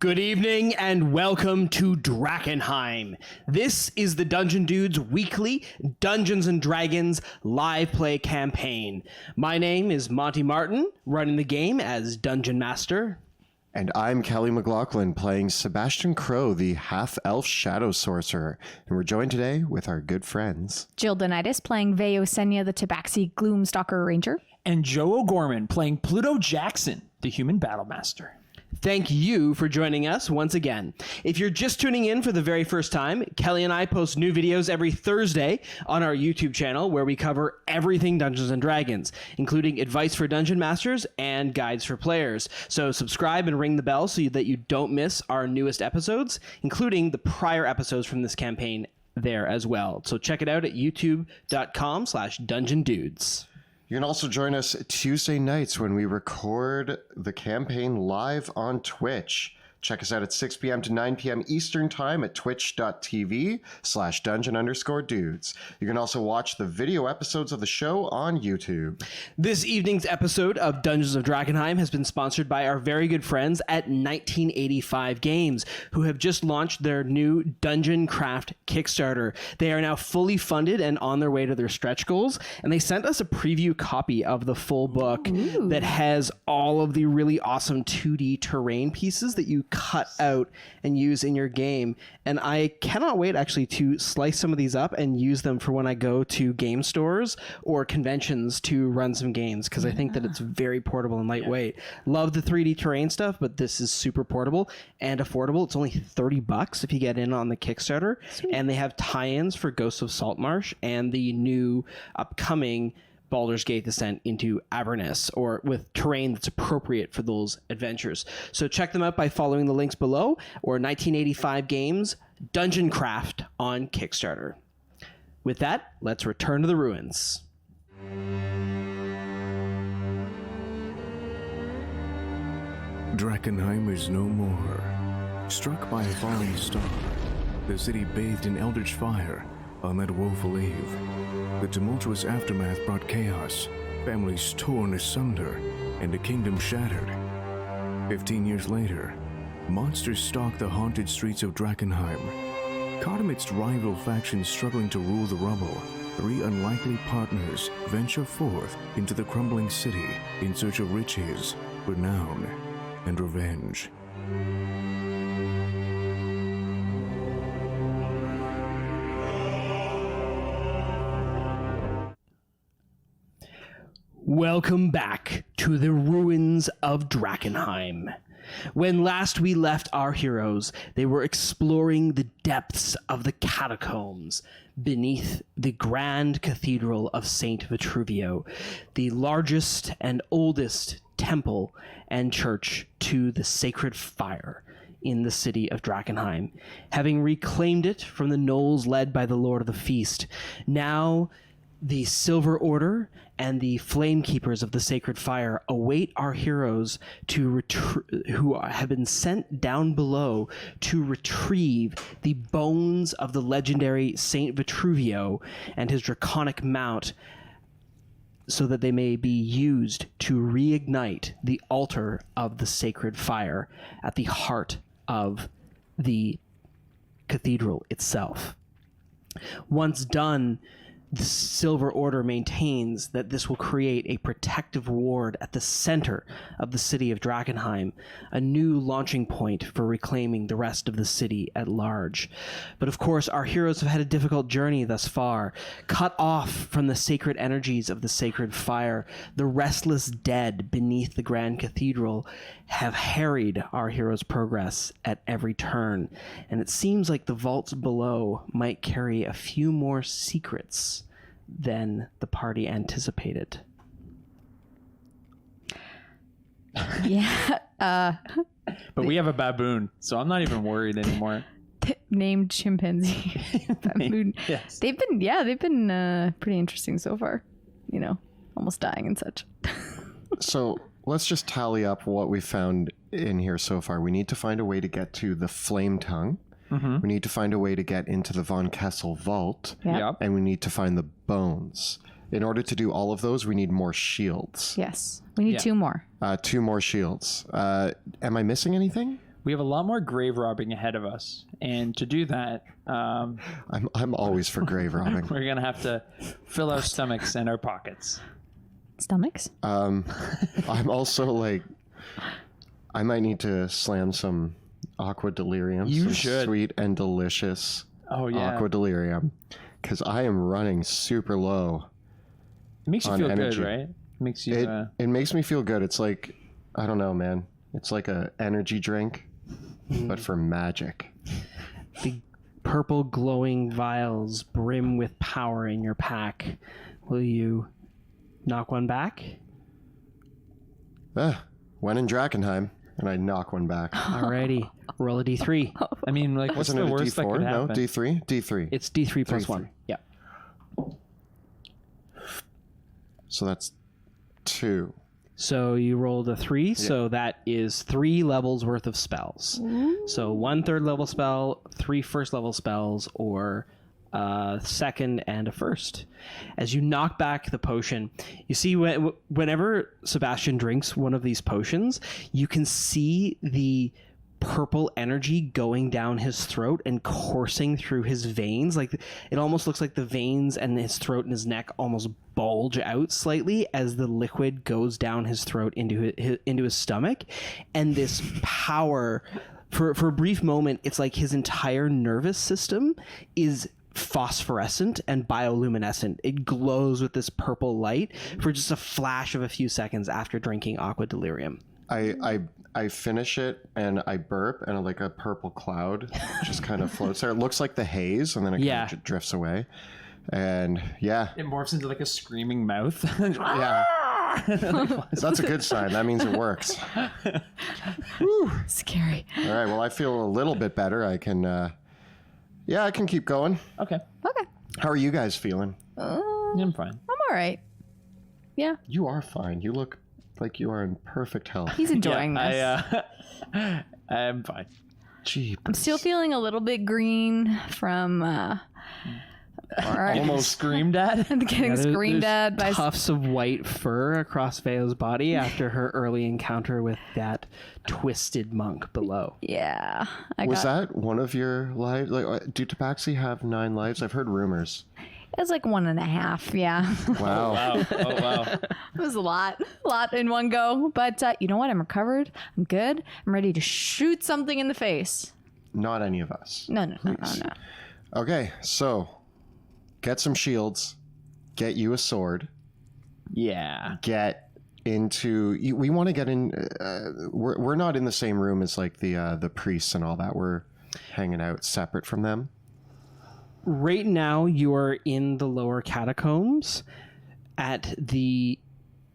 Good evening and welcome to Drakkenheim. This is the Dungeon Dudes weekly Dungeons & Dragons live play campaign. My name is Monty Martin, running the game as Dungeon Master. And I'm Kelly McLaughlin, playing Sebastian Crow, the half-elf shadow sorcerer. And we're joined today with our good friends. Jill Donitis playing Veosenia, the Tabaxi Gloomstalker Ranger. And Joe O'Gorman playing Pluto Jackson, the human battle master. Thank you for joining us once again. If you're just tuning in for the very first time, Kelly and I post new videos every Thursday on our YouTube channel where we cover everything Dungeons & Dragons, including advice for dungeon masters and guides for players. So subscribe and ring the bell so that you don't miss our newest episodes, including the prior episodes from this campaign there as well. So check it out at youtube.com/dungeondudes. You can also join us Tuesday nights when we record the campaign live on Twitch. Check us out at 6 p.m. to 9 p.m. Eastern Time at twitch.tv/dungeon_dudes. You can also watch the video episodes of the show on YouTube. This evening's episode of Dungeons of Drakkenheim has been sponsored by our very good friends at 1985 Games, who have just launched their new Dungeon Craft Kickstarter. They are now fully funded and on their way to their stretch goals, and they sent us a preview copy of the full book that has all of the really awesome 2D terrain pieces that you cut out and use in your game. And I cannot wait actually to slice some of these up and use them for when I go to game stores or conventions to run some games, because I think that it's very portable and lightweight. Love the 3D terrain stuff, but this is super portable and affordable. It's only $30 if you get in on the Kickstarter. Sweet. And they have tie-ins for Ghosts of Saltmarsh and the new upcoming Baldur's Gate Descent into Avernus, or with terrain that's appropriate for those adventures. So check them out by following the links below, or 1985 Games Dungeon Craft on Kickstarter. With that, let's return to the ruins. Drakkenheim is no more. Struck by a falling star, the city bathed in eldritch fire on that woeful eve. The tumultuous aftermath brought chaos, families torn asunder, and a kingdom shattered. 15 years later, monsters stalk the haunted streets of Drakkenheim. Caught amidst rival factions struggling to rule the rubble, 3 unlikely partners venture forth into the crumbling city in search of riches, renown, and revenge. Welcome back to the ruins of Drakkenheim. When last we left our heroes, they were exploring the depths of the catacombs beneath the grand cathedral of St. Vitruvio, the largest and oldest temple and church to the sacred fire in the city of Drakkenheim. Having reclaimed it from the gnolls led by the Lord of the Feast, now the Silver Order and the Flame Keepers of the Sacred Fire await our heroes who have been sent down below to retrieve the bones of the legendary Saint Vitruvio and his draconic mount, so that they may be used to reignite the altar of the Sacred Fire at the heart of the cathedral itself. Once done, the Silver Order maintains that this will create a protective ward at the center of the city of Drakkenheim, a new launching point for reclaiming the rest of the city at large. But of course, our heroes have had a difficult journey thus far. Cut off from the sacred energies of the sacred fire, the restless dead beneath the Grand Cathedral have harried our heroes' progress at every turn, and it seems like the vaults below might carry a few more secrets than the party anticipated. Yeah. But we have a baboon, so I'm not even worried anymore. Named chimpanzee. Baboon. Yes. They've been pretty interesting so far. You know, almost dying and such. So let's just tally up what we found in here so far. We need to find a way to get to the Flametongue. Mm-hmm. We need to find a way to get into the Von Kessel vault. Yep. And we need to find the bones. In order to do all of those, we need more shields. Yes. We need 2 more. 2 more shields. Am I missing anything? We have a lot more grave robbing ahead of us, and to do that, I'm always for grave robbing. we're gonna have to fill our stomachs and our pockets. Stomachs? I'm also like, I might need to slam some aqua delirium. You some should. Sweet and delicious Oh yeah, aqua delirium, because I am running super low. it makes you on feel energy. good, right? It makes you. It makes me feel good. It's like, I don't know, man. It's like a energy drink, but for magic. The purple glowing vials brim with power in your pack. Will you knock one back? When in Drakkenheim, and I knock one back. Alrighty. Roll a d3. I mean, like, what's Wasn't the it a worst that could D4? No, happen? D3? D3. It's d3 plus 1. Three. Yeah. So that's 2. So you rolled a 3, so that is 3 levels worth of spells. So 1 third level spell, 3 first level spells, or a second and a first. As you knock back the potion, you see whenever Sebastian drinks one of these potions, you can see the purple energy going down his throat and coursing through his veins. Like, it almost looks like the veins and his throat and his neck almost bulge out slightly as the liquid goes down his throat into his stomach. And this power, for a brief moment, it's like his entire nervous system is phosphorescent and bioluminescent. It glows with this purple light for just a flash of a few seconds after drinking aqua delirium. I finish it and I burp, and like a purple cloud just kind of floats there. It looks like the haze, and then it kind of drifts away. And yeah, It morphs into like a screaming mouth. yeah, that's a good sign. That means it works. Scary. All right. Well, I feel a little bit better. I can, I can keep going. Okay, Okay. How are you guys feeling? I'm fine. I'm all right. Yeah, You are fine. You look like you are in perfect health. he's enjoying this. I'm fine. Gee, I'm still feeling a little bit green from almost Screamed at. getting screamed at by tufts of white fur across Veo's body after her early encounter with that twisted monk below. yeah. Was that one of your lives? Like, do Tabaxi have 9 lives? I've heard rumors. It was like 1.5. Yeah. Wow. Wow. Oh wow. It was a lot in one go. But you know what? I'm recovered. I'm good. I'm ready to shoot something in the face. Not any of us. No. Okay, so get some shields, get you a sword, Yeah. get into. We want to get in. We're not in the same room as like the priests and all that. We're hanging out separate from them. Right now, you are in the lower catacombs at the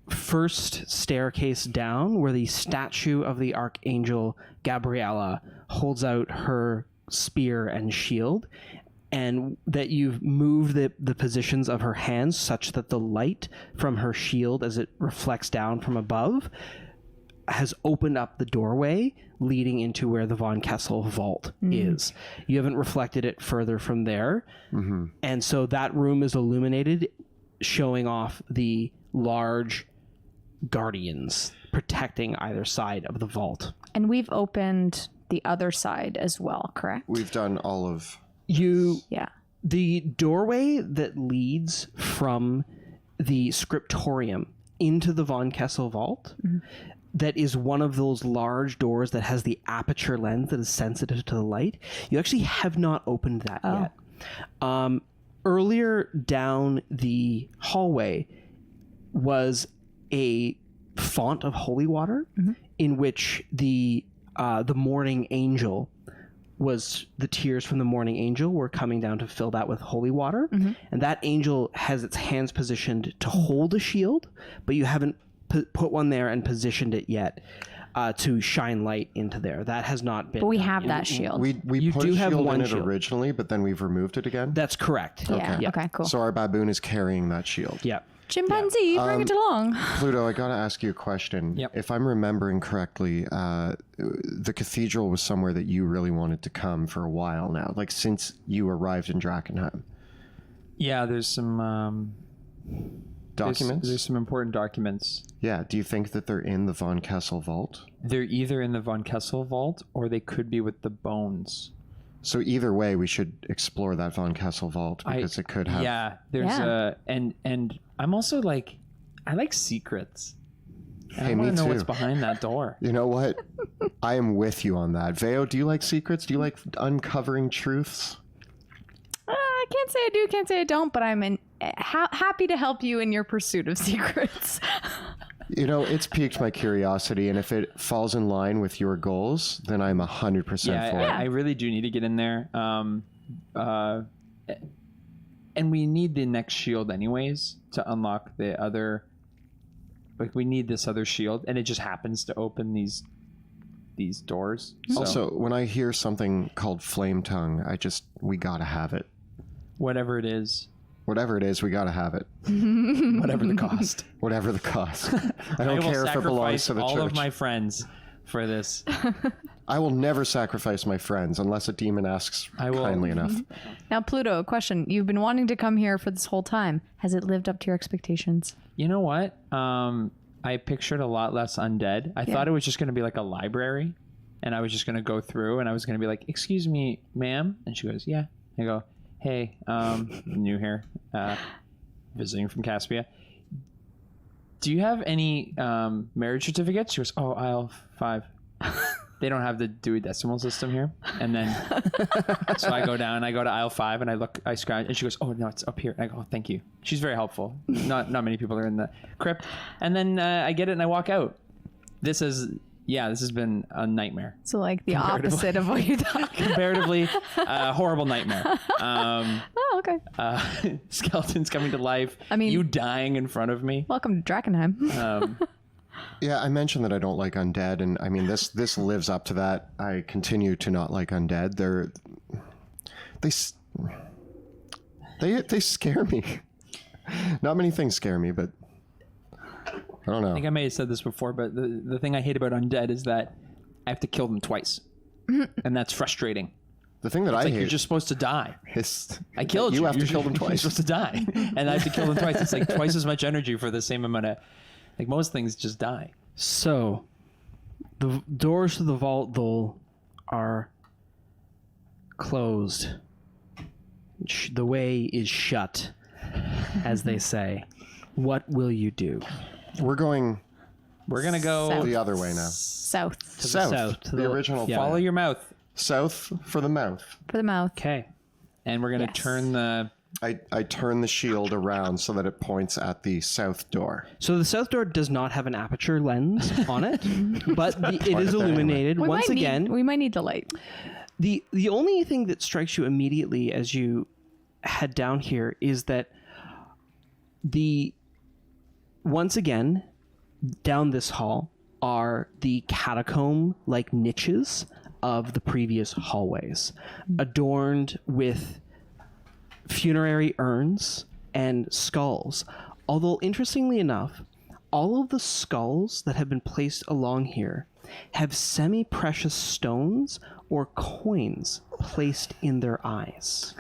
first staircase down, where the statue of the Archangel Gabriella holds out her spear and shield, and that you've moved the positions of her hands such that the light from her shield, as it reflects down from above, has opened up the doorway leading into where the Von Kessel vault is. You haven't reflected it further from there. And so that room is illuminated, showing off the large guardians protecting either side of the vault. And we've opened the other side as well, correct? We've done all of. Yeah. The doorway that leads from the scriptorium into the Von Kessel vault, that is one of those large doors that has the aperture lens that is sensitive to the light. You actually have not opened that yet. Earlier down the hallway was a font of holy water in which the morning angel was, the tears from the morning angel were coming down to fill that with holy water. And that angel has its hands positioned to hold a shield, but you haven't put one there and positioned it yet to shine light into there. That has not been. But we done have yet. that shield. We You put do a have shield one in it shield. originally, but then we've removed it again. That's correct. Yeah. Okay, cool. So our baboon is carrying that shield. Yeah. Chimpanzee, bring it along. Pluto, I gotta ask you a question. Yep. If I'm remembering correctly, the cathedral was somewhere that you really wanted to come for a while now, like since you arrived in Drakkenheim. Yeah. There's some documents? There's some important documents. Yeah. Do you think that they're in the Von Kessel vault? They're either in the Von Kessel vault or they could be with the bones. So either way, we should explore that Von Kessel vault because it could have. Yeah, there's and I'm also like, I like secrets. Hey, I want me to know too. what's behind that door. You know what? I am with you on that. Veo, do you like secrets? Do you like uncovering truths? I can't say I do, can't say I don't, but I'm happy to help you in your pursuit of secrets. You know, it's piqued my curiosity, and if it falls in line with your goals, then I'm 100% for it. I really do need to get in there. And we need the next shield anyways to unlock the other. Like, we need this other shield, and it just happens to open these doors. So, Also, when I hear something called Flametongue, we gotta have it. whatever it is, Whatever it is, we gotta have it. whatever the cost. Whatever the cost. I don't care if it belongs to the all church. of my friends for this. I will never sacrifice my friends unless a demon asks I will. kindly enough. Now, Pluto, a question. You've been wanting to come here for this whole time. Has it lived up to your expectations? You know what? I pictured a lot less undead. I thought it was just going to be like a library, and I was just going to go through, and I was going to be like, "Excuse me, ma'am," and she goes, "Yeah." I go, "Hey, new here, visiting from Caspia. Do you have any marriage certificates?" She goes, "Oh, aisle 5." They don't have the Dewey Decimal System here. And then, so I go down, I go to aisle 5, and I scratch, and she goes, "Oh, no, it's up here." And I go, "Oh, thank you." She's very helpful. Not many people are in the crypt. And then I get it, and I walk out. This has been a nightmare. So, like, the opposite of what you thought. Comparatively, horrible nightmare. Oh, okay. Skeletons coming to life. I mean- you dying in front of me. Welcome to Drakkenheim. Yeah, I mentioned that I don't like undead, and I mean this lives up to that. I continue to not like undead. They scare me. Not many things scare me, but I don't know. I think I may have said this before, but the thing I hate about undead is that I have to kill them twice. And that's frustrating. The thing that I Like, hate you're just supposed to die. is I killed you. You have to You're kill them You're twice. supposed to die. And I have to kill them twice. It's like twice as much energy for the same amount of... Like, most things just die. So, the doors to the vault, though, are closed. The way is shut, as they say. What will you do? We're going We're going to go... South. the other way now. South. South. to The the- original yeah. plan. Follow your mouth. South for the mouth. For the mouth. Okay. And we're going to Yes. turn the... I turn the shield around so that it points at the south door. So the south door does not have an aperture lens on it, but it is illuminated. Once again, we might need the light. the only thing that strikes you immediately as you head down here is that once again down this hall are the catacomb like niches of the previous hallways, adorned with funerary urns and skulls. Although interestingly enough, all of the skulls that have been placed along here have semi-precious stones or coins placed in their eyes.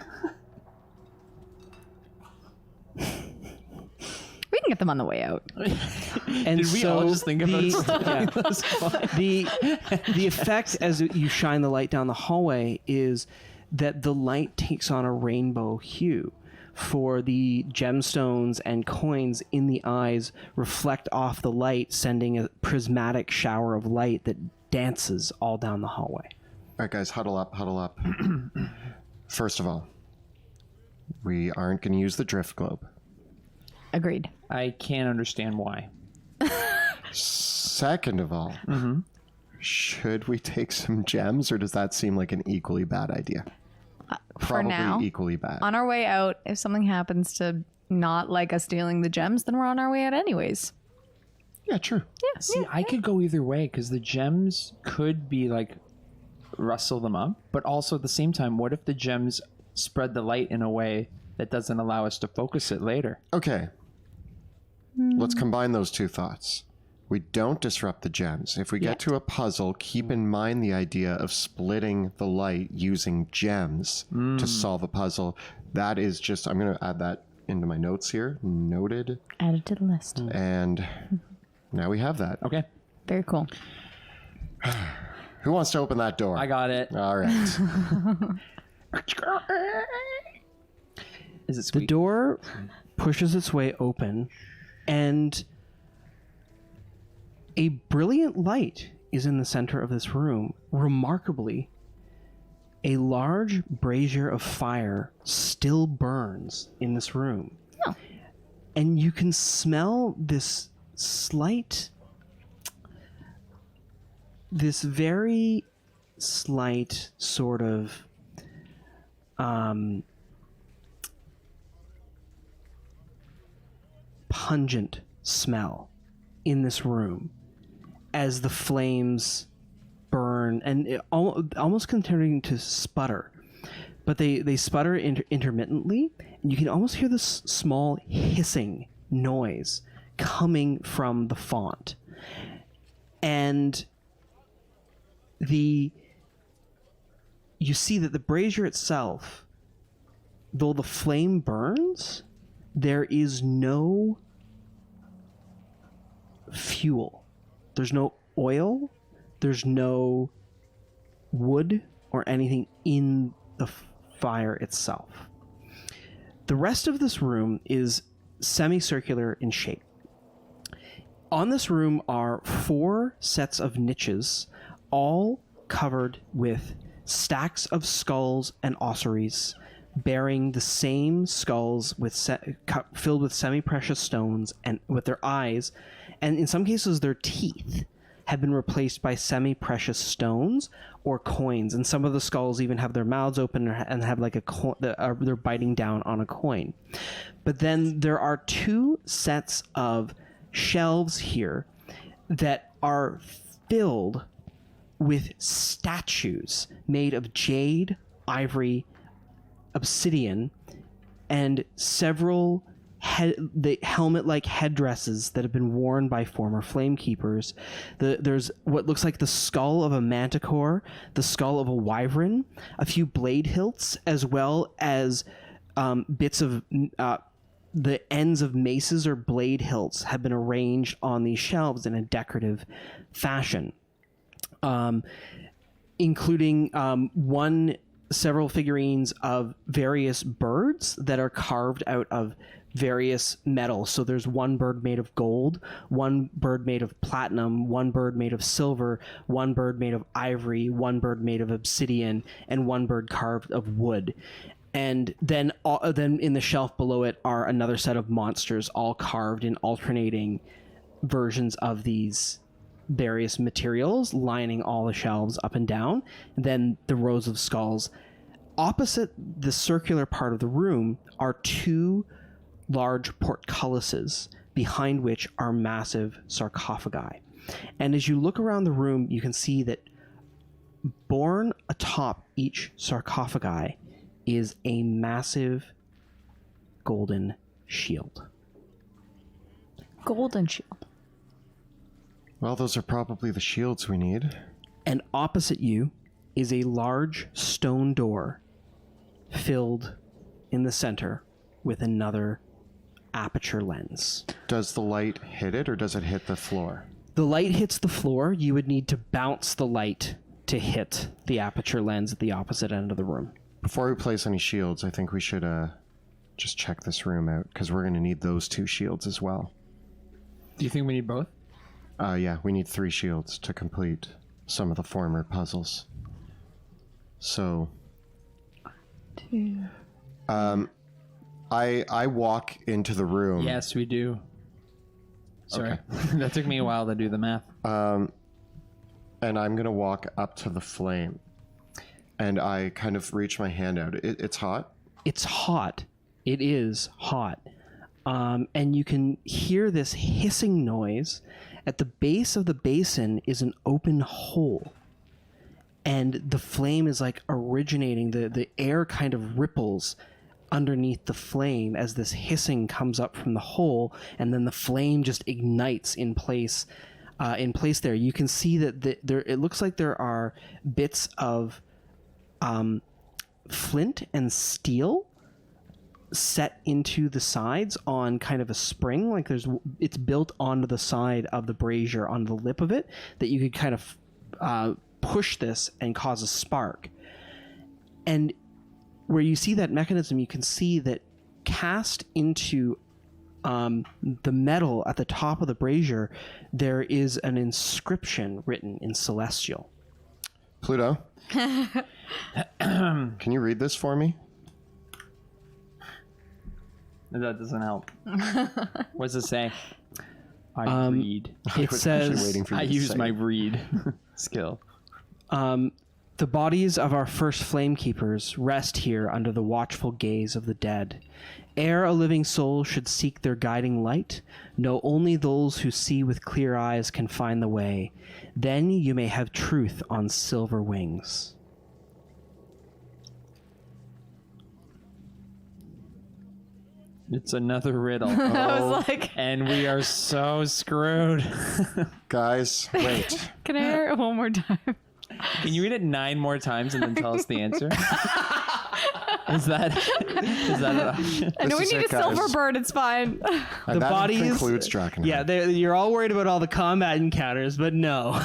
We can get them on the way out. And Did we all just think about the effect as you shine the light down the hallway is that the light takes on a rainbow hue, for the gemstones and coins in the eyes reflect off the light, sending a prismatic shower of light that dances all down the hallway. All right, guys, huddle up, huddle up. First of all, we aren't going to use the drift globe. Agreed. I can't understand why. Second of all, should we take some gems, or does that seem like an equally bad idea? For now, equally bad. on our way out, if something happens to not like us stealing the gems, then we're on our way out anyways. Yeah, true. Yeah. See, I could go either way because the gems could be like rustle them up, but also at the same time, what if the gems spread the light in a way that doesn't allow us to focus it later? Okay. Let's combine those two thoughts. We don't disrupt the gems. If we get to a puzzle, keep in mind the idea of splitting the light using gems to solve a puzzle. That is just, I'm going to add that into my notes here. Noted. Added to the list. And now we have that. Okay. Very cool. Who wants to open that door? I got it. All right. Is it The squeak? door pushes its way open, and a brilliant light is in the center of this room. Remarkably, a large brazier of fire still burns in this room. Oh. And you can smell this very slight sort of pungent smell in this room as the flames burn, and it almost continuing to sputter, but they sputter intermittently, and you can almost hear this small hissing noise coming from the font. And you see that the brazier itself, though the flame burns, there is no fuel. There's no oil. There's no wood or anything in the fire itself. The rest of this room is semicircular in shape. On this room are 4 sets of niches, all covered with stacks of skulls and ossuaries, bearing the same skulls filled with semi-precious stones and with their eyes, and in some cases their teeth, have been replaced by semi-precious stones or coins, and some of the skulls even have their mouths open and have like a coin. They're biting down on a coin. But then there are 2 sets of shelves here that are filled with statues made of jade, ivory, obsidian, and several the helmet-like headdresses that have been worn by former flamekeepers. There's what looks like the skull of a manticore, the skull of a wyvern, a few blade hilts, as well as bits of the ends of maces or blade hilts have been arranged on these shelves in a decorative fashion, including several figurines of various birds that are carved out of various metals. So there's one bird made of gold, one bird made of platinum, one bird made of silver, one bird made of ivory, one bird made of obsidian, and one bird carved of wood. And then in the shelf below it are another set of monsters, all carved in alternating versions of these various materials, lining all the shelves up and down. And then the rows of skulls. Opposite the circular part of the room are 2 large portcullises, behind which are massive sarcophagi. And as you look around the room, you can see that borne atop each sarcophagi is a massive golden shield. Golden shield. Well, those are probably the shields we need. And opposite you is a large stone door filled in the center with another aperture lens. Does the light hit it, or does it hit the floor? The light hits the floor. You would need to bounce the light to hit the aperture lens at the opposite end of the room. Before we place any shields, I think we should just check this room out, because we're going to need those 2 shields as well. Do you think we need both? Yeah, we need 3 shields to complete some of the former puzzles. So, 2. I walk into the room. Yes, we do. Sorry. Okay. That took me a while to do the math. And I'm going to walk up to the flame. And I kind of reach my hand out. It's hot? It's hot. It is hot. And you can hear this hissing noise. At the base of the basin is an open hole. And the flame is like originating. The air kind of ripples underneath the flame as this hissing comes up from the hole, and then the flame just ignites in place there. You can see that it looks like there are bits of flint and steel set into the sides on kind of a spring. Like it's built onto the side of the brazier, on the lip of it, that you could kind of push this and cause a spark. And where you see that mechanism, you can see that cast into the metal at the top of the brazier, there is an inscription written in Celestial. Pluto, can you read this for me? That doesn't help. What does it say? I read. It says, Waiting for you I to use say my it. read skill. the bodies of our first flamekeepers rest here under the watchful gaze of the dead. Ere a living soul should seek their guiding light, know only those who see with clear eyes can find the way. Then you may have truth on silver wings. It's another riddle. I was like, And we are so screwed. Guys, wait. can I hear it one more time? Can you read it 9 more times and then tell us the answer? Is that an option? I know we is need it, a silver guys. bird. It's fine. And that bodies- concludes Drakkenheim. Yeah, you're all worried about all the combat encounters, but no.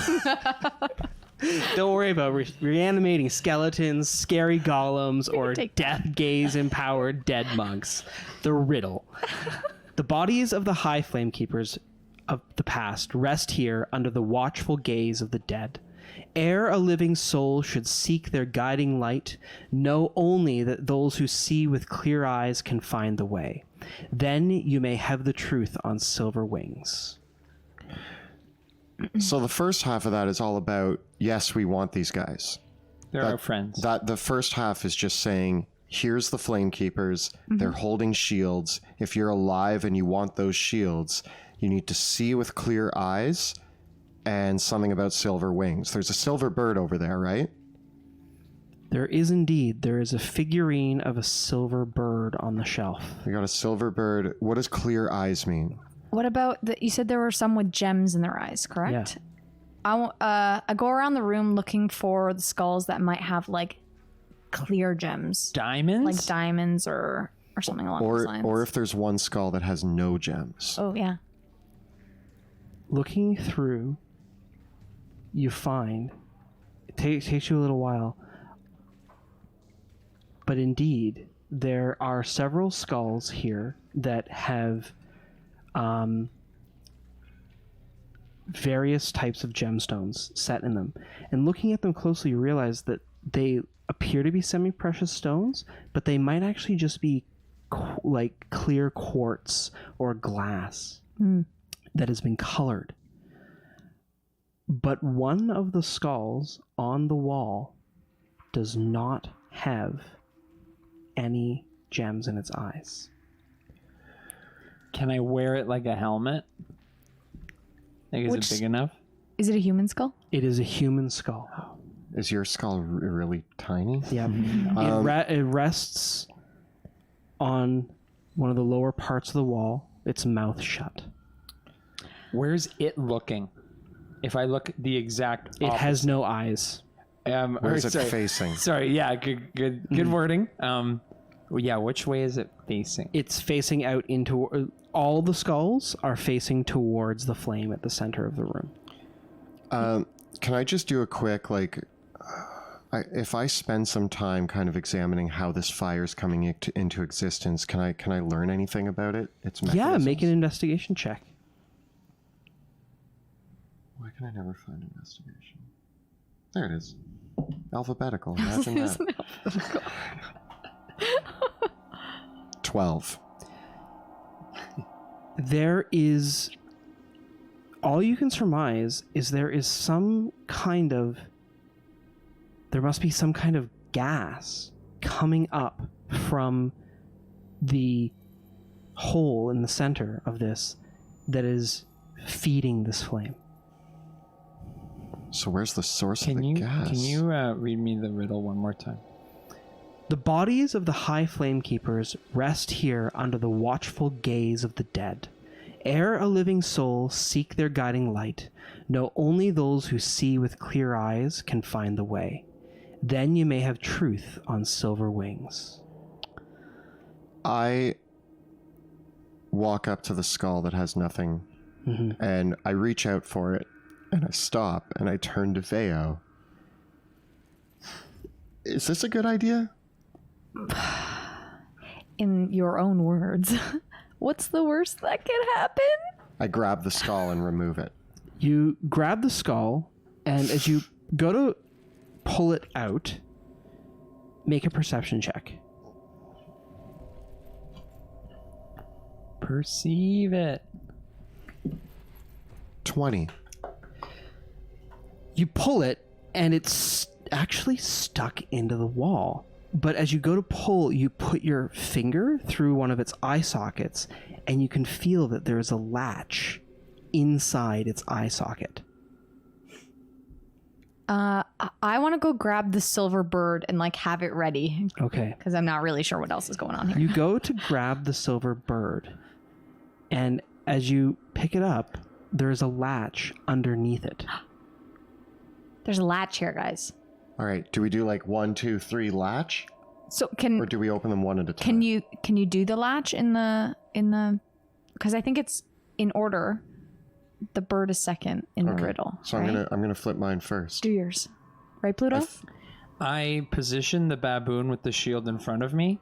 Don't worry about reanimating skeletons, scary golems, or take death gaze empowered dead monks. The riddle. The bodies of the high flamekeepers of the past rest here under the watchful gaze of the dead. Ere a living soul should seek their guiding light, know only that those who see with clear eyes can find the way. Then you may have the truth on silver wings. So the first half of that is all about, yes, we want these guys. They're our friends. That the first half is just saying, here's the Flamekeepers. They're holding shields. If you're alive and you want those shields, you need to see with clear eyes and something about silver wings. There's a silver bird over there, right? There is indeed. There is a figurine of a silver bird on the shelf. We got a silver bird. What does clear eyes mean? What about you said there were some with gems in their eyes, correct? I go around the room looking for the skulls that might have like clear gems, Diamonds? like diamonds or something along those lines. Or if there's one skull that has no gems. Oh yeah. Looking through, you find, it takes you a little while, but indeed, there are several skulls here that have various types of gemstones set in them. And looking at them closely, you realize that they appear to be semi-precious stones, but they might actually just be like clear quartz or glass that has been colored. But one of the skulls on the wall does not have any gems in its eyes. Can I wear it like a helmet? Like, is it big enough? Is it a human skull? It is a human skull. Is your skull really tiny? Yeah. It rests on one of the lower parts of the wall, its mouth shut. Where's it looking? If I look the exact It has no eyes. Where's it sorry. facing? Sorry, yeah, good wording. Yeah, which way is it facing? It's facing out into... all the skulls are facing towards the flame at the center of the room. Can I just do a quick, if I spend some time kind of examining how this fire is coming into existence, can I learn anything about it? Its Yeah, mechanisms? make an investigation check. Why can I never find investigation? There it is. Alphabetical. Imagine that. 12. There is... all you can surmise is there is some kind of... there must be some kind of gas coming up from the hole in the center of this that is feeding this flame. So where's the source of Can the you gas? read me the riddle one more time? The bodies of the high flamekeepers rest here under the watchful gaze of the dead. Ere a living soul seek their guiding light, know only those who see with clear eyes can find the way. Then you may have truth on silver wings. I walk up to the skull that has nothing, and I reach out for it, and I stop, and I turn to Veo. Is this a good idea? In your own words, what's the worst that can happen? I grab the skull and remove it. You grab the skull, and as you go to pull it out, make a perception check. Perceive it. 20. You pull it, and it's actually stuck into the wall. But as you go to pull, you put your finger through one of its eye sockets, and you can feel that there is a latch inside its eye socket. I want to go grab the silver bird and like have it ready Okay. because I'm not really sure what else is going on here. You go to grab the silver bird, and as you pick it up, there is a latch underneath it. There's a latch here, guys. All right. Do we do like 1, 2, 3 latch, So or do we open them one at a time? can you do the latch in the because I think it's in order. The bird is second in the riddle. So right? I'm gonna flip mine first. Do yours, right, Pluto? I position the baboon with the shield in front of me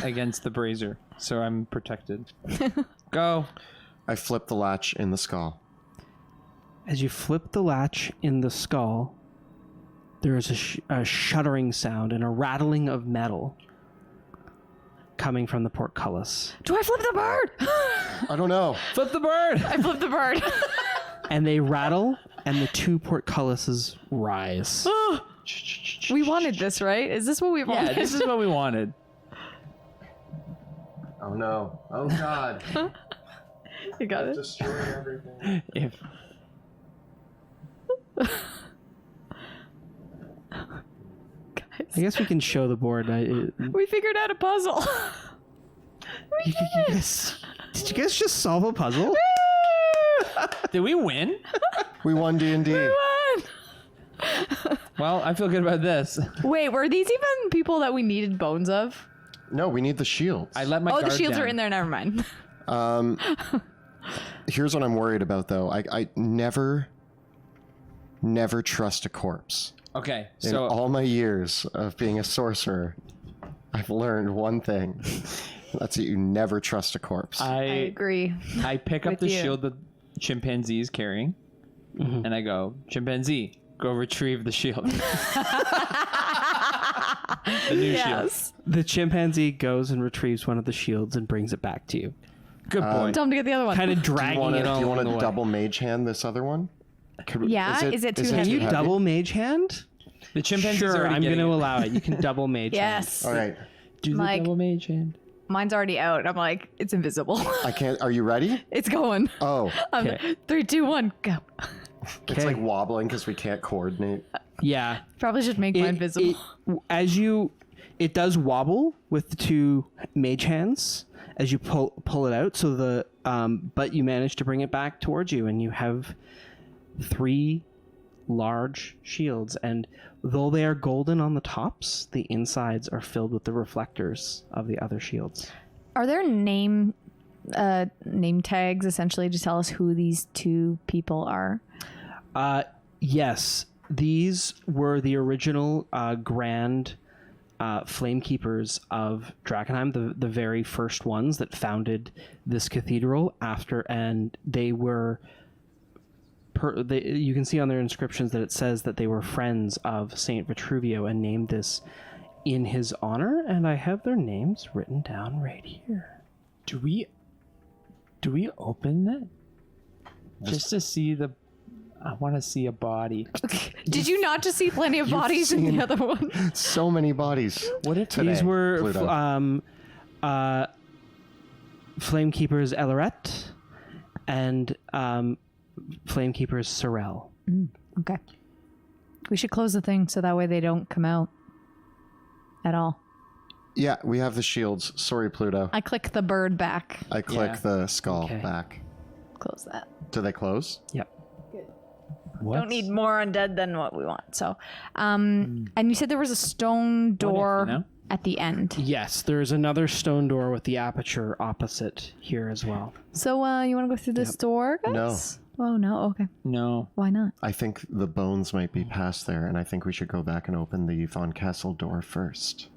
against the brazier, so I'm protected. Go. I flip the latch in the skull. As you flip the latch in the skull, there is a shuddering sound and a rattling of metal coming from the portcullis. Do I flip the bird? I don't know. Flip the bird. I flip the bird. And they rattle, and the two portcullises rise. We wanted this, right? Is this what we wanted? Yeah, this is what we wanted. Oh no. Oh god. You got it. Destroying everything. If I guess we can show the board. We figured out a puzzle. Did you guys just solve a puzzle? did we win? We won D&D. Well, I feel good about this. Wait, were these even people that we needed bones of? No, we need the shields. I let my Oh, guard the shields down. are in there. Never mind. Here's what I'm worried about, though. I never trust a corpse. Okay, In so all my years of being a sorcerer, I've learned one thing. That's that you never trust a corpse. I agree. I pick up With the you. shield the chimpanzee is carrying, and I go, chimpanzee, go retrieve the shield. The new shield. The chimpanzee goes and retrieves one of the shields and brings it back to you, Good boy. Tell him to get the other one. kind of do you dragging want it to along the way. double mage hand this other one? Yeah, is it too Can heavy? you too double mage hand? The chimpanzee's Sure, already I'm going getting to it. allow it. You can double mage hand. Yes. All right. Do the Mike. double mage hand. Mine's already out. I'm like, it's invisible. I can't. Are you ready? It's going. Oh, Okay. 3, 2, 1, go. it's like wobbling because we can't coordinate. Yeah. Probably should make mine visible. It does wobble with the two mage hands as you pull it out. So but you manage to bring it back towards you, and you have 3 large shields. And though they are golden on the tops, the insides are filled with the reflectors of the other shields. Are there name tags essentially to tell us who these 2 people are? Yes, these were the original grand flame keepers of Drakkenheim, the very first ones that founded this cathedral and they were you can see on their inscriptions that it says that they were friends of Saint Vitruvio and named this in his honor, and I have their names written down right here. Do we open that? Just to see I want to see a body. Did you not just see plenty of bodies in the other one? So many bodies. What if today, These were Pluto. flame keepers Elleret and flame keepers Sorel. Okay. We should close the thing so that way they don't come out at all. Yeah, we have the shields. Sorry, Pluto. I click the bird back. I click Yeah. the skull Okay. back. Close that. Do they close? Yep. Don't need more undead than what we want. So, and you said there was a stone door now? at the end. Yes, there's another stone door with the aperture opposite here as well. So you want to go through this door, guys? No. Oh, no? Okay. No. Why not? I think the bones might be past there, and I think we should go back and open the Von Kessel door first.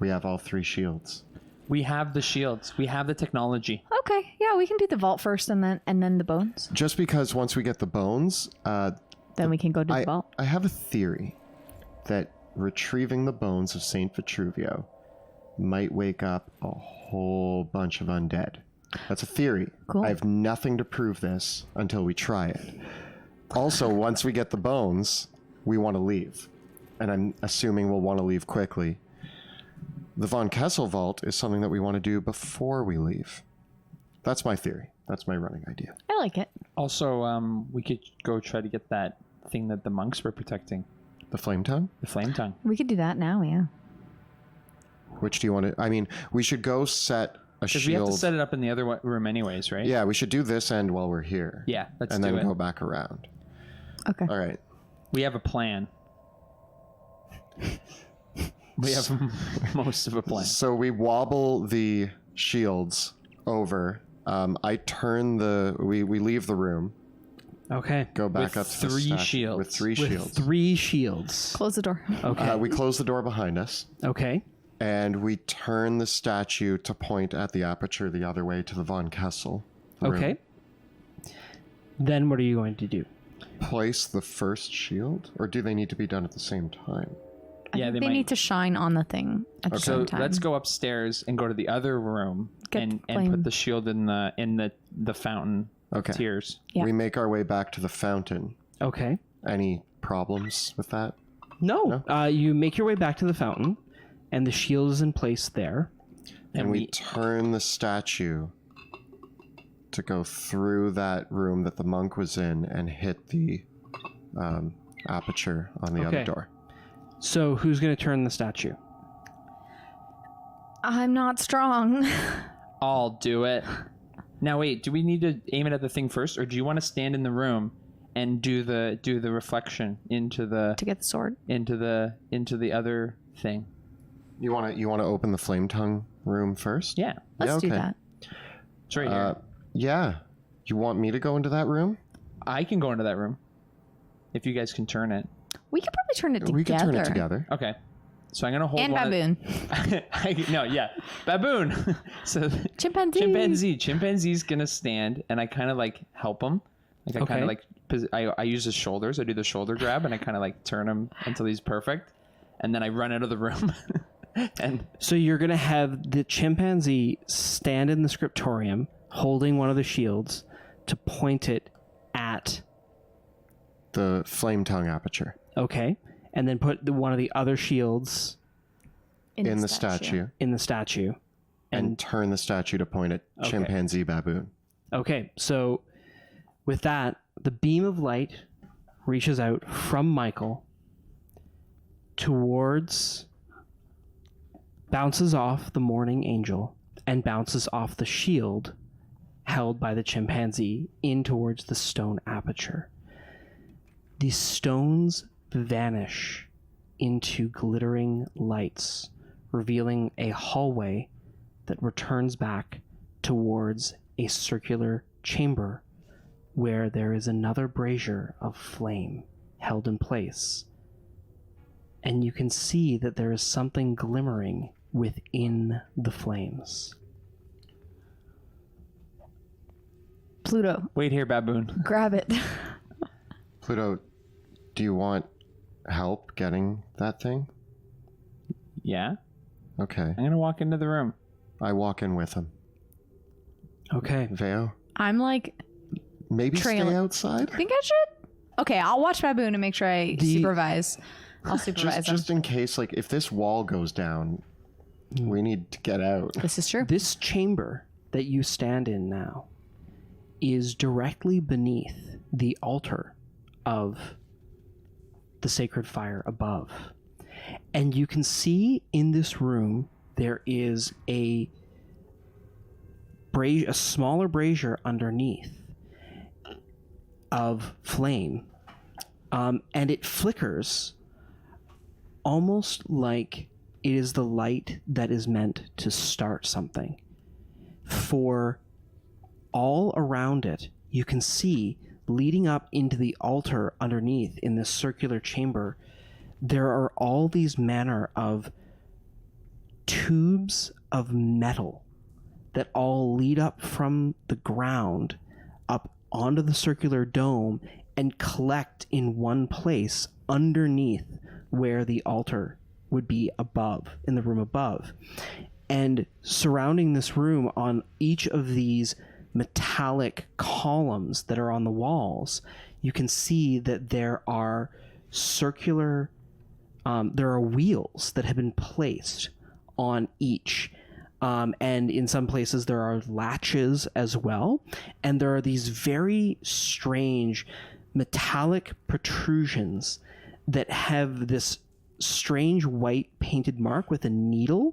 We have all 3 shields. We have the shields. We have the technology. Okay. Yeah, we can do the vault first and then the bones. Just because once we get the bones, Then we can go to the vault. I have a theory that retrieving the bones of Saint Vitruvio might wake up a whole bunch of undead. That's a theory. Cool. I have nothing to prove this until we try it. Also, once we get the bones, we want to leave. And I'm assuming we'll want to leave quickly. The Von Kessel vault is something that we want to do before we leave. That's my theory. That's my running idea. I like it. Also, we could go try to get that thing that the monks were protecting. The Flametongue? The Flametongue. We could do that now, yeah. Which do you want to... I mean, we should go set a Because shield... we have to set it up in the other room anyways, right? Yeah, we should do this end while we're here. Yeah, let's and do then it. go back around. Okay. All right. We have a plan. We have most of a plan. So we wobble the shields over. I turn the... We leave the room. Okay. Go back With up to the 3 statue shields. With 3 With shields. 3 shields. Close the door. Okay. We close the door behind us. Okay. And we turn the statue to point at the aperture the other way to the Von Kessel room. Okay. Then what are you going to do? Place the first shield? Or do they need to be done at the same time? Yeah, They might. need to shine on the thing at the So same time. let's go upstairs and go to the other room Get and the flame. put the shield in the fountain Okay. of tears. Yeah. We make our way back to the fountain. Okay. Any problems with that? No. You make your way back to the fountain, and the shield is in place there. And we turn the statue to go through that room that the monk was in and hit the aperture on the other Okay. door. So who's going to turn the statue? I'm not strong. I'll do it. Now wait, do we need to aim it at the thing first, or do you want to stand in the room and do the reflection into the to get the sword. into the other thing? You want to open the Flametongue room first? Yeah, Let's do okay. that. it's right here. Yeah. You want me to go into that room? I can go into that room if you guys can turn it. We could probably turn it together. We can turn it together. Okay, so I'm gonna hold And one baboon. Baboon. So Chimpanzee. Chimpanzee's gonna stand, and I kind of like help him. Like I kind Okay. of like I use his shoulders. I do the shoulder grab, and I kind of like turn him until he's perfect, and then I run out of the room. And So you're going to have the chimpanzee stand in the scriptorium holding one of the shields to point it at... The Flametongue aperture. Okay. And then put one of the other shields In the statue. in the statue. And turn the statue to point at chimpanzee baboon. Okay, so with that, the beam of light reaches out from Michael towards, bounces off the morning angel, and bounces off the shield held by the chimpanzee in towards the stone aperture. These stones vanish into glittering lights, revealing a hallway that returns back towards a circular chamber where there is another brazier of flame held in place. And you can see that there is something glimmering within the flames. Pluto, wait here, Baboon. grab it. Pluto, do you want help getting that thing? Yeah, Okay. I'm gonna walk into the room. I walk in with him. Okay. Veo, I'm like, maybe stay Trailing. outside? think I should? Okay, I'll watch Baboon and make sure I supervise. I'll supervise Just him. in case, like, if this wall goes down, we need to get out. This is true. This chamber that you stand in now is directly beneath the altar of the sacred fire above. And you can see in this room there is a smaller brazier underneath of flame, and it flickers almost like it is the light that is meant to start something. For all around it, you can see, leading up into the altar underneath in this circular chamber, there are all these manner of tubes of metal that all lead up from the ground up onto the circular dome and collect in one place underneath where the altar would be above, in the room above. And surrounding this room on each of these metallic columns that are on the walls, you can see that there are circular, there are wheels that have been placed on each. And in some places there are latches as well. And there are these very strange metallic protrusions that have this strange white painted mark with a needle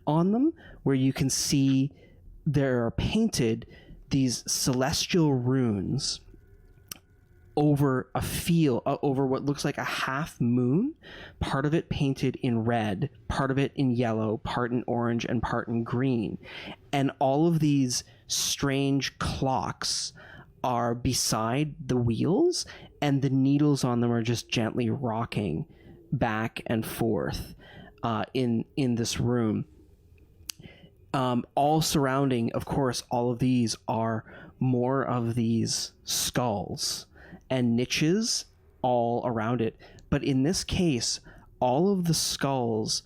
on them, where you can see there are painted these celestial runes over a field, over what looks like a half moon, part of it painted in red, part of it in yellow, part in orange, and part in green. And all of these strange clocks are beside the wheels, and the needles on them are just gently rocking back and forth in this room. All surrounding, of course, all of these are more of these skulls and niches all around it. But in this case, all of the skulls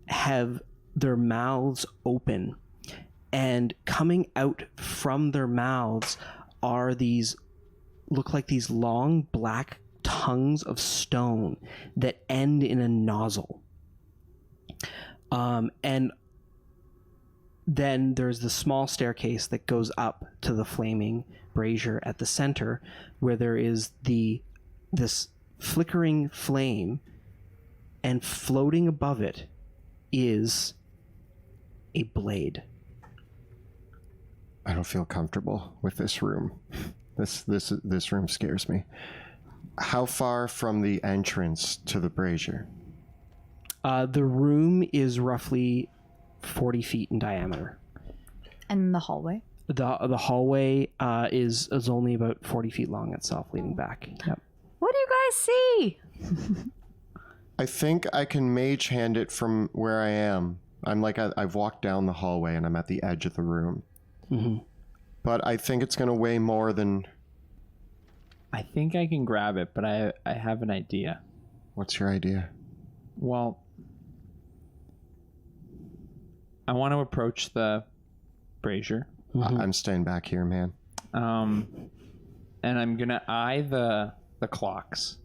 have their mouths open, and coming out from their mouths are these, look like these long black tongues of stone that end in a nozzle. And then there's the small staircase that goes up to the flaming brazier at the center, where there is this flickering flame, and floating above it is a blade. I don't feel comfortable with this room. This room scares me. How far from the entrance to the brazier? The room is roughly 40 feet in diameter. And the hallway? The hallway is only about 40 feet long itself, leading back. Yep. What do you guys see? I think I can mage hand it from where I am. I'm like, I've walked down the hallway and I'm at the edge of the room. Mm-hmm. But I think it's going to weigh more than... I think I can grab it, but I have an idea. What's your idea? Well, I want to approach the brazier. Mm-hmm. I'm staying back here, man. And I'm going to eye the clocks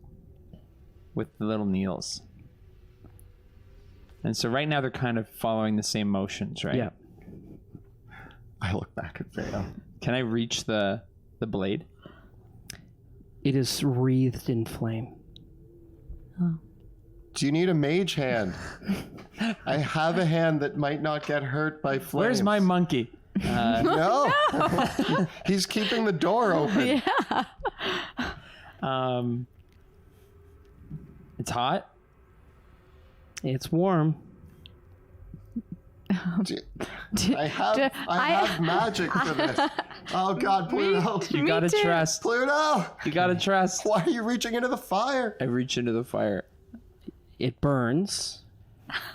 with the little needles. And so right now they're kind of following the same motions, right? Yeah. I look back at Vale. Can I reach the blade? It is wreathed in flame. Do you need a mage hand? I have a hand that might not get hurt by flames. Where's my monkey? No. He's keeping the door open. Yeah. It's hot. It's warm. I have magic for this. Oh God, Pluto! You gotta trust. Pluto! You gotta trust. Why are you reaching into the fire? I reach into the fire. It burns.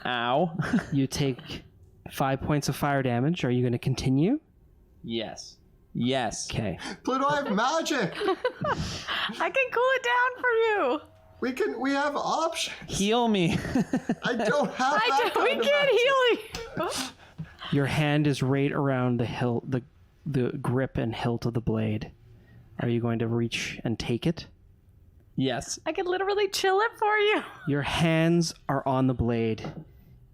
Ow. You take 5 points of fire damage. Are you going to continue? Yes. Yes. Okay. Pluto, I have magic. I can cool it down for you. We have options. Heal me. I don't have that We kind of can't magic. heal you. Your hand is right around the hilt, the grip and hilt of the blade. Are you going to reach and take it? Yes. I can literally chill it for you. Your hands are on the blade.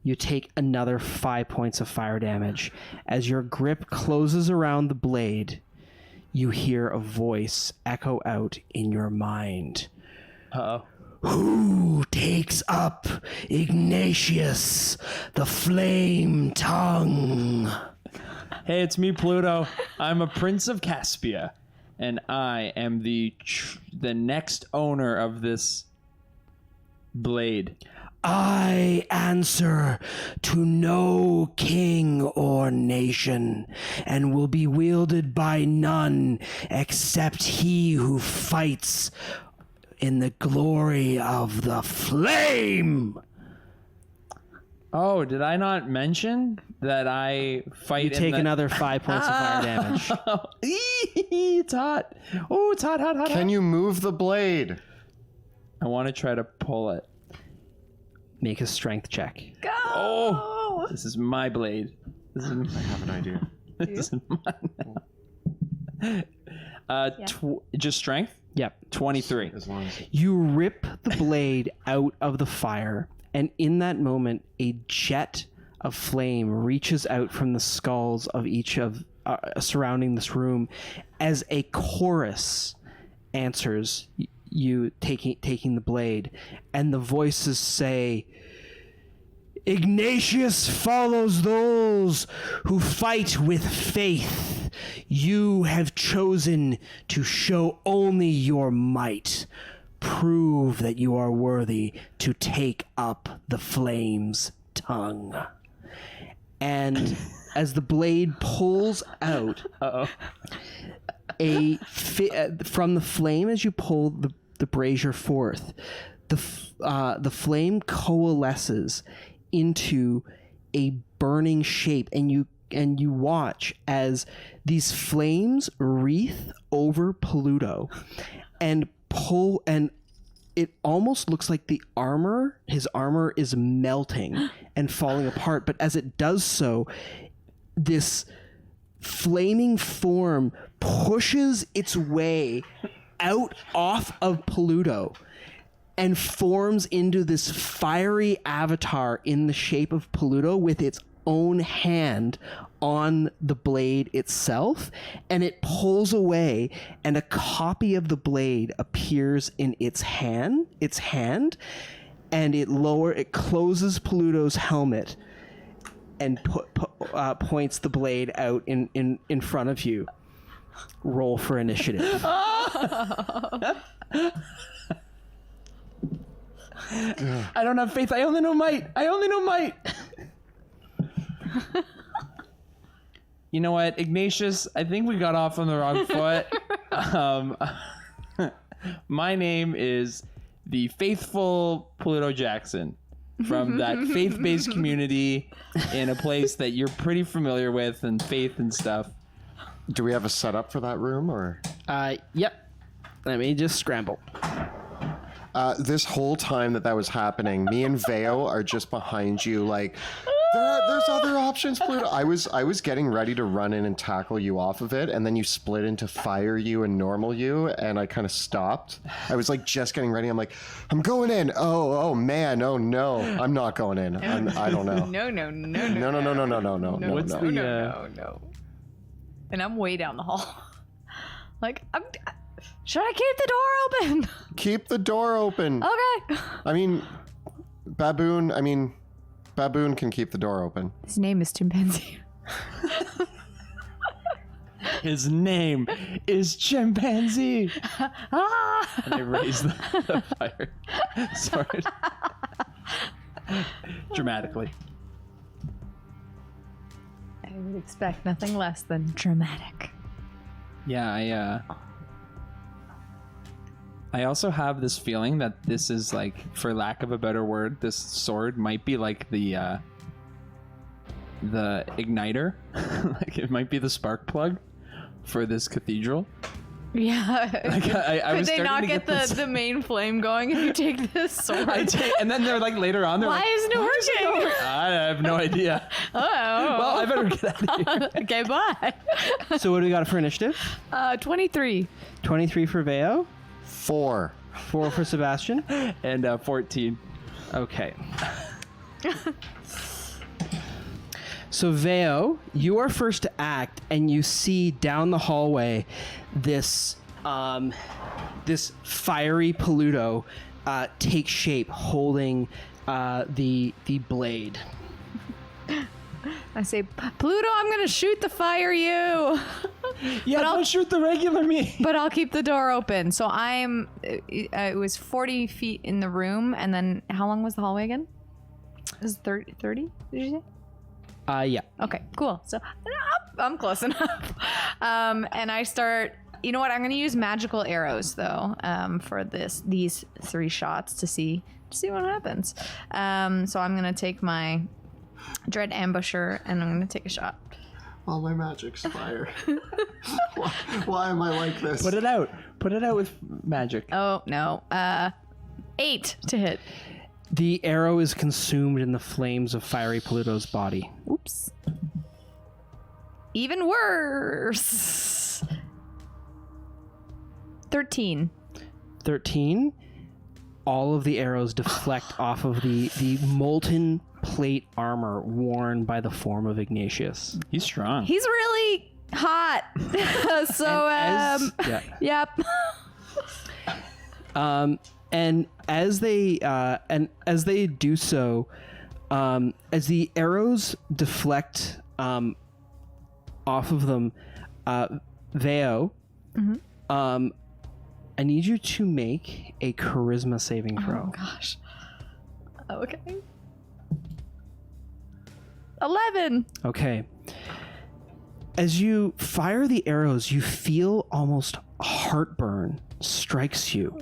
You take another 5 points of fire damage. As your grip closes around the blade, you hear a voice echo out in your mind. Uh-oh. Who takes up Ignatius, the Flametongue? Hey, it's me, Pluto. I'm a prince of Caspia, and I am the next owner of this blade. I answer to no king or nation, and will be wielded by none except he who fights in the glory of the flame. Oh, did I not mention that I fight? You take another 5 points of fire damage. It's hot. Oh, it's hot, hot, hot. Can you move the blade? I want to try to pull it. Make a strength check. Go! Oh, this is my blade. This is I have an idea. this is mine. Just strength. Yep. 23. As long as You rip the blade out of the fire, and in that moment, a jet of flame reaches out from the skulls of each of surrounding this room as a chorus answers you taking the blade, and the voices say, Ignatius follows those who fight with faith. You have chosen to show only your might. Prove that you are worthy to take up the flame's tongue. And as the blade pulls out, from the flame, as you pull the brazier forth, the flame coalesces into a burning shape, and you watch as these flames wreath over Pluto and pull, and it almost looks like his armor is melting and falling apart. But as it does so, this flaming form pushes its way out off of Pluto and forms into this fiery avatar in the shape of Pluto with its own hand on the blade itself, and it pulls away, and a copy of the blade appears in its hand, and it closes Pluto's helmet and points the blade out in front of you. Roll for initiative. I don't have faith. I only know might. You know what, Ignatius? I think we got off on the wrong foot. My name is the faithful Pluto Jackson from that faith-based community in a place that you're pretty familiar with, and faith and stuff. Do we have a setup for that room, or? Yep. Let me just scramble. This whole time that was happening, me and Veo are just behind you, like, there's other options, Pluto. I was getting ready to run in and tackle you off of it, and then you split into fire you and normal you, and I kind of stopped. I was like just getting ready. I'm like, I'm going in. Oh man, oh no, I'm not going in. I don't know. No. No. What's the No. And I'm way down the hall. Like, should I keep the door open? Keep the door open. Okay. I mean, Baboon can keep the door open. His name is Chimpanzee. His name is Chimpanzee. And I raise the fire sword dramatically. I would expect nothing less than dramatic. Yeah, I also have this feeling that this is, like, for lack of a better word, this sword might be like the igniter. Like, it might be the spark plug for this cathedral. Yeah. Like, I Could was they starting not to get the main flame going if you take this sword? And then they're like, later on, they're Why like, isn't it working? I have no idea. Oh. Well, I better get out of here. Okay, bye. So what do we got for initiative? 23. 23 for Veo. 4 for Sebastian. And 14. Okay. So Veo, you are first to act, and you see down the hallway this fiery Pluto take shape, holding the blade. I say, Pluto, I'm gonna shoot the fire you. Yeah, don't shoot the regular me. But I'll keep the door open. So it was 40 feet in the room, and then how long was the hallway again? It was 30, did you say? Yeah. Okay, cool. So I'm close enough. And I start, you know what? I'm going to use magical arrows though, for these 3 shots to see what happens. So I'm going to take my dread ambusher and I'm going to take a shot. All my magic's fire. Why am I like this? Put it out with magic. Oh, no. 8 to hit. The arrow is consumed in the flames of fiery Pluto's body. Oops. Even worse. 13. 13. All of the arrows deflect off of the molten plate armor worn by the form of Ignatius. He's strong. He's really hot. So, yep. And as they do so, as the arrows deflect off of them, Veo, I need you to make a charisma saving throw. Oh gosh. Okay. 11. Okay. As you fire the arrows, you feel almost heartburn strikes you,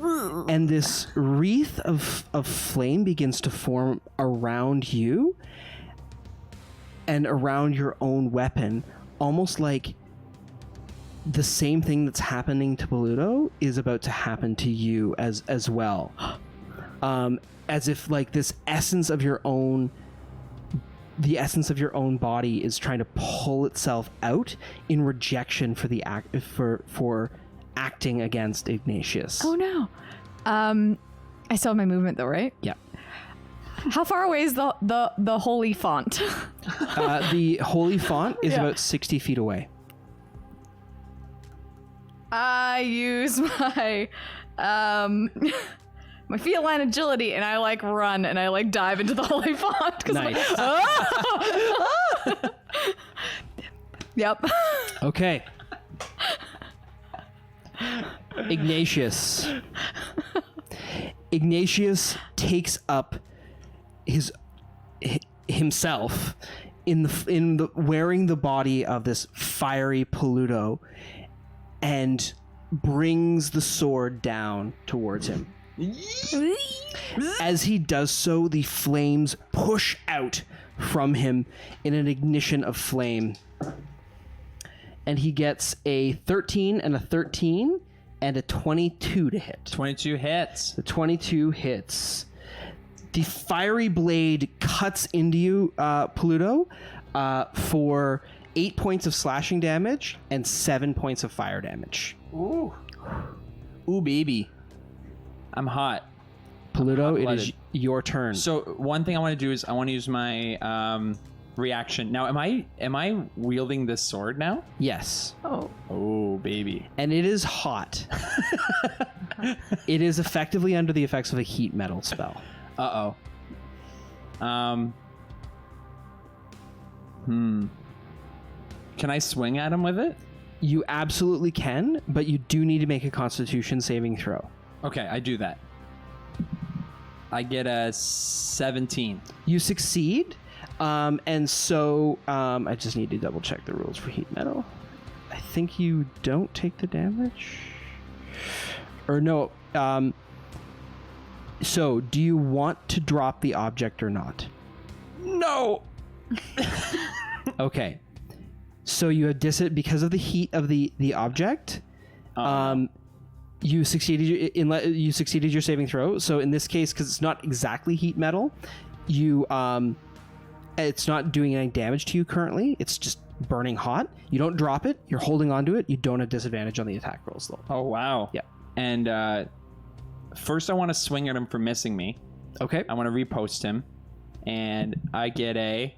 and this wreath of flame begins to form around you and around your own weapon, almost like the same thing that's happening to Pluto is about to happen to you as well. As if like this essence of your own, the essence of your own body is trying to pull itself out in rejection for the for acting against Ignatius. Oh no. I still have my movement though, right? Yeah. How far away is the holy font? The holy font is about 60 feet away. I use my my feline agility and I like run and I like dive into the holy font. Nice. Yep. Okay. Ignatius takes up himself in the wearing the body of this fiery Pluto and brings the sword down towards him. As he does so, the flames push out from him in an ignition of flame. And he gets a 13 and a 13 and a 22 to hit. 22 hits. The 22 hits. The fiery blade cuts into you, Pluto, for 8 points of slashing damage and 7 points of fire damage. Ooh, baby. I'm hot. Pluto, it hot-blooded. is your turn. So one thing I want to do is I want to use my reaction. Now, am I wielding this sword now? Yes. Oh, baby. And it is hot. It is effectively under the effects of a heat metal spell. Uh-oh. Can I swing at him with it? You absolutely can, but you do need to make a Constitution saving throw. Okay, I do that. I get a 17. You succeed, and so I just need to double check the rules for heat metal. I think you don't take the damage, or no. So, do you want to drop the object or not? No. Okay. So you have because of the heat of the object. You succeeded your saving throw. So in this case, because it's not exactly heat metal, it's not doing any damage to you currently. It's just burning hot. You don't drop it. You're holding onto it. You don't have disadvantage on the attack rolls though. Oh wow. Yeah. And first, I want to swing at him for missing me. Okay. I want to repost him, and I get a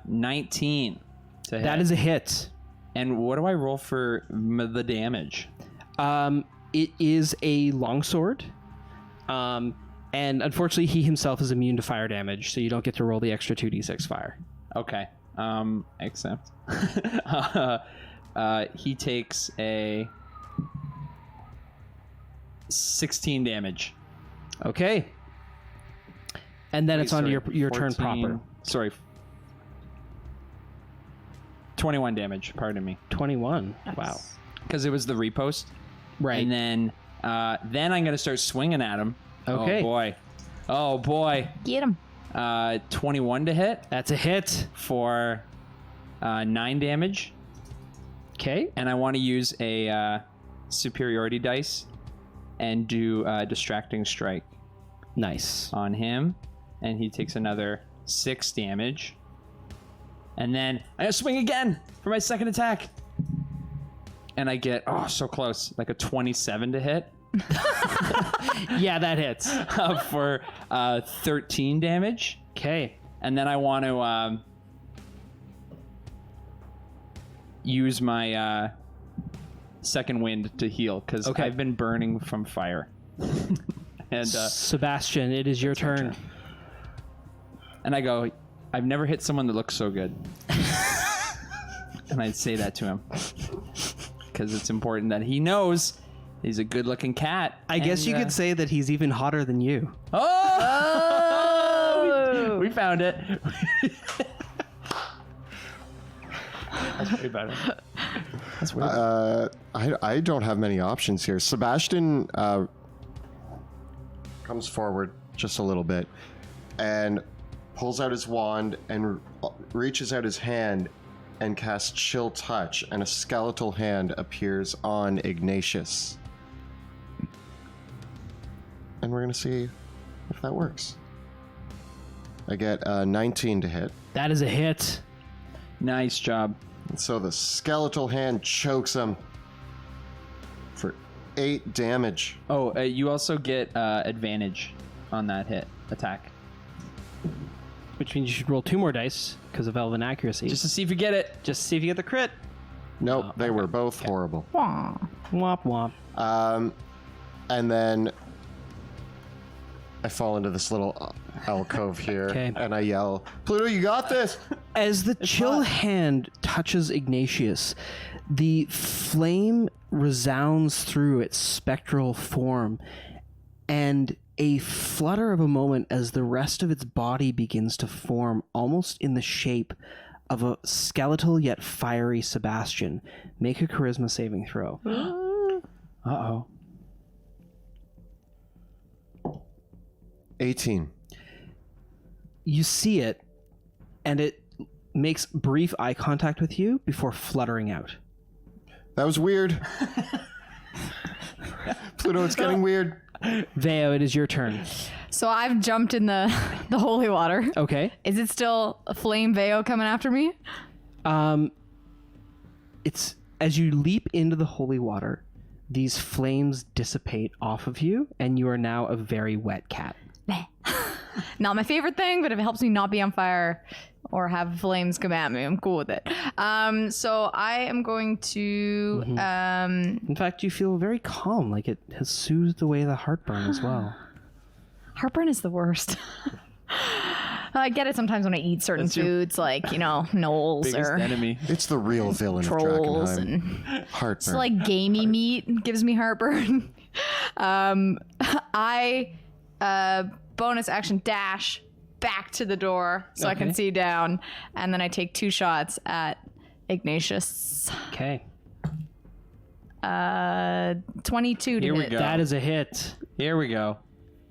19 to hit. That is a hit. And what do I roll for the damage? It is a longsword. And unfortunately, he himself is immune to fire damage, so you don't get to roll the extra 2d6 fire. Okay. Accept. he takes a 16 damage. Okay. And then it's on Sorry, your turn 14 proper. Sorry. 21 damage, pardon me. 21. Wow. Because it was the repost. Right. And then I'm going to start swinging at him. Okay. Oh, boy. Get him. 21 to hit That's a hit. for 9 damage. Okay. And I want to use a superiority dice and do distracting strike Nice. on him. And he takes another 6 damage. And then I swing again for my second attack. And I get, so close, like a 27 to hit Yeah, that hits. for 13 damage. Okay. And then I want to use my second wind to heal because Okay. I've been burning from fire. And Sebastian, it is your turn. and I go, I've never hit someone that looks so good. And I'd say that to him because it's important that he knows he's a good-looking cat. I guess you could say that he's even hotter than you. Oh! We found it. That's way better. That's weird. I don't have many options here. Sebastian comes forward just a little bit and pulls out his wand and reaches out his hand and casts Chill Touch, and a skeletal hand appears on Ignatius. And we're going to see if that works. I get 19 to hit. That is a hit. Nice job. And so the skeletal hand chokes him for 8 damage. Oh, you also get advantage on that hit attack. Which means you should roll 2 more dice because of elven accuracy. Just to see if you get it. Just see if you get the crit. Nope, they were both horrible. Womp womp. And then I fall into this little alcove here, Okay. and I yell, Pluto, you got this! As the chill hand touches Ignatius, the flame resounds through its spectral form, and a flutter of a moment as the rest of its body begins to form almost in the shape of a skeletal yet fiery Sebastian. Make a charisma saving throw. Uh-oh. 18. You see it, and it makes brief eye contact with you before fluttering out. That was weird. Pluto, it's getting weird. Veo, it is your turn. So I've jumped in the holy water. Okay. Is it still a flame Veo coming after me? It's as you leap into the holy water, these flames dissipate off of you, and you are now a very wet cat. Not my favorite thing, but if it helps me not be on fire or have flames come at me, I'm cool with it. So I am going to... In fact, you feel very calm, like it has soothed away the heartburn as well. Heartburn is the worst. I get it sometimes when I eat certain foods, like, gnolls Biggest or enemy. It's the real villain of trolls. Drakkenheim. And Heartburn. so, like, gamey meat gives me heartburn. Bonus action dash back to the door so I can see down, and then I take 2 shots at Ignatius. Okay. 22 to Here we hit. go. That is a hit. Here we go.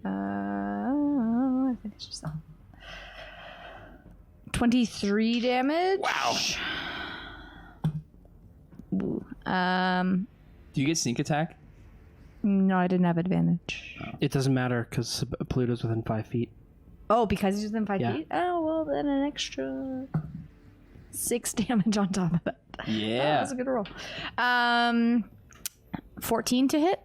I think it's just 23 damage. Wow. Do you get sneak attack? No, I didn't have advantage. It doesn't matter because Pluto's within 5 feet. Oh, because he's within 5 Yeah. feet? Oh, well, then an extra 6 damage on top of that. Yeah. Oh, that's a good roll. 14 to hit.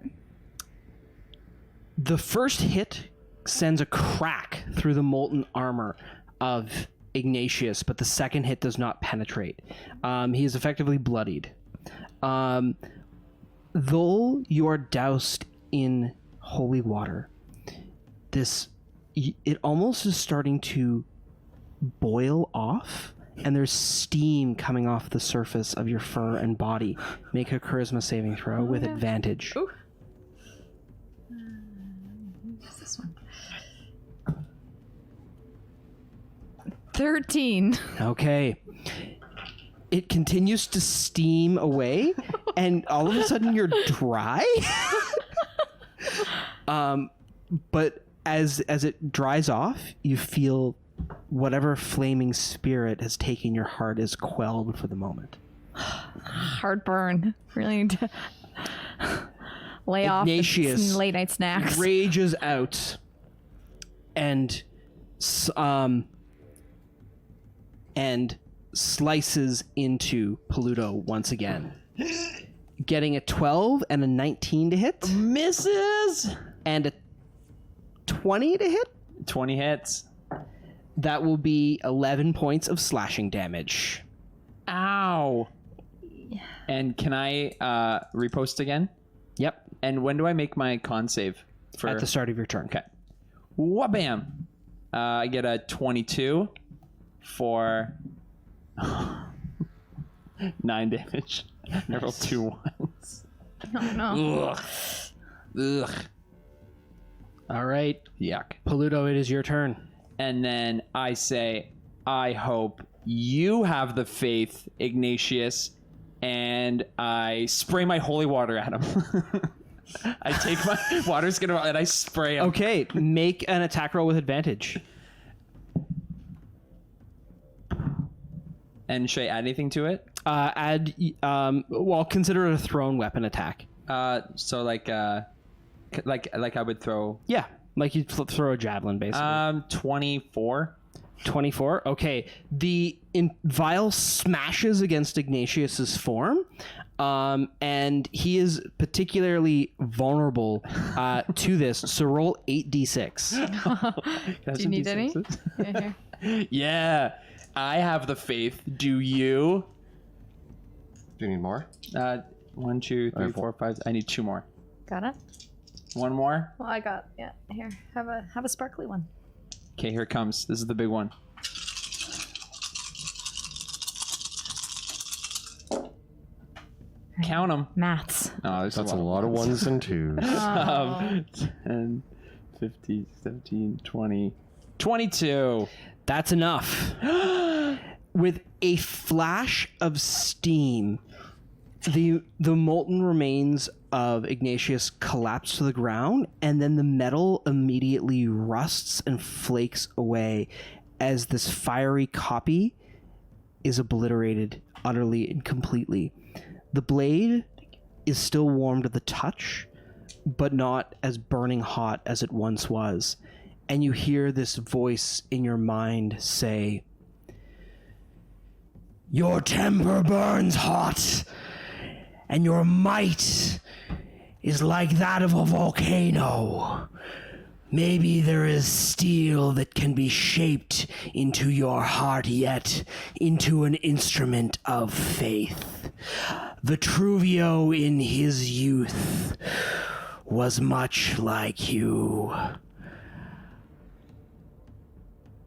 The first hit sends a crack through the molten armor of Ignatius, but the second hit does not penetrate. He is effectively bloodied. Though you are doused in holy water, it almost is starting to boil off, and there's steam coming off the surface of your fur and body. Make a charisma saving throw with advantage. Ooh. What's this one? 13. Okay. It continues to steam away, and all of a sudden you're dry. But as it dries off, you feel whatever flaming spirit has taken your heart is quelled for the moment. Heartburn. Really need to lay off Ignatius the late night snacks. rages out and slices into Paluto once again, getting a 12 and a 19 to hit, Misses. and a 20 to hit. 20 hits. That will be 11 points of slashing damage. Ow. And can I repost again? Yep, And when do I make my con save? at the start of your turn. Okay. Wha-bam. I get a 22 for 9 damage. I rolled 2 ones. Oh, no. Ugh. Ugh. All right, Yuck. Paluto, it is your turn. And then I say, I hope you have the faith, Ignatius. And I spray my holy water at him. I take my water skin and I spray him. Okay, make an attack roll with advantage. And should I add anything to it? Consider it a thrown weapon attack. So like I would throw. Yeah, like you throw a javelin, basically. 24. 24. Okay. The vial smashes against Ignatius's form, and he is particularly vulnerable to this. So roll 8d6. Do you need any? Yeah, here. Yeah, I have the faith. Do you? Do you need more? 1, 2, 3, 4, 5. I need 2 more. Got it? 1 more. Well, I got, yeah. Here, have a sparkly one. Okay, here it comes. This is the big one. Count them. Maths. Oh, there's That's a lot of ones and twos. 10, 15, 17, 20, 22. That's enough. With a flash of steam, the molten remains of Ignatius collapse to the ground, and then the metal immediately rusts and flakes away as this fiery copy is obliterated utterly and completely. The blade is still warm to the touch, but not as burning hot as it once was. And you hear this voice in your mind say, "Your temper burns hot, and your might is like that of a volcano. Maybe there is steel that can be shaped into your heart yet, into an instrument of faith. Vitruvio in his youth was much like you.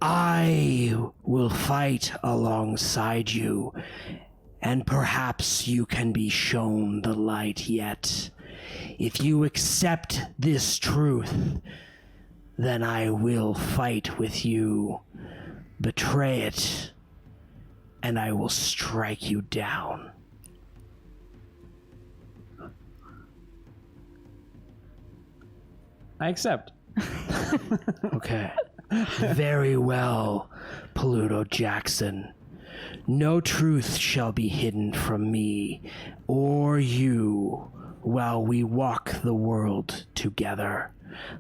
I will fight alongside you, and perhaps you can be shown the light yet. If you accept this truth, then I will fight with you. Betray it, and I will strike you down." I accept. Okay. Very well, Paluto Jackson. No truth shall be hidden from me or you while we walk the world together.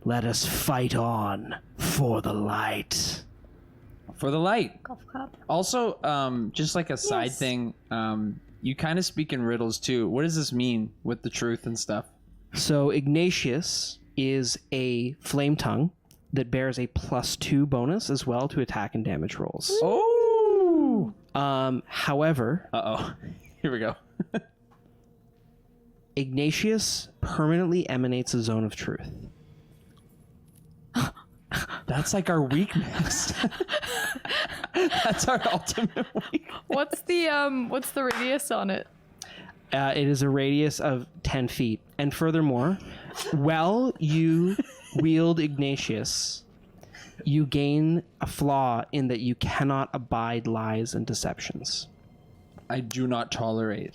Let us fight on for the light. For the light. Golf clap. Also, just like a side Yes. thing, you kind of speak in riddles too. What does this mean with the truth and stuff? So Ignatius is a Flametongue that bears a +2 bonus as well to attack and damage rolls. Oh! However, Uh-oh. Here we go. Ignatius permanently emanates a zone of truth. That's like our weakness. That's our ultimate weakness. What's the radius on it? It is a radius of 10 feet. And furthermore, while you wield Ignatius, you gain a flaw in that you cannot abide lies and deceptions. I do not tolerate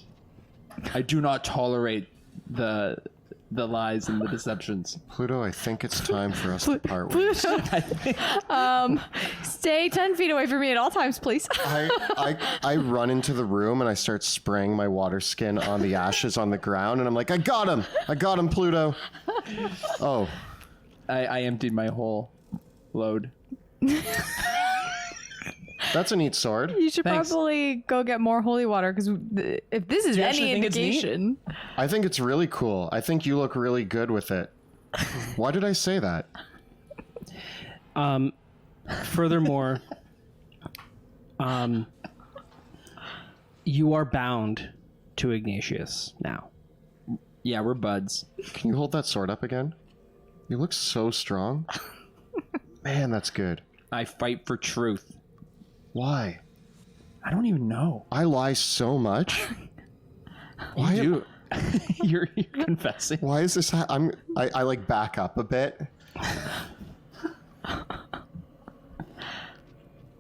the lies and the deceptions. Pluto, I think it's time for us to part ways. Stay 10 feet away from me at all times, please. I run into the room and I start spraying my water skin on the ashes on the ground, and I'm like, I got him, Pluto. Oh. I emptied my whole load. That's a neat sword. You should Thanks. probably go get more holy water, because if this is Do you any actually think it's neat? indication, I think it's really cool. I think you look really good with it. Why did I say that? Furthermore, you are bound to Ignatius now. Yeah, we're buds. Can you hold that sword up again? You look so strong. Man, that's good. I fight for truth. Why? I don't even know. I lie so much. Why? You do. You're confessing. Why is this? I like back up a bit.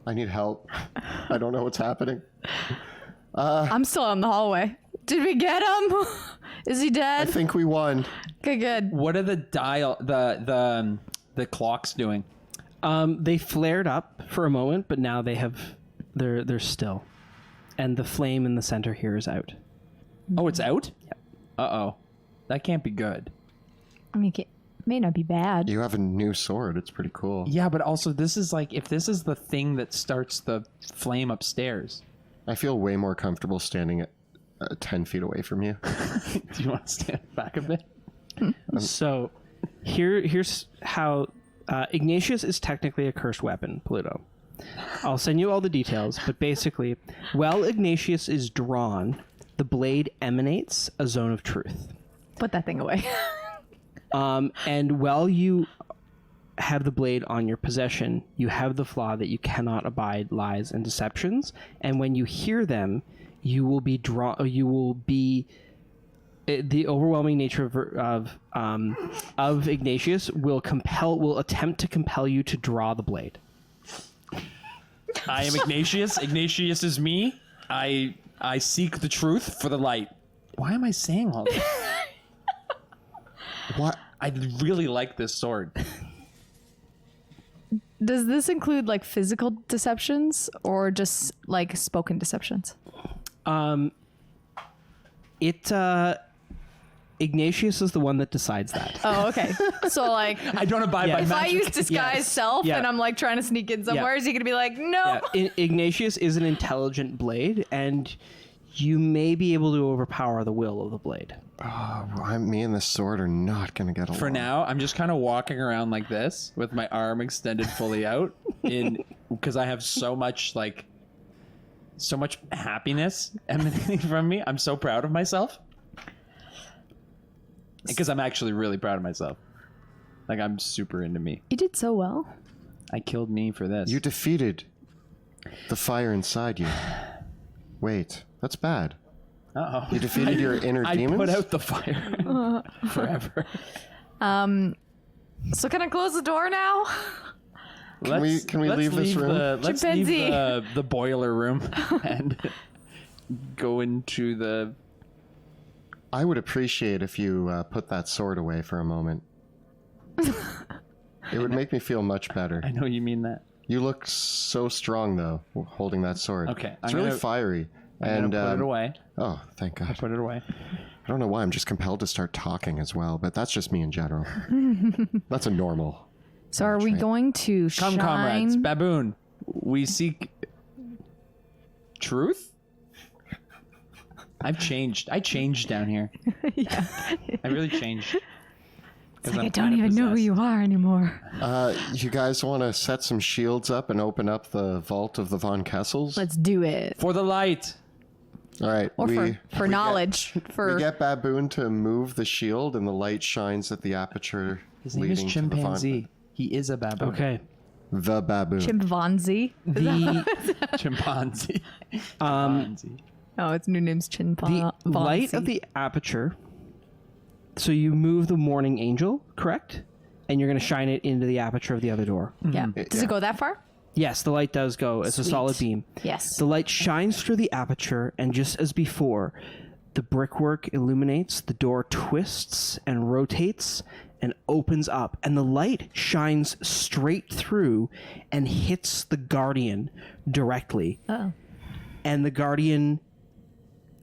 I need help. I don't know what's happening. I'm still in the hallway. Did we get him? Is he I dead? think we won. Okay, good. What are the clocks doing? They flared up for a moment, but now they're still. And the flame in the center here is out. Oh, it's out? Yep. Uh-oh. That can't be good. I mean, it may not be bad. You have a new sword. It's pretty cool. Yeah, but also this is like, if this is the thing that starts the flame upstairs. I feel way more comfortable standing at 10 feet away from you. Do you want to stand back a bit? So here's how Ignatius is technically a cursed weapon, Pluto. I'll send you all the details, but basically, while Ignatius is drawn, the blade emanates a zone of truth. Put that thing away. And while you have the blade on your possession, you have the flaw that you cannot abide lies and deceptions. And when you hear them, you will be the overwhelming nature of Ignatius will attempt to compel you to draw the blade. I am Ignatius. Ignatius is me. I seek the truth for the light. Why am I saying all this? What? I really like this sword. Does this include like physical deceptions or just like spoken deceptions? Ignatius is the one that decides that. Oh, okay. So like, I don't abide by if I magic. use disguise self Yeah. and I'm like trying to sneak in somewhere, is he gonna be like, no? Ignatius is an intelligent blade, and you may be able to overpower the will of the blade. Me and this sword are not going to get along. For now, I'm just kind of walking around like this with my arm extended fully out because I have so much happiness emanating from me. I'm so proud of myself. Because I'm actually really proud of myself. Like, I'm super into me. You did so well. I killed me for this. You defeated the fire inside you. Wait, that's bad. Uh-oh. You defeated your inner demons? I put out the fire forever. So can I close the door now? Can we leave this room? Let's Chimpanzee. leave the boiler room and go into the... I would appreciate if you put that sword away for a moment. It would make me feel much better. I know you mean that. You look so strong, though, holding that sword. Okay, It's really fiery. I'm gonna put it away. Oh, thank God. Put it away. I don't know why. I'm just compelled to start talking as well, but that's just me in general. That's a normal. So are we right. going to Come, shine? comrades. Baboon. We seek truth? I've changed. I changed down here. Yeah. I really changed. It's like I don't even know who you are anymore. You guys want to set some shields up and open up the vault of the Von Kessels? Let's do it. For the light. All right. Or for knowledge. We get Baboon to move the shield, and the light shines at the aperture His name is leading to the Von. Chimpanzee. He is a baboon. Okay. The baboon. Chimpanzee. The Chimpanzee. Chimpanzee. Oh, its new name's Chimpanzee. the light of the aperture. So you move the morning angel, correct? And you're going to shine it into the aperture of the other door. Yeah. Does it go that far? Yes, the light does go. It's a Sweet. solid beam. Yes. The light shines through the aperture, and just as before, the brickwork illuminates, the door twists and rotates and opens up, and the light shines straight through and hits the guardian directly. Uh-oh. And the guardian,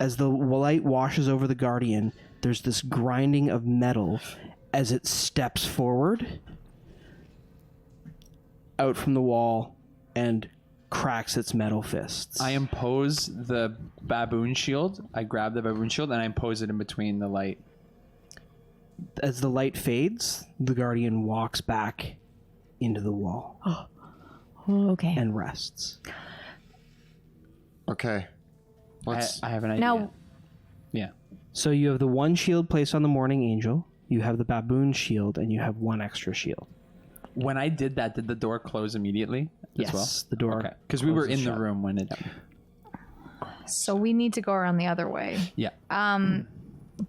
as the light washes over the guardian, there's this grinding of metal as it steps forward out from the wall and cracks its metal fists. I impose the baboon shield. I grab the baboon shield and I impose it in between the light. As the light fades, the guardian walks back into the wall Oh, okay. and rests. Okay. Let's. I have an idea. Now, Yeah. So you have the one shield placed on the morning angel, you have the baboon shield, and you have one extra shield. When I did that, did the door close immediately as well? Yes, the door. Okay. Because we were closes in the shut. room when it... so we need to go around the other way. Yeah.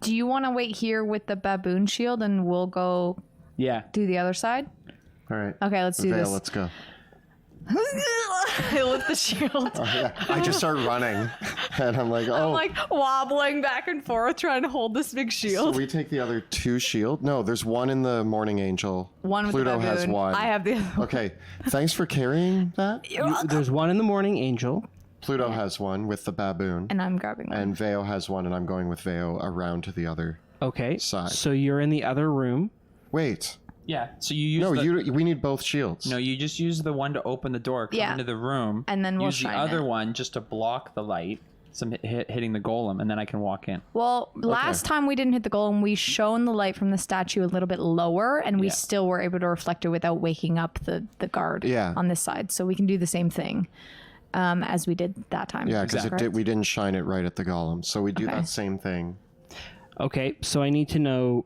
Do you want to wait here with the baboon shield and we'll go Yeah. do the other side? All right. Okay, let's do Vale, this. let's go. I lift the shield. Yeah, I just start running, and I'm like, oh. I'm like wobbling back and forth trying to hold this big So shield. we take the other two shield? No, there's one in the morning angel. One with Pluto the baboon. has one. I have the other. Okay, thanks for carrying that. There's one in the morning angel. Pluto has one with the baboon, And I'm grabbing one. and Veo has one, and I'm going with Veo around to the other. Okay. Side. So you're in the other room. Wait, Yeah. So you use no, the... we need both shields. No, you just use the one to open the door, come Yeah. into the room, And then we'll use the shine other it. one just to block the light, hitting the golem, and then I can walk in. Well, last time we didn't hit the golem, we shone the light from the statue a little bit lower, and we still were able to reflect it without waking up the guard Yeah. on this side. So we can do the same thing as we did that time. Yeah, because Correct? we didn't shine it right at the golem, so we do Okay. that same thing. Okay, so I need to know,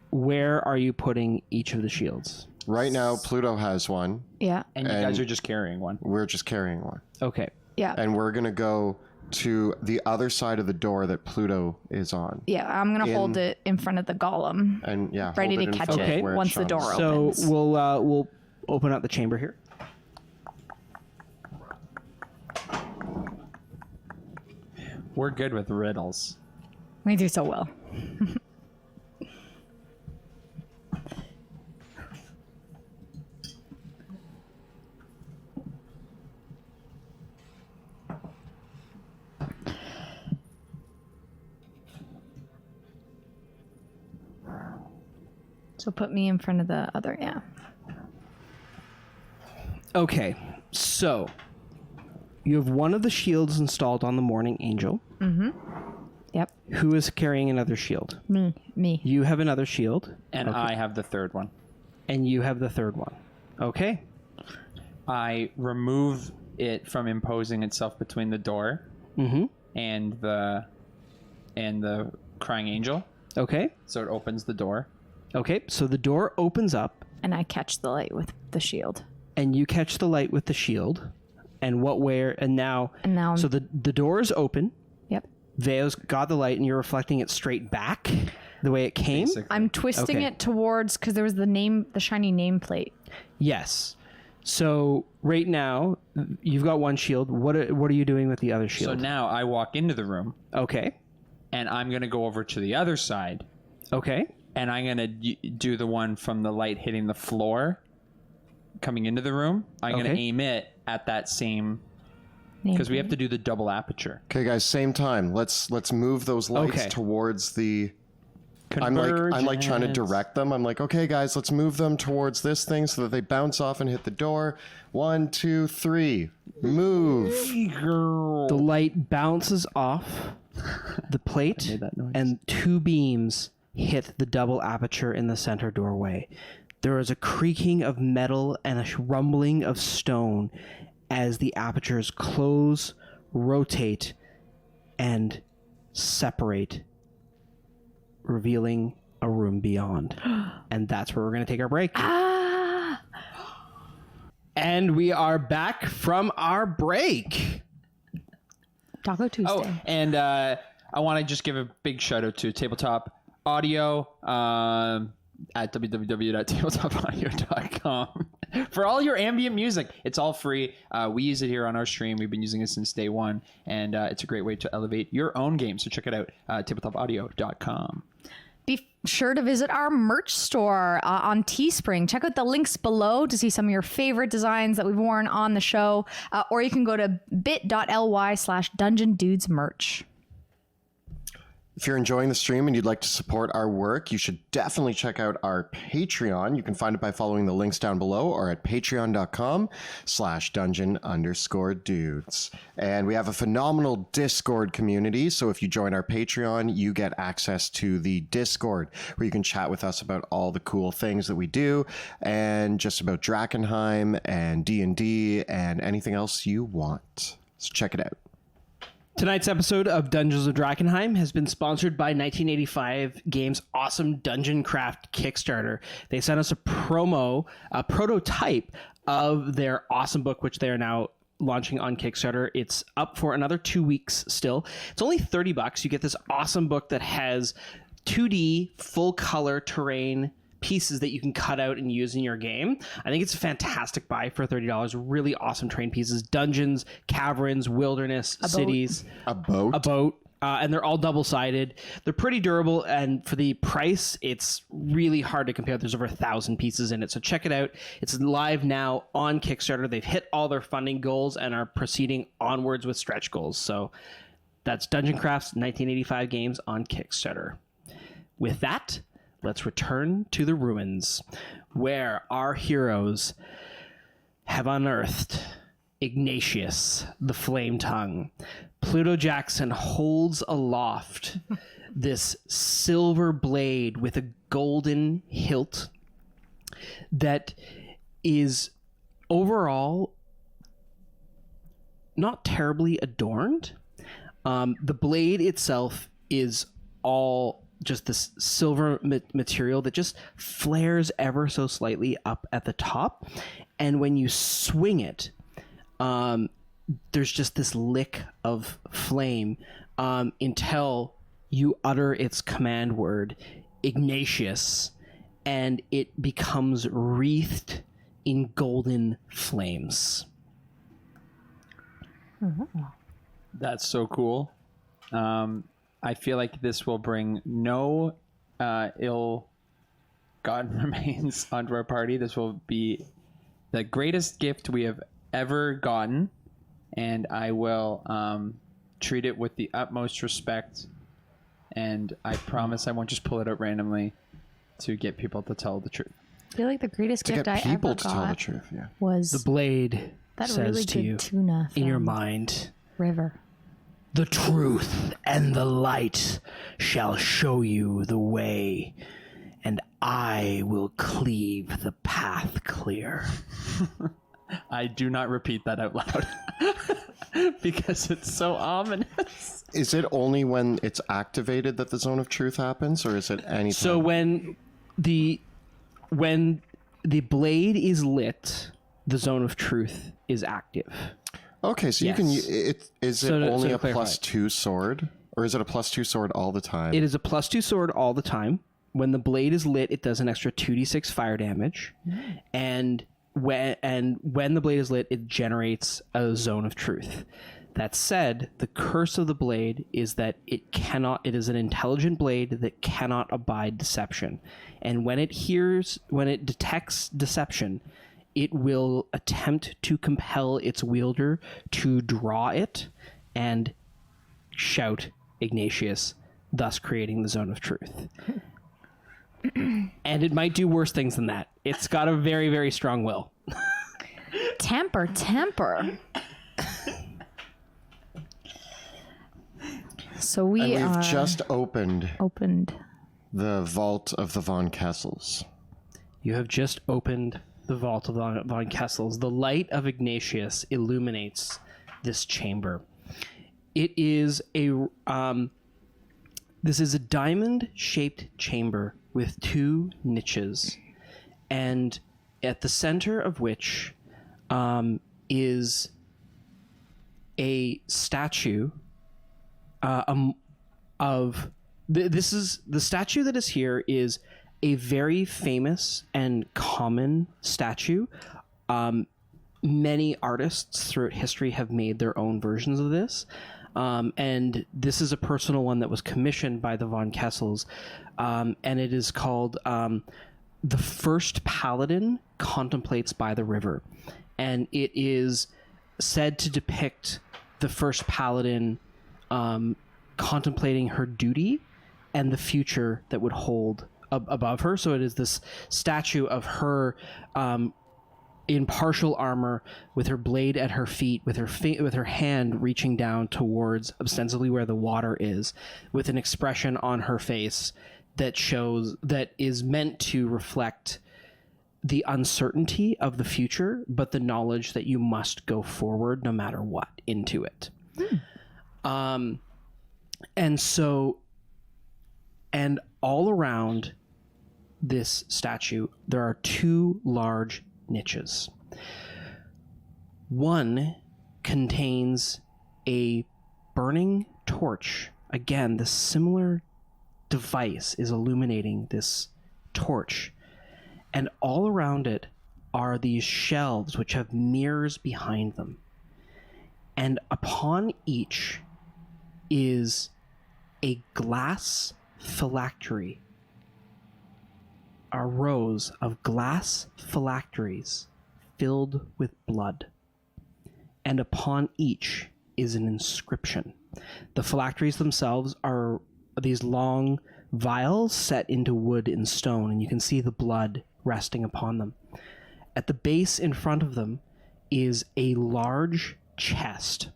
where are you putting each of the shields? Right now, Pluto has one. Yeah. And you guys are just carrying one. We're just carrying one, Okay. Yeah. and we're gonna go to the other side of the door that Pluto is on. Yeah. I'm going to hold it in front of the golem, And yeah, ready hold to in catch front of it where once the shines. door So opens. we'll open up the chamber here. We're good with riddles. We do so well. So put me in front of the other, yeah. Okay, so you have one of the shields installed on the morning angel. Yep. Who is carrying another shield? Me. You have another shield, And I have the third one. and you have the third one. Okay. I remove it from imposing itself between the door and the crying angel. Okay. So it opens the door. Okay. So the door opens up, And I catch the light with the shield. and you catch the light with the shield. And now And now I'm, so the door is open. yep. Veo's got the light, and you're reflecting it straight back the way it came. Basically. I'm twisting Okay. it towards, because there was the shiny nameplate. Yes. So right now you've got one shield. What are you doing with the other So shield? now I walk into the room Okay. and I'm going to go over to the other side Okay. and I'm going to do the one from the light hitting the floor coming into the room. I'm going to Okay. aim it at that same, because we have to do the double aperture. Okay, guys, same time. Let's move those lights Okay. towards the. I'm like trying to Convergence. direct them. I'm like, okay, guys, let's move them towards this thing so that they bounce off and hit the door. 1, 2, 3, move. The light bounces off the plate, made that noise. and two beams hit the double aperture in the center doorway. There is a creaking of metal and a rumbling of stone as the apertures close, rotate, and separate, revealing a room beyond. And that's where we're going to take our break. And we are back from our break. Taco Tuesday. Oh, and I want to just give a big shout out to Tabletop Audio at www.tabletopaudio.com for all your ambient music. It's all free. We use it here on our stream. We've been using it since day one, and it's a great way to elevate your own game. So check it out, tabletopaudio.com. Be sure to visit our merch store on Teespring. Check out the links below to see some of your favorite designs that we've worn on the show, or you can go to bit.ly/DungeonDudesMerch. If you're enjoying the stream and you'd like to support our work, you should definitely check out our Patreon. You can find it by following the links down below or at patreon.com/dungeon_dudes. And we have a phenomenal Discord community. So if you join our Patreon, you get access to the Discord where you can chat with us about all the cool things that we do and just about Drakkenheim and D&D and anything else you want. So check it out. Tonight's episode of Dungeons of Drakkenheim has been sponsored by 1985 Games' awesome Dungeon Craft Kickstarter. They sent us a prototype of their awesome book, which they are now launching on Kickstarter. It's up for another 2 weeks still. It's only $30. You get this awesome book that has 2D full color terrain pieces that you can cut out and use in your game. I think it's a fantastic buy for $30. Really awesome terrain pieces, dungeons, caverns, wilderness, cities, A boat. And they're all double-sided. They're pretty durable, and for the price, it's really hard to compare. There's over 1,000 pieces in it, so check it out. It's live now on Kickstarter. They've hit all their funding goals and are proceeding onwards with stretch goals. So that's Dungeon Craft's 1985 Games on Kickstarter. With that, let's return to the ruins, where our heroes have unearthed Ignatius, the Flametongue. Pluto Jackson holds aloft this silver blade with a golden hilt that is overall not terribly adorned. The blade itself is all just this silver material that just flares ever so slightly up at the top. And when you swing it, there's just this lick of flame until you utter its command word, Ignatius, and it becomes wreathed in golden flames. That's so cool. I feel like this will bring no ill-gotten remains onto our party. This will be the greatest gift we have ever gotten, and I will treat it with the utmost respect, and I promise I won't just pull it out randomly to get people to tell the truth. I feel like the greatest To gift get I people ever to tell the got truth, yeah. was The blade that says really to good you tuna in your from mind, River. the truth and the light shall show you the way, and I will cleave the path clear. I do not repeat that out loud because it's so ominous. Is it only when it's activated that the zone of truth happens, or is it any time? So when the blade is lit, the zone of truth is active. Okay, so you can. Is it So only to a clarify. +2 sword, or is it a +2 sword all the time? It is a +2 sword all the time. When the blade is lit, it does an extra 2d6 fire damage, and when the blade is lit, it generates a zone of truth. That said, the curse of the blade is that it is an intelligent blade that cannot abide deception. And when it detects deception, it will attempt to compel its wielder to draw it and shout Ignatius, thus creating the zone of truth. And it might do worse things than that. It's got a very, very strong will. Temper. So we and we've just opened opened. the vault of the Von Kessels. You have just opened the vault of the Von Kessels. The light of Ignatius illuminates this chamber. It is this is a diamond-shaped chamber with 2 niches, and at the center of which is a statue this is the statue that is here is a very famous and common statue. Many artists throughout history have made their own versions of this. And this is a personal one that was commissioned by the Von Kessels. And it is called The First Paladin Contemplates by the River. And it is said to depict the first paladin contemplating her duty and the future that would hold above her. So it is this statue of her in partial armor, with her blade at her feet, with her hand reaching down towards ostensibly where the water is, with an expression on her face that is meant to reflect the uncertainty of the future, but the knowledge that you must go forward no matter what into it. And all around this statue, there are two large niches. One contains a burning torch. Again, the similar device is illuminating this torch. And all around it are these shelves which have mirrors behind them. And upon each is a glass phylactery. Are rows of glass phylacteries filled with blood. And upon each is an inscription. The phylacteries themselves are these long vials set into wood and stone, and you can see the blood resting upon them. At the base in front of them is a large chest,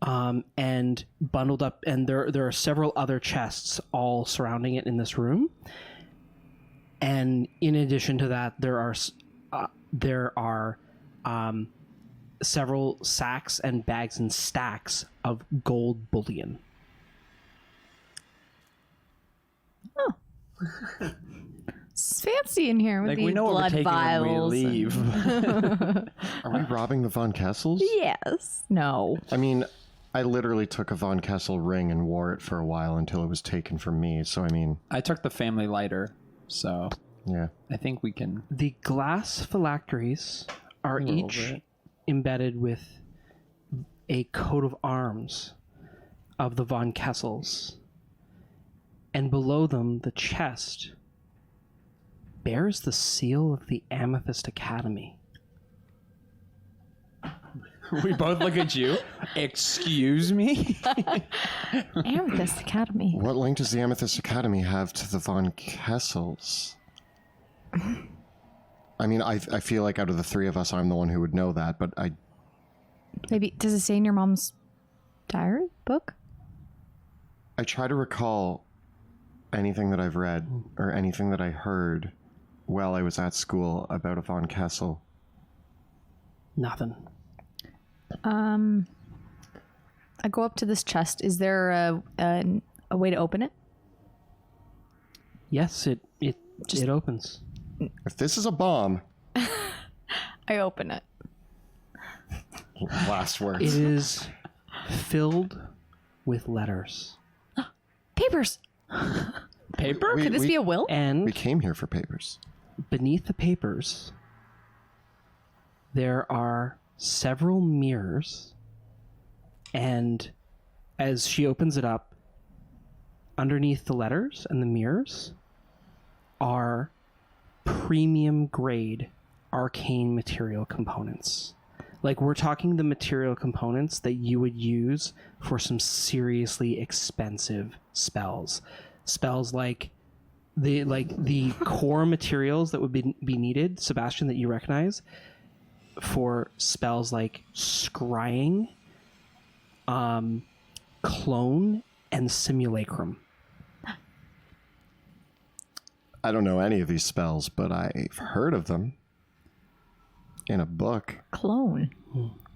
and bundled up, and there are several other chests all surrounding it in this room. And in addition to that, there are several sacks and bags and stacks of gold bullion. Oh. It's fancy in here with Like, these we know what we're blood taking vials. when we leave. Are we robbing the Von Kessels? Yes. No. I mean, I literally took a Von Kessel ring and wore it for a while until it was taken from me. So, I mean... I took the family lighter, so Yeah. I think we can... The glass phylacteries are We're each over it. embedded with a coat of arms of the Von Kessels. And below them, the chest bears the seal of the Amethyst Academy. We both look at you. Excuse me? Amethyst Academy. What link does the Amethyst Academy have to the Von Kessels? I mean, I feel like out of the three of us, I'm the one who would know that, but Maybe, does it say in your mom's diary book? I try to recall anything that I've read or anything that I heard while I was at school about a Von Kessel. Nothing. I go up to this chest. Is there a way to open it? Yes, it opens. If this is a bomb, I open it. last words. It is filled with letters. Papers. Paper? We- Could this we- be a will? And We came here for papers. beneath the papers, there are several mirrors. And as she opens it up, underneath the letters and the mirrors are premium grade arcane material components. Like, we're talking the material components that you would use for some seriously expensive spells. Spells like the core materials that would be needed, Sebastian, that you recognize for spells like scrying, clone, and simulacrum. I don't know any of these spells, but I've heard of them in a book. Clone.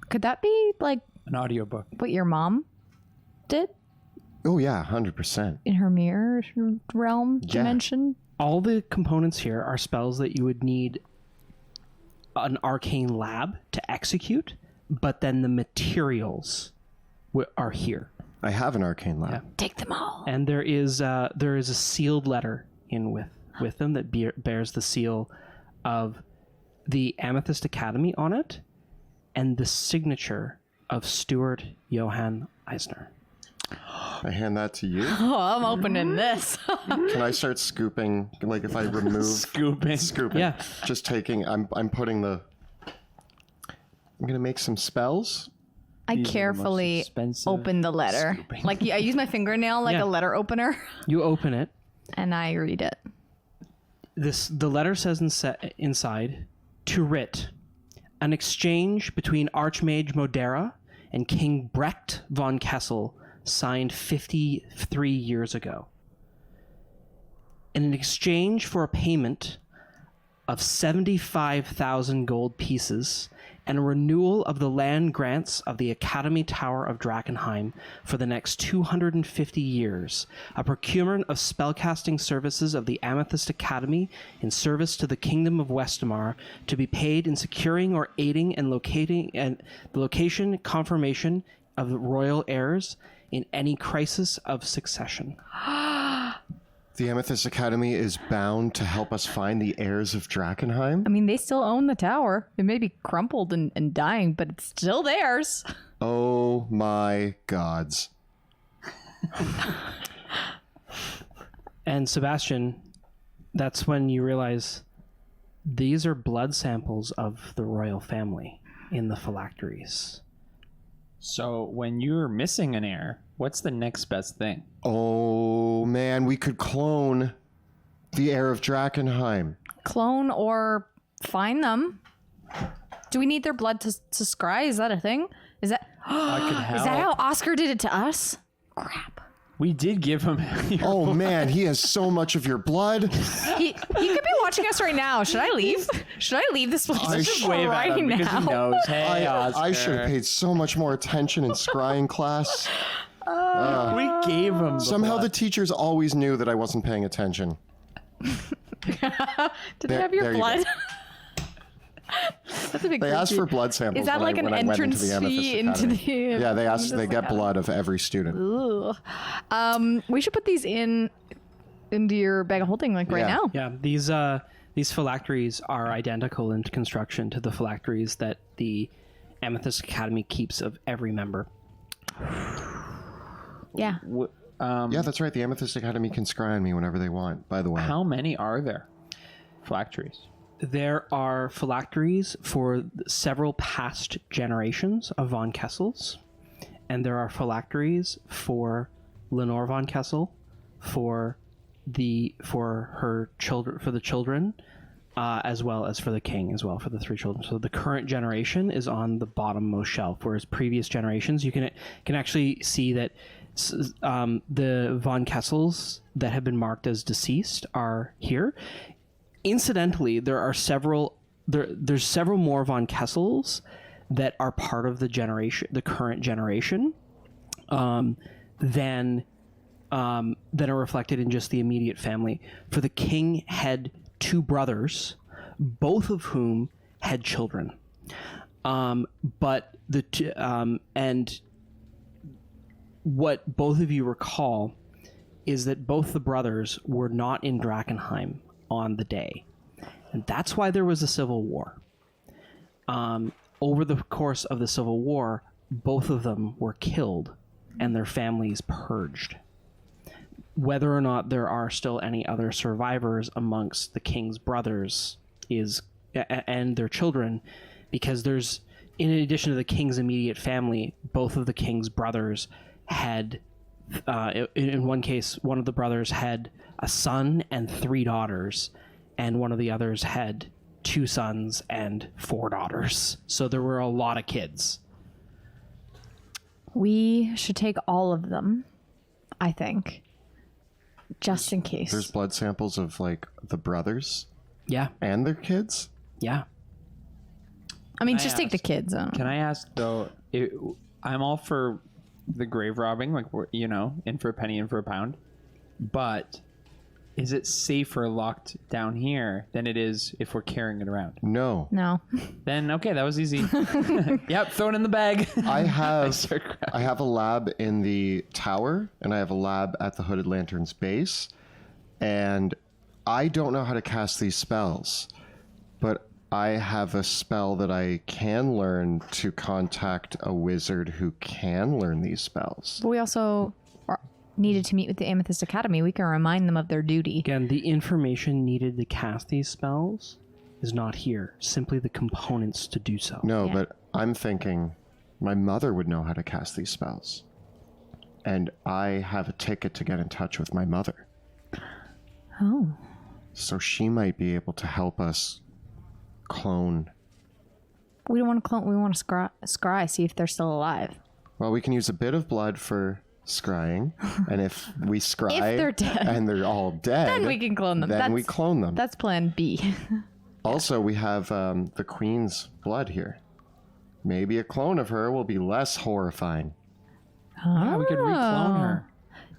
Could that be like An audiobook. what your mom did Oh yeah, 100%. in her mirror realm Yeah. dimension? All the components here are spells that you would need an arcane lab to execute, but then the materials are here. I have an arcane lab. Take them all. And there is a sealed letter in with them that bears the seal of the Amethyst Academy on it, and the signature of Stuart Johann Eisner. I hand that to you. Oh, I'm opening this. Can I start scooping? Like if I remove Scooping. Yeah. just taking. I'm putting the. I'm gonna make some spells. I These are the most carefully expensive open the letter. scooping. Like I use my fingernail like Yeah. a letter opener, You open it. and I read it. The letter says inside, to writ, an exchange between Archmage Modera and King Brecht von Kessel signed 53 years ago. In exchange for a payment of 75,000 gold pieces and a renewal of the land grants of the Academy Tower of Drakkenheim for the next 250 years, a procurement of spellcasting services of the Amethyst Academy in service to the Kingdom of Westamar to be paid in securing or aiding and locating and the location confirmation of the royal heirs in any crisis of succession. The Amethyst Academy is bound to help us find the heirs of Drakkenheim. I mean, they still own the tower. It may be crumpled and dying, but it's still theirs. Oh my gods. And Sebastian, that's when you realize these are blood samples of the royal family in the phylacteries. So when you're missing an heir, what's the next best thing? Oh man, we could clone the heir of Drakkenheim. Clone or find them. Do we need their blood to scry? Is that a thing? Is that I could help. is that how Oscar did it to us? Crap. We did give him. Oh man, he has so much of your blood. He could be watching us right now. Should I leave? Should I leave this place Let's Wave at right him because he now? knows. Hey, I should have Oscar. paid so much more attention in scrying class. We gave him. The Somehow the blood. teachers always knew that I wasn't paying attention. Did they There- have your there you go. blood? That's a big. They asked for blood samples. Is that when like I, an when I went into entrance the Amethyst fee into Academy. the? Yeah, they asked. into They the get academy? blood of every student. Ugh. We should put these into your bag of holding like right Yeah. now. Yeah, these phylacteries are identical in construction to the phylacteries that the Amethyst Academy keeps of every member. Yeah. Yeah, that's right. The Amethyst Academy can scry on me whenever they want. By the way, How many are there? Phylacteries. There are phylacteries for several past generations of von Kessels, and there are phylacteries for Lenore von Kessel, for her children, for the children, as well as for the king, as well for the three children. So the current generation is on the bottommost shelf, whereas previous generations, you can actually see that the von Kessels that have been marked as deceased are here. Incidentally, there's several more von Kessels that are part of the current generation, that are reflected in just the immediate family. For the king had two brothers, both of whom had children, but and what both of you recall is that both the brothers were not in Drakkenheim on the day, and that's why there was a civil war. Over the course of the civil war, both of them were killed and their families purged. Whether or not there are still any other survivors amongst the king's brothers and their children, because there's, in addition to the king's immediate family, both of the king's brothers had, in one case, one of the brothers had a son and 3 daughters, and one of the others had 2 sons and 4 daughters. So there were a lot of kids. We should take all of them, I think, just in case. there's blood samples of like the brothers Yeah, and their kids. yeah. I mean, Can I just take the ask- kids. Can I ask though? I'm all for the grave robbing, like we're, in for a penny, in for a pound. But is it safer locked down here than it is if we're carrying it around? No. No. Then okay, that was easy. Yep, throw it in the bag. I have a lab in the tower, and I have a lab at the Hooded Lantern's base, and I don't know how to cast these spells, but I have a spell that I can learn to contact a wizard who can learn these spells. But we also needed to meet with the Amethyst Academy. We can remind them of their duty. Again, the information needed to cast these spells is not here. Simply the components to do so. No, Yeah. but I'm thinking my mother would know how to cast these spells. And I have a ticket to get in touch with my mother. Oh. So she might be able to help us clone. We don't want to clone. We want to scry, see if they're still alive. Well, we can use a bit of blood for scrying. And if we scry If they're dead. and they're all dead, Then we can clone them. Then we clone them. That's plan B. Also, we have the queen's blood here. Maybe a clone of her will be less horrifying. Yeah, we could reclone her.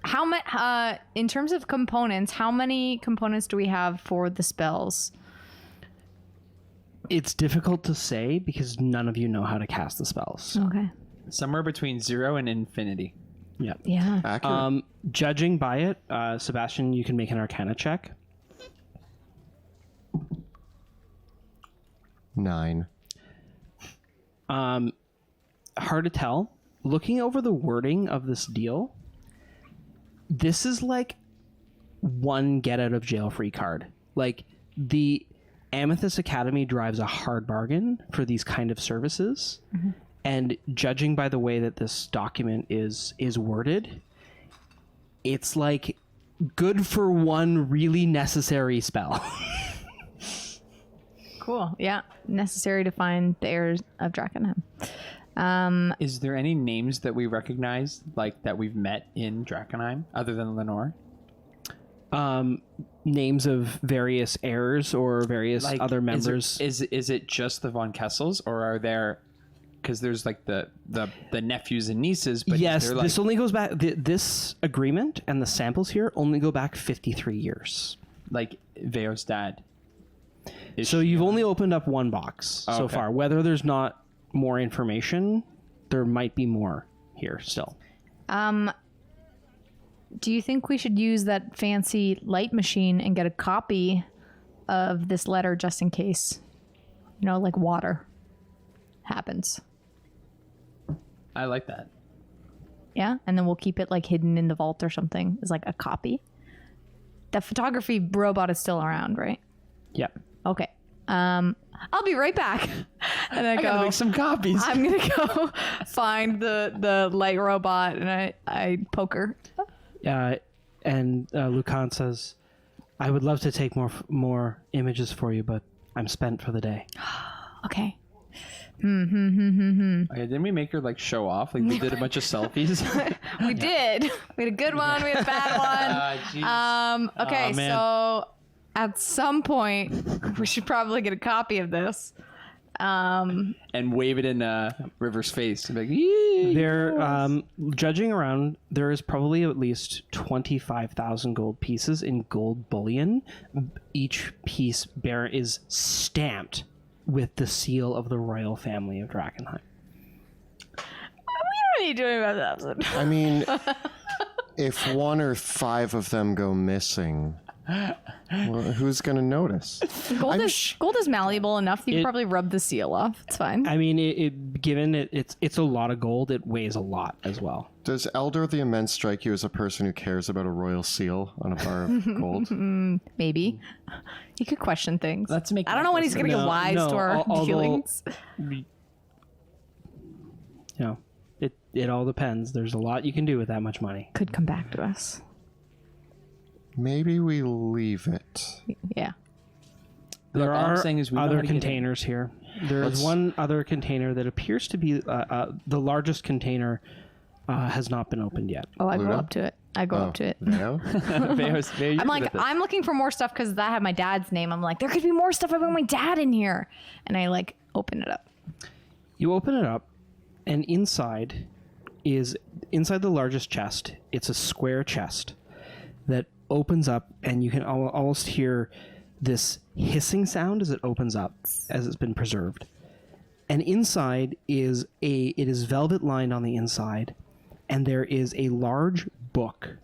How much? In terms of components, how many components do we have for the spells? It's difficult to say because none of you know how to cast the spells. Okay. Somewhere between 0 and infinity. Yeah. Yeah. Accurate. Judging by it, Sebastian, you can make an Arcana check. 9. Hard to tell. Looking over the wording of this deal, this is like one get out of jail free card. Like the Amethyst Academy drives a hard bargain for these kind of services. Mm-hmm. And judging by the way that this document is worded, it's like good for one really necessary spell. Cool. Yeah. Necessary to find the heirs of Drakkenheim. Is there any names that we recognize, like that we've met in Drakkenheim, other than Lenore? Names of various heirs or various Like, other members. Is it just the Von Kessels, or are there? Because there's like the nephews and nieces. But Yes, they're like, this only goes back. This agreement and the samples here only go back 53 years. like Veo's dad. So you've only opened up one box so okay. far. Whether there's not more information, there might be more here still. Do you think we should use that fancy light machine and get a copy of this letter just in case, like water happens? I like that. Yeah. And then we'll keep it like hidden in the vault or something as like a copy. The photography robot is still around, right? Yep. Okay. I'll be right back. And I Gotta go, make some copies. I'm going to go find the light robot and I poke her. And Lucan says, "I would love to take more images for you, but I'm spent for the day." Okay. Okay, didn't we make her like show off? Like we did a bunch of selfies. We did. We had a good one. We had a bad one. Okay, Oh, man. so at some point, we should probably get a copy of this. And wave it in River's face. Like, "Yee." There, judging around, there is probably at least 25,000 gold pieces in gold bullion. Each piece is stamped with the seal of the royal family of Drakkenheim. What are you doing about that? I mean, if 1 or 5 of them go missing, well, who's going to notice? Gold is malleable enough. You can probably rub the seal off. It's fine. I mean, given it's a lot of gold, it weighs a lot as well. Does Elder the Immense strike you as a person who cares about a royal seal on a bar of gold? Maybe. You could question things. Let's make I don't know when he's going to get wise to our dealings. It all depends. There's a lot you can do with that much money. Could come back to us. Maybe we leave it. Yeah. There all I'm are saying is we know how other to get in. containers here. There is one other container that appears to be the largest container has not been opened yet. Oh, I go Luna? up to it. I go up to it. No? I'm like, I'm looking for more stuff because that had my dad's name. I'm like, there could be more stuff about my dad in here. And I like open it up. You open it up, and inside the largest chest. It's a square chest that opens up, and you can almost hear this hissing sound as it opens up, as it's been preserved. And inside it is velvet lined on the inside, and there is a large book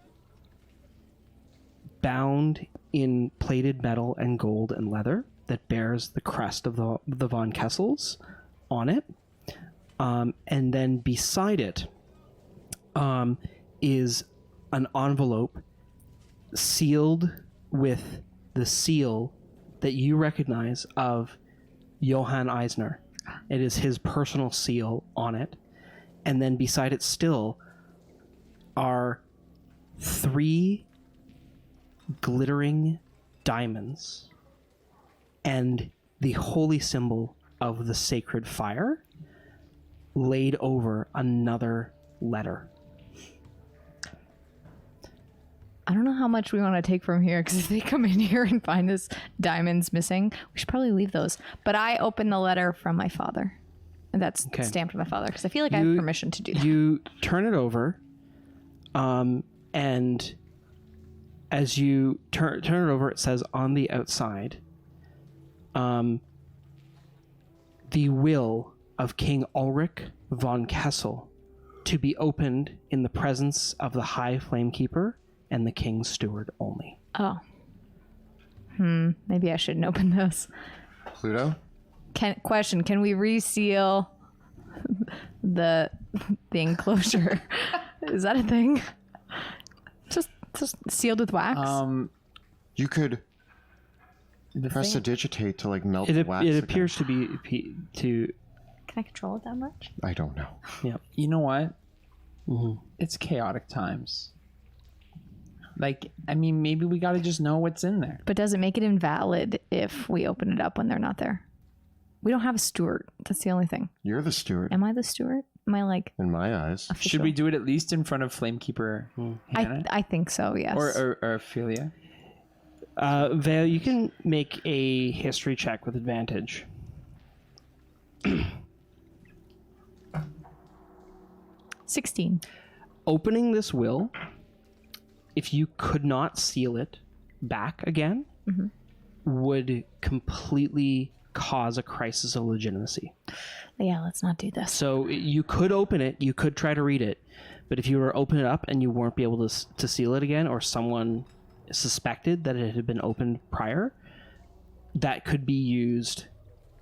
bound in plated metal and gold and leather that bears the crest of the Von Kessels on it. And then beside it is an envelope sealed with the seal that you recognize of Johann Eisner. It is his personal seal on it. And then beside it still are 3 glittering diamonds and the holy symbol of the sacred fire laid over another letter. I don't know how much we want to take from here, because if they come in here and find this diamonds missing, we should probably leave those. But I opened the letter from my father. And that's stamped with my father, because I feel like I have permission to do that. You turn it over, and as you turn it over, it says on the outside, the will of King Ulrich von Kessel to be opened in the presence of the High Flamekeeper and the King's Steward only. Oh. Maybe I shouldn't open this. Pluto? Can we reseal the enclosure? Is that a thing? Just sealed with wax? You could prestidigitate to like melt the wax. It appears to be to. Can I control it that much? I don't know. Yeah. You know what? Mm-hmm. It's chaotic times. Like, I mean, maybe we got to just know what's in there. But does it make it invalid if we open it up when they're not there? We don't have a steward. That's the only thing. You're the steward. Am I the steward? Am I like in my eyes? official? Should we do it at least in front of Flamekeeper Hannah? I think so, yes. Or Ophelia? Vale, you can make a history check with advantage. 16. Opening this will, if you could not seal it back again, would completely cause a crisis of legitimacy. Yeah, let's not do this. So you could open it, you could try to read it, but if you were to open it up and you weren't be able to seal it again, or someone suspected that it had been opened prior, that could be used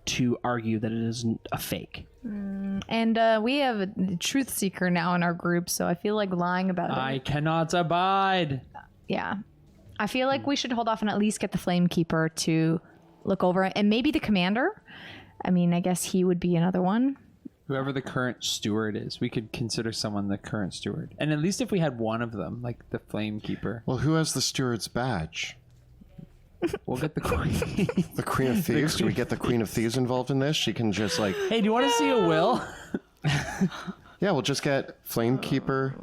to argue that it is a fake. And we have a truth seeker now in our group, so I feel like lying about it. I cannot abide. Yeah. I feel like we should hold off and at least get the Flamekeeper to look over it. And maybe the commander. I mean, I guess he would be another one. Whoever the current steward is, we could consider someone the current steward. And at least if we had one of them, like the Flamekeeper. Well, who has the steward's badge? We'll get the queen. The Queen of Thieves? Do we get the Queen of Thieves involved in this? She can just like... Hey, do you want to see a will? Yeah, we'll just get Flamekeeper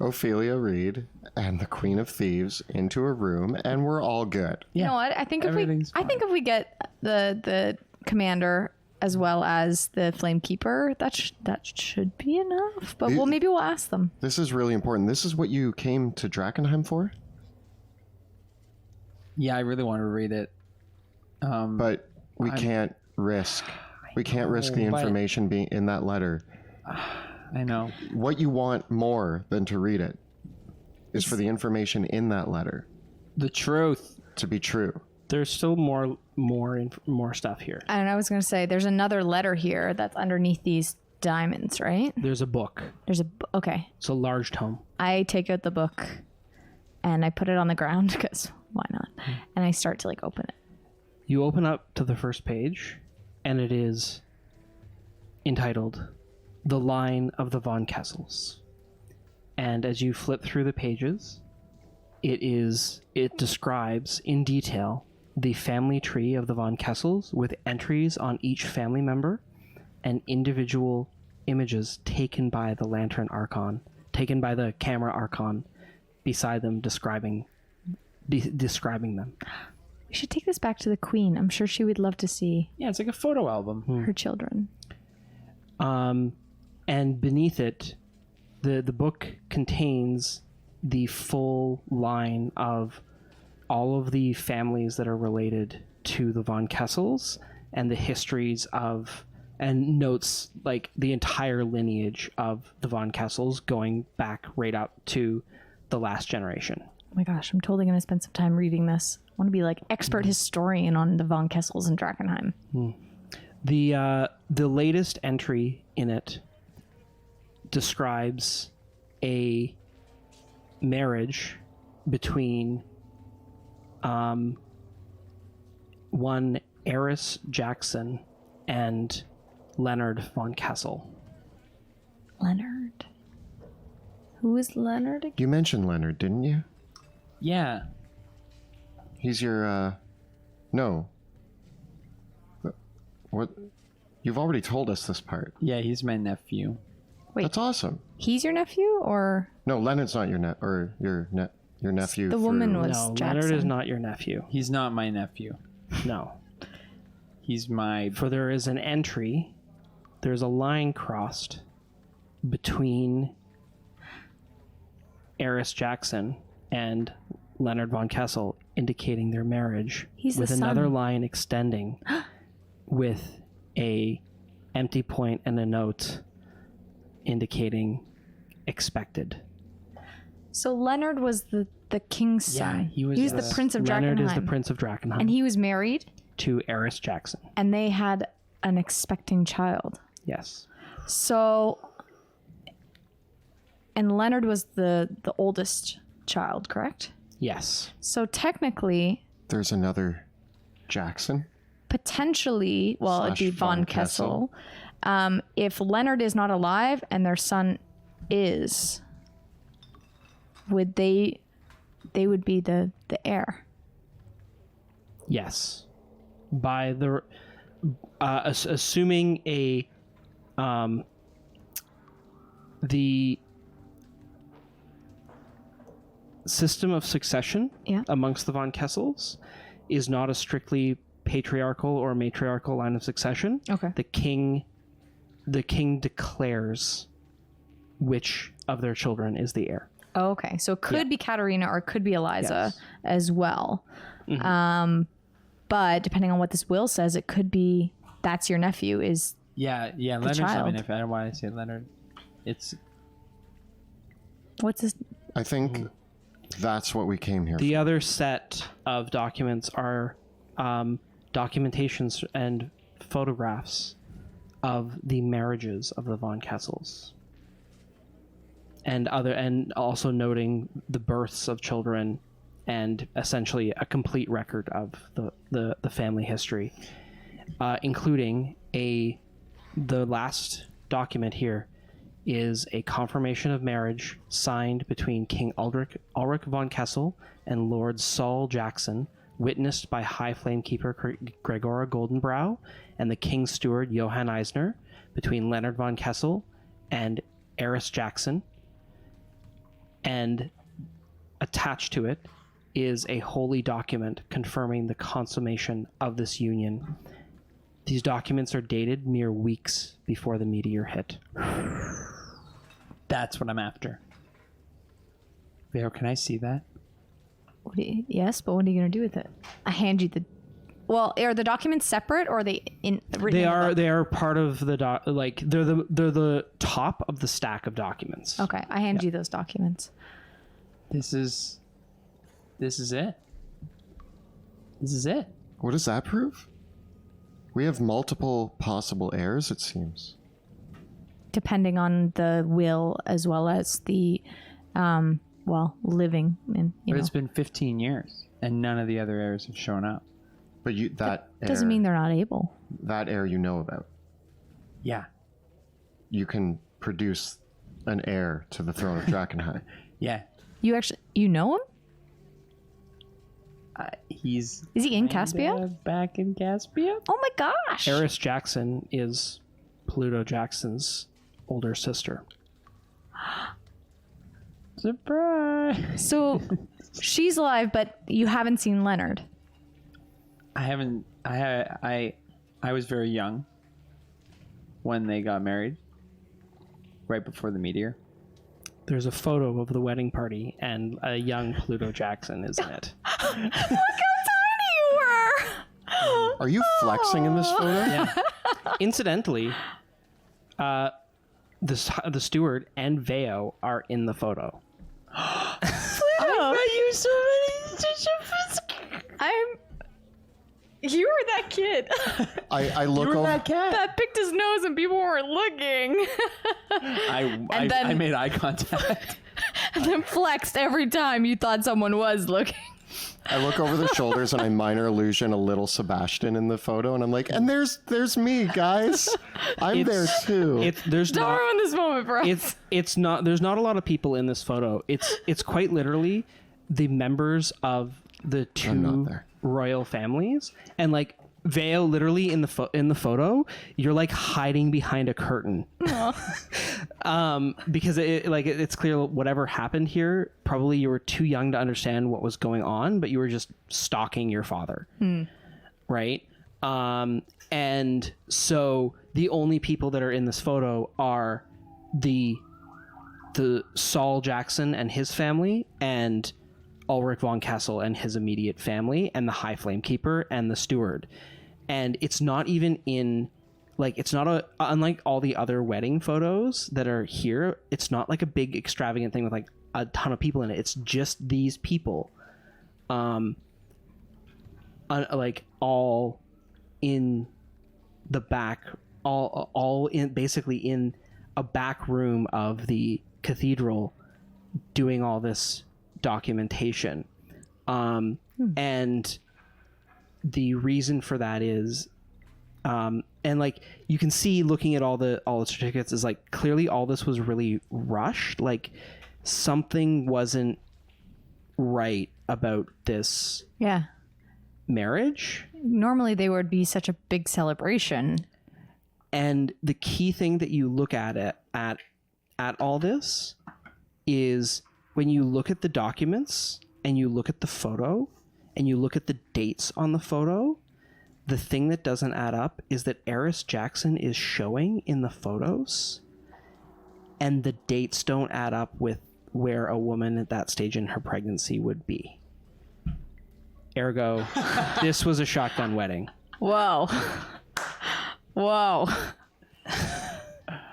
Ophelia Reed and the Queen of Thieves into a room, and we're all good. You know what? I think if we get the commander as well as the Flamekeeper, that should be enough. But maybe we'll ask them. This is really important. This is what you came to Drakkenheim for? Yeah, I really want to read it. But we can't risk. We can't risk the information being in that letter. I know. What you want more than to read it is for the information in that letter The truth. to be true. There's still more stuff here. And I was going to say, there's another letter here that's underneath these diamonds, right? There's a book. Okay. It's a large tome. I take out the book and I put it on the ground because why not? And I start to like open it. You open up to the first page, and it is entitled "The Line of the Von Kessels." And as you flip through the pages, it describes in detail the family tree of the Von Kessels with entries on each family member and individual images taken by the camera archon beside them describing them. We should take this back to the queen. I'm sure she would love to see Yeah, it's like a photo album. her children. And beneath it, the book contains the full line of all of the families that are related to the von Kessels and the histories of, and notes like the entire lineage of the von Kessels going back right up to the last generation. Oh my gosh, I'm totally going to spend some time reading this. I want to be like expert historian on the von Kessels and Drakkenheim. The latest entry in it describes a marriage between one Eris Jackson and Leonard von Kessel. Leonard? Who is Leonard again? You mentioned Leonard, didn't you? Yeah. He's your, no. What? You've already told us this part. Yeah, he's my nephew. Wait, That's awesome. he's your nephew or No, Leonard's not your your nephew. the woman through- was No, Jackson? Leonard is not your nephew. He's not my nephew. No. He's my... For there is an entry, there's a line crossed between Eris Jackson and Leonard von Kessel, indicating their marriage, He's with the another son. line extending with a empty point and a note indicating expected. So Leonard was the king's Yeah, son. he was the prince of Leonard is the Drakkenheim. Prince of Drakkenheim And he was married, to Eris Jackson. and they had an expecting child. Yes. So, and Leonard was the oldest child, correct? Yes. So technically, There's another Jackson. potentially, well, it'd be Slash von von Kessel. If Leonard is not alive and their son is, would they would be the heir? Yes. By the assuming a the system of succession Yeah. amongst the von Kessels is not a strictly patriarchal or matriarchal line of succession. Okay. The king declares which of their children is the heir. Oh, okay. So it could be Katerina or it could be Eliza Yes. as well. But depending on what this will says, it could be that's your nephew is Yeah, Leonard's not my child. nephew. I don't want to say Leonard. It's... what's his I think that's what we came here The other set of documents are documentations and photographs of the marriages of the von Kessels, and also noting the births of children, and essentially a complete record of the family history, including the last document here is a confirmation of marriage signed between King Ulrich von Kessel and Lord Saul Jackson, witnessed by High Flamekeeper Gregora Goldenbrow and the King's Steward Johann Eisner, between Leonard von Kessel and Eris Jackson. And attached to it is a holy document confirming the consummation of this union. These documents are dated mere weeks before the meteor hit. That's what I'm after. Vero, can I see that? yes, but what are you going to do with it? I hand you the. Well, are the documents separate or are they written? They are part of the they're the top of the stack of documents. Okay, I hand you those documents. This is it. This is it. What does that prove? We have multiple possible heirs, it seems. Depending on the will as well as the, living and But it's been 15 years, and none of the other heirs have shown up. But that heir, doesn't mean they're not able. that heir you know about. Yeah. You can produce an heir to the throne of Drakkenheim. Yeah. You know him? He's... Is he in Caspia? Back in Caspia? Oh my gosh! Eris Jackson is Pluto Jackson's older sister. Surprise! So she's alive, but you haven't seen Leonard. I haven't... I was very young when they got married. Right before the meteor. There's a photo of the wedding party, and a young Pluto Jackson is in it. Look how tiny you were. Are you flexing in this photo? Yeah. Incidentally, the steward and Veo are in the photo. You so many. You were that kid I look over. that picked his nose and people weren't looking. I made eye contact. And then flexed every time you thought someone was looking. I look over the shoulders and I minor illusion a little Sebastian in the photo, and I'm like, and there's me, guys. I'm there too. Don't ruin this moment for us. It's not. There's not a lot of people in this photo. It's quite literally the members of the two royal families, and like Veo literally in the photo, you're like hiding behind a curtain. Because it's clear whatever happened here, probably you were too young to understand what was going on, but you were just stalking your father. Right? And so the only people that are in this photo are the Saul Jackson and his family, and Ulrich von Kessel and his immediate family, and the High Flame Keeper and the steward. And it's not even in, like, it's not unlike all the other wedding photos that are here, it's not like a big extravagant thing with like a ton of people in it. It's just these people, like all in the back, all in basically in a back room of the cathedral doing all this documentation. And the reason for that is, and like you can see looking at all the certificates, is like clearly all this was really rushed. Like something wasn't right about this marriage. Normally they would be such a big celebration. And the key thing that you look at all this is when you look at the documents and you look at the photo and you look at the dates on the photo, the thing that doesn't add up is that Eris Jackson is showing in the photos and the dates don't add up with where a woman at that stage in her pregnancy would be. Ergo, this was a shotgun wedding. Whoa.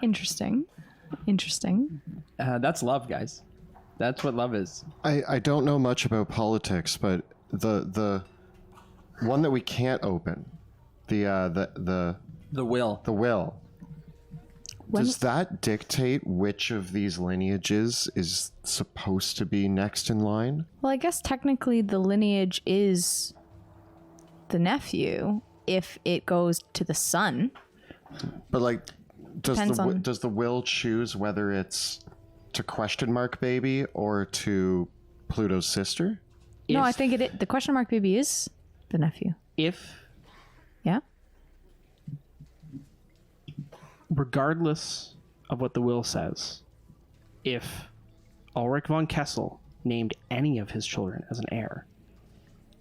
Interesting. That's love, guys. That's what love is. I don't know much about politics, but the one that we can't open, the will. Does that dictate which of these lineages is supposed to be next in line? Well, I guess technically the lineage is the nephew if it goes to the son. But like, does Depends does the will choose whether it's to question mark baby or to Pluto's sister? No, I think the question mark baby is the nephew. Yeah. Regardless of what the will says, if Ulrich von Kessel named any of his children as an heir,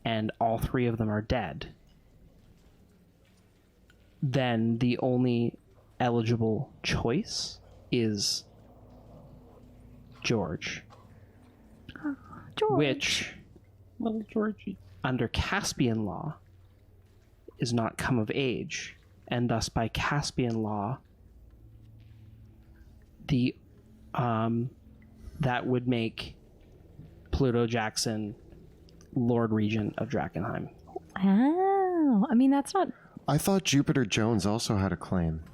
and all three of them are dead, then the only eligible choice is George. Which, Little Georgie, under Caspian law, is not come of age, and thus by Caspian law, the that would make Pluto Jackson Lord Regent of Drakkenheim. Oh, I mean that's not. I thought Jupiter Jones also had a claim.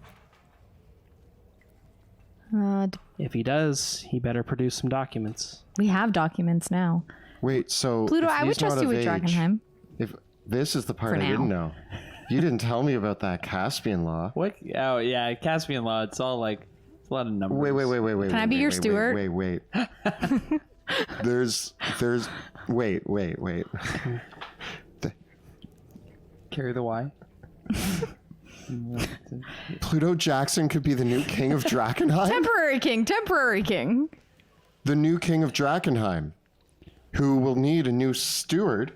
If he does, he better produce some documents. We have documents now. Wait, so Pluto, if I would he's trust not you of with age- Drakkenheim. If this is the part For I now. didn't know, you didn't tell me about that Caspian law. what? Oh yeah, Caspian law. It's all like it's a lot of numbers. Wait. Can I be your steward? Wait. There's. Wait. Carry the Y. Pluto Jackson could be the new king of Drakkenheim. Temporary king. The new king of Drakkenheim, who will need a new steward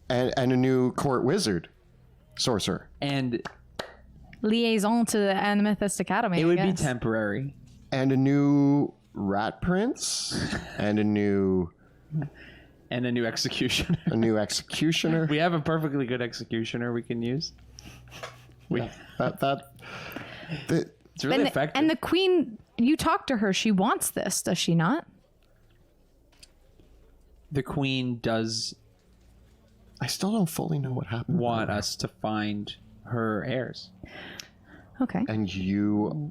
and a new court wizard, sorcerer, And Liaison to the Amethyst Academy. it would I be guess. temporary. and a new rat prince and a new executioner. a new executioner. We have a perfectly good executioner we can use. That It's really effective. And the queen, you talk to her. She wants this, does she not? The queen does I still don't fully know what happened. want us to find her heirs. Okay. And you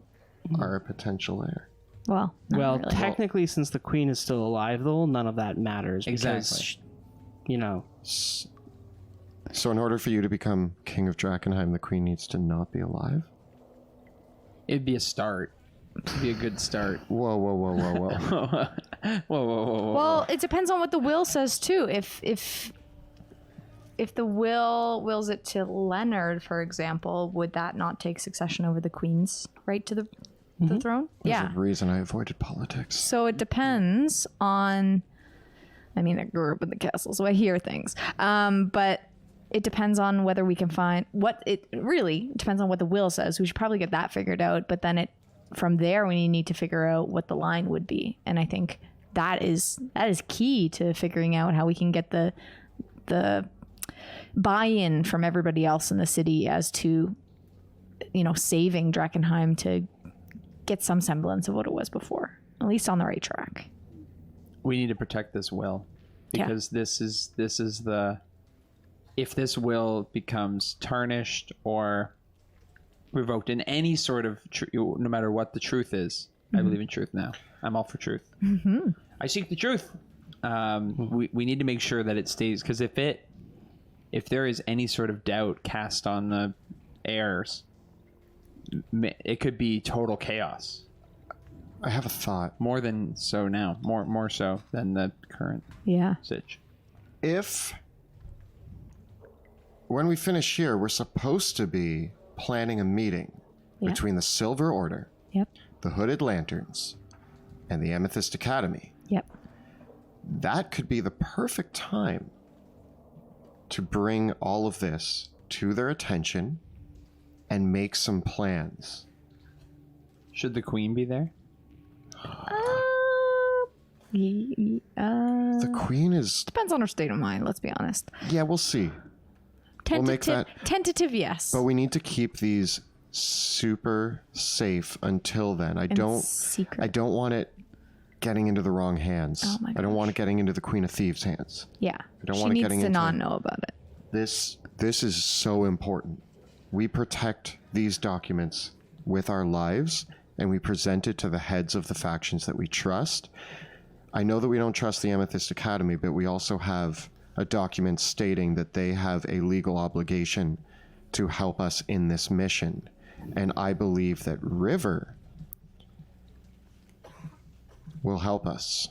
are a potential heir. Well, not Well, really. technically, since the queen is still alive, though, none of that matters. Because, Exactly. you know, So in order for you to become king of Drakkenheim, the queen needs to not be alive? It'd be a start. It'd be a good start. Whoa. Whoa. Well, it depends on what the will says too. If the will wills it to Leonard, for example, would that not take succession over the queen's right to the throne? There's a reason I avoided politics. So it depends on. I mean, I grew up in the castle, so I hear things. But it depends on whether we can find what it really depends on what the will says. We should probably get that figured out. But then from there, we need to figure out what the line would be. And I think that is key to figuring out how we can get the buy-in from everybody else in the city as to, saving Drakkenheim to get some semblance of what it was before, at least on the right track. We need to protect this will because this is the if this will becomes tarnished or revoked in any sort of no matter what the truth is. I believe in truth now. I'm all for truth. I seek the truth. We need to make sure that it stays, because if there is any sort of doubt cast on the heirs, it could be total chaos. I have a thought. More than so now. More so than the current sitch. If when we finish here, we're supposed to be planning a meeting between the Silver Order, Yep. the Hooded Lanterns, and the Amethyst Academy. Yep. That could be the perfect time to bring all of this to their attention and make some plans. Should the queen be there? The queen is... Depends on her state of mind, let's be honest. Yeah, we'll see. We'll make that... Tentative, yes. But we need to keep these super safe until then. I don't want it getting into the wrong hands. Oh my I don't want it gosh. getting into the Queen of Thieves' hands. Yeah. I don't She want it needs getting to into not know about it. This is so important. We protect these documents with our lives, and we present it to the heads of the factions that we trust. I know that we don't trust the Amethyst Academy, but we also have a document stating that they have a legal obligation to help us in this mission. And I believe that River will help us.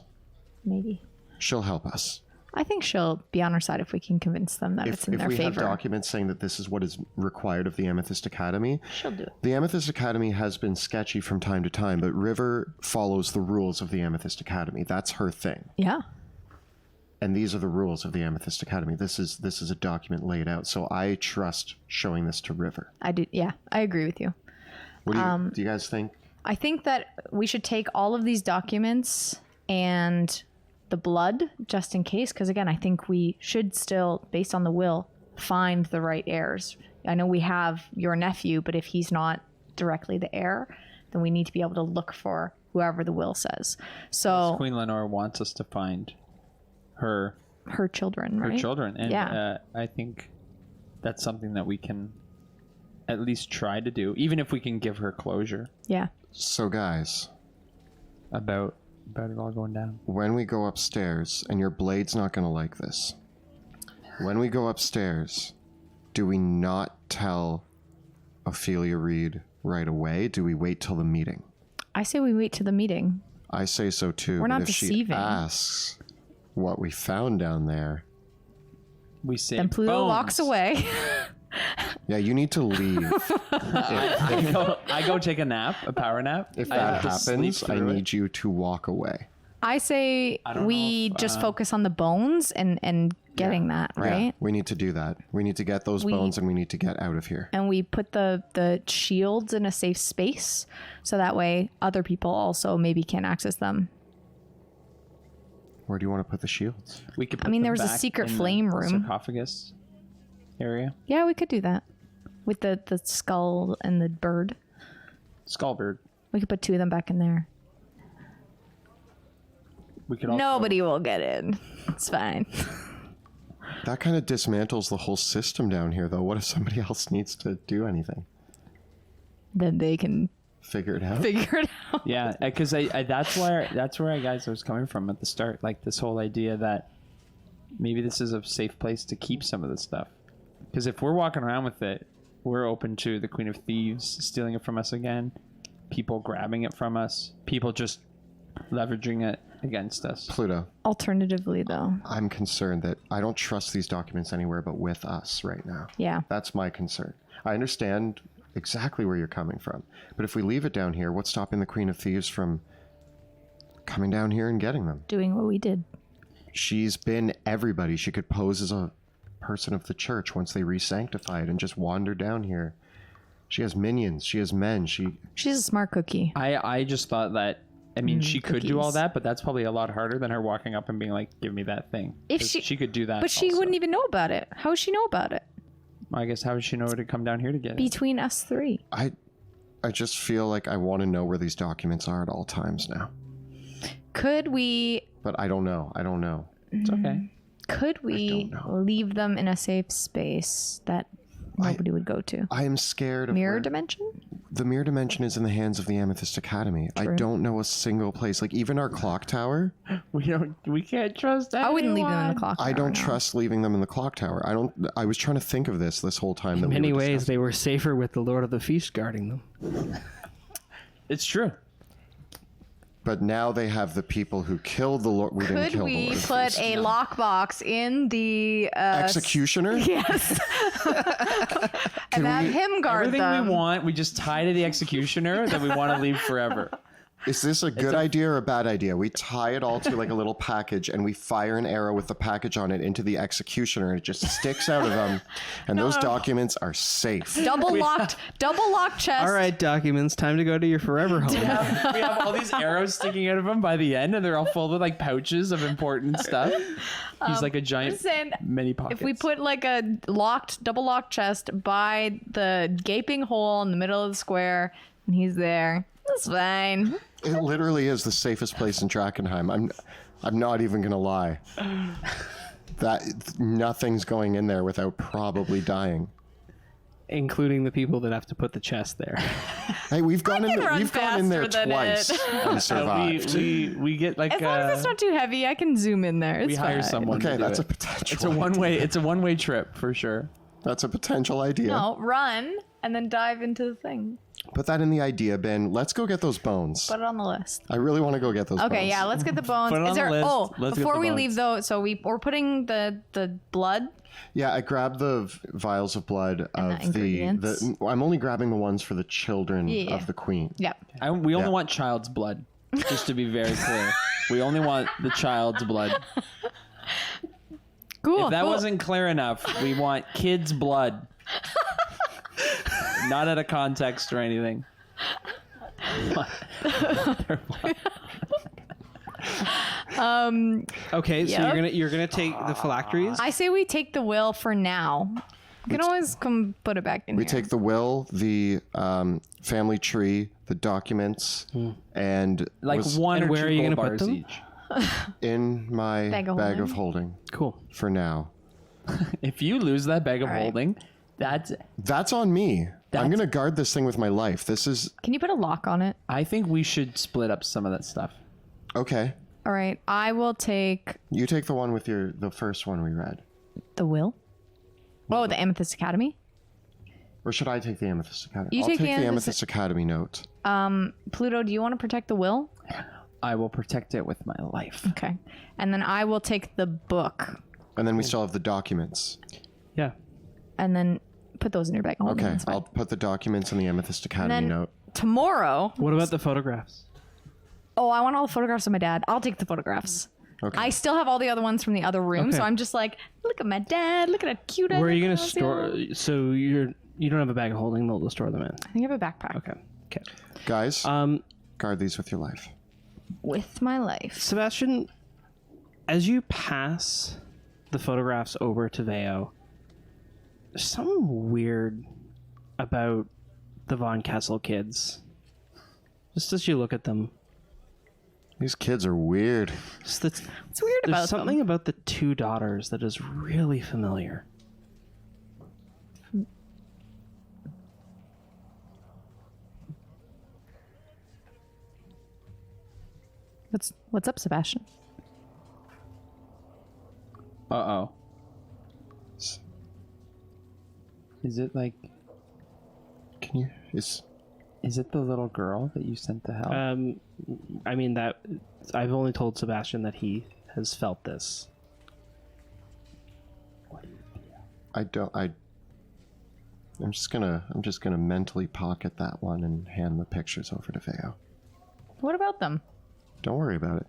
Maybe. She'll help us. I think she'll be on our side if we can convince them that it's in If their we have favor. documents saying that this is what is required of the Amethyst Academy, She'll do it. the Amethyst Academy has been sketchy from time to time, but River follows the rules of the Amethyst Academy. That's her thing. Yeah. And these are the rules of the Amethyst Academy. This is a document laid out. So I trust showing this to River. I do. Yeah, I agree with you. What do you guys think? I think that we should take all of these documents and the blood just in case, because again, I think we should still, based on the will, find the right heirs. I know we have your nephew, but if he's not directly the heir, then we need to be able to look for whoever the will says. So Queen Lenore wants us to find her children, right? children, and Yeah. I think that's something that we can at least try to do, even if we can give her closure Yeah. So guys, about it all going down. when we go upstairs, and your blade's not going to like this, when we go upstairs, do we not tell Ophelia Reed right away? Do we wait till the meeting? I say we wait to the meeting. I say so too. We're but not if she deceiving. asks what we found down there, We say Then Pluto bones. walks away. yeah, you need to leave. I go take a nap, a power nap. If I that have to sleep happens, I through it. need you to walk away. I say I don't we know if, just focus on the bones and getting that, right? Yeah, we need to do that. We need to get those bones and we need to get out of here. And we put the shields in a safe space so that way other people also maybe can't access them. Where do you want to put the shields? We could. I mean, put there them was a back secret in flame the room. sarcophagus area. Yeah, we could do that with the skull and the bird. Skullbird. We could put 2 of them back in there. We could also, Nobody will get in. It's fine. That kind of dismantles the whole system down here, though. What if somebody else needs to do anything? Then they can Figure it out? figure it out. Yeah, because I that's where I guys was coming from at the start. Like this whole idea that maybe this is a safe place to keep some of this stuff. Because if we're walking around with it, we're open to the Queen of Thieves stealing it from us again, people grabbing it from us, people just leveraging it against us. Pluto, Alternatively, though. I'm concerned that I don't trust these documents anywhere but with us right now. Yeah. That's my concern. I understand exactly where you're coming from. But if we leave it down here, what's stopping the Queen of Thieves from coming down here and getting them? Doing what we did. She's been everybody. She could pose as a person of the church once they re-sanctify it and just wander down here. She has minions. She has men. She's a smart cookie. I just thought that, I mean, she could do all cookies. that, but that's probably a lot harder than her walking up and being like, give me that thing. If 'Cause she- she could do that. But she also. wouldn't even know about it. How would she know about it? I guess how would she know to come down here to get it? Between us 3. I just feel like I want to know where these documents are at all times now. Could we But I don't know. It's okay. could we don't know. leave them in a safe space that nobody would go to? I am scared of Mirror where- dimension? The mirror dimension is in the hands of the Amethyst Academy. I True. don't know a single place. Like even our clock tower, We can't trust anyone. I wouldn't leave them in the clock I tower, don't no. trust leaving them in the clock tower. I was trying to think of this whole time. In many ways, they were safer with the Lord of the Feast guarding them. It's true. But now they have the people who killed the Lord. We didn't Could kill the we Lord. of the put Feast. a lockbox in the Executioner? yes, and have him guard Everything them? we want, we just tie to the executioner that we want to leave forever. Is this a good idea or a bad idea? We tie it all to like a little package and we fire an arrow with the package on it into the executioner and it just sticks out of them. And those documents are safe. Double locked chest. All right, documents, time to go to your forever home. We have all these arrows sticking out of him by the end, and they're all full of like pouches of important stuff. He's like a giant just saying, mini pockets. If we put like a double locked chest by the gaping hole in the middle of the square, and he's there, that's fine. It literally is the safest place in Drakkenheim. I'm not even gonna lie. That nothing's going in there without probably dying. Including the people that have to put the chest there. Hey, we've gone in there faster than twice it. and survived. we get like As long as it's not too heavy, I can zoom in there. It's we hire fine. someone. Okay, to do that's it. a potential. It's a one-way. It's a one-way trip for sure. That's a potential idea. No, run and then dive into the thing. Put that in the idea bin. Let's go get those bones. Put it on the list. I really want to go get those bones. Okay, yeah, let's get the bones. Put it on the list. Oh, Let's get before the we bones. leave though, so we're putting the blood. Yeah, I grabbed the vials of blood And of the ingredients. I'm only grabbing the ones for the children Yeah. of the queen. Yeah. We only Yeah. want child's blood. Just to be very clear, we only want the child's blood. Cool. If that cool. wasn't clear enough, we want kids' blood. Not out of context or anything. Okay, so Yep. you're gonna take the phylacteries. I say we take the will for now. You can always come put it back in We here. take the will, the family tree, the documents, and Like was one And or where two are you gold gonna put bars them? each. in my Bag of bag holding? of holding Cool. for now. If you lose that bag of All right. holding, that's. That's on me. I'm That's- going to guard this thing with my life. This is Can you put a lock on it? I think we should split up some of that stuff. okay. All right. I will take You take the one with the first one we read. the will. Oh, the Amethyst Academy. Or should I take the Amethyst Academy? You I'll take take the the Amethyst- Amethyst Academy note. Pluto, do you want to protect the will? I will protect it with my life. Okay. And then I will take the book And then we still have the documents. Yeah. and then put those in your bag. Okay, That's fine. I'll put the documents in the Amethyst Academy then note. tomorrow, What about the photographs? Oh, I want all the photographs of my dad. I'll take the photographs. Okay. I still have all the other ones from the other room, Okay. so I'm just like, look at my dad. Look at how cute I Where are look you gonna when I was store? young. So you don't have a bag of holding. They'll store them in. I think I have a backpack Okay. Guys, Um, guard these with your life. with my life. Sebastian, as you pass the photographs over to Veo, there's something weird about the Von Kessel kids. Just as you look at them, These kids are weird. just What's weird there's about something them? about the two daughters that is really familiar. What's up, Sebastian? Uh-oh. Is it like... Can you? Is Is it the little girl that you sent to hell? I mean that I've only told Sebastian that he has felt this. I don't. I'm just gonna mentally pocket that one and hand the pictures over to Veo. What about them? Don't worry about it.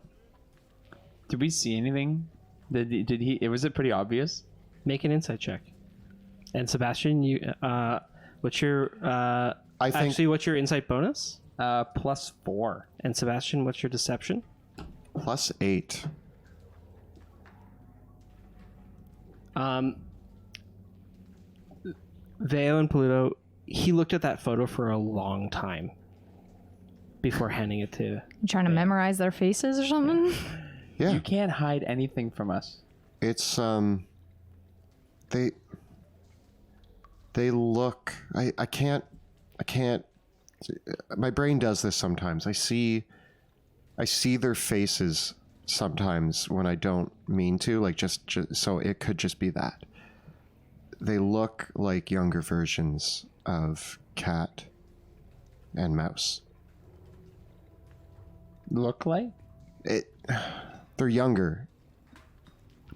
Did we see anything? Did he? Was it pretty obvious? Make an insight check. And Sebastian, what's your I think what's your insight bonus? +4. And Sebastian, what's your deception? +8. Veo and Pluto, he looked at that photo for a long time before handing it to. You trying to memorize their faces or something? Yeah, You can't hide anything from us. it's they look. I can't. My brain does this sometimes. I see their faces sometimes when I don't mean to. Like just so it could just be that. They look like younger versions of Cat and Mouse. Look like? They're younger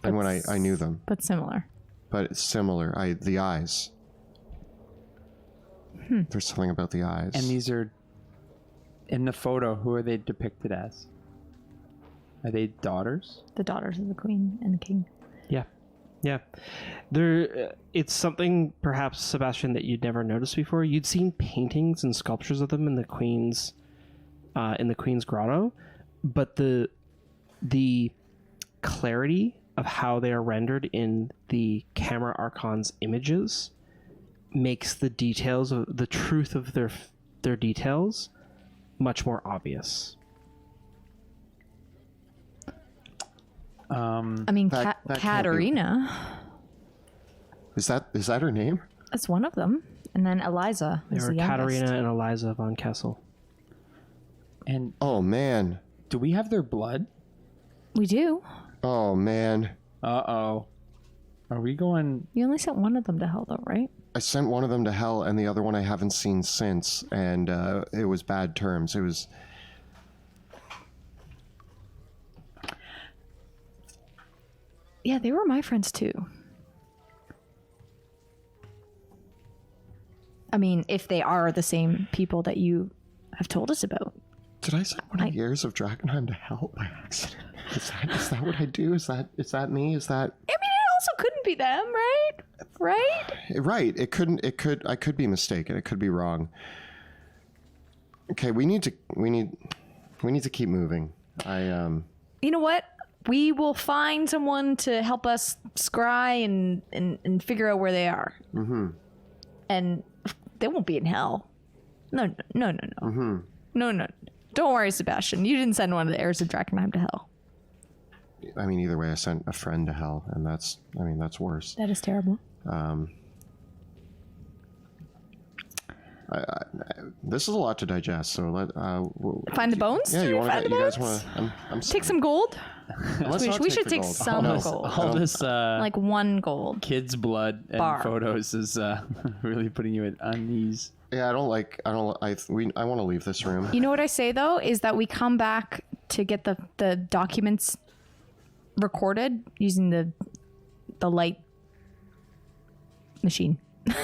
than when I knew them, But similar. but it's similar. The eyes. There's something about the eyes. And these are... In the photo, who are they depicted as? Are they daughters? The daughters of the queen and the king. Yeah, there. It's something perhaps, Sebastian, that you'd never noticed before. You'd seen paintings and sculptures of them in the queen's grotto, but the clarity of how they are rendered in the camera archon's images makes the details of the truth of their details much more obvious. I mean, That can't be- Katerina. Is that her name? That's one of them. And then Eliza is There the are youngest. Katerina and Eliza von Kessel. And Oh man. do we have their blood? We do. Oh man. Uh-oh. Are we going... You only sent one of them to hell, though, right? I sent one of them to hell, and the other one I haven't seen since, and it was bad terms. It was. Yeah, they were my friends too. I mean, if they are the same people that you have told us about. Did I send one of the heirs of Drakkenheim to hell by accident? Is that what I do? Is that me? Is that I mean, it also couldn't be them, right? Right? right? It couldn't. It could. I could be mistaken. It could be wrong. Okay, we need to keep moving. You know what? We will find someone to help us scry and figure out where they are. Mm-hmm. And they won't be in hell. No. Mm-hmm. No. Don't worry, Sebastian. You didn't send one of the heirs of Drakkenheim to hell. I mean, either way, I sent a friend to hell, and that's worse. That is terrible. This is a lot to digest. So Find the bones? Yeah, you Find the guys bones? want to? Take some gold? Let's not We should the take gold. some No. gold. All this Like 1 gold. kids' blood and Bar. photos is really putting you at unease. Yeah, I want to leave this room. You know what I say, though, is that we come back to get the documents recorded using the light machine.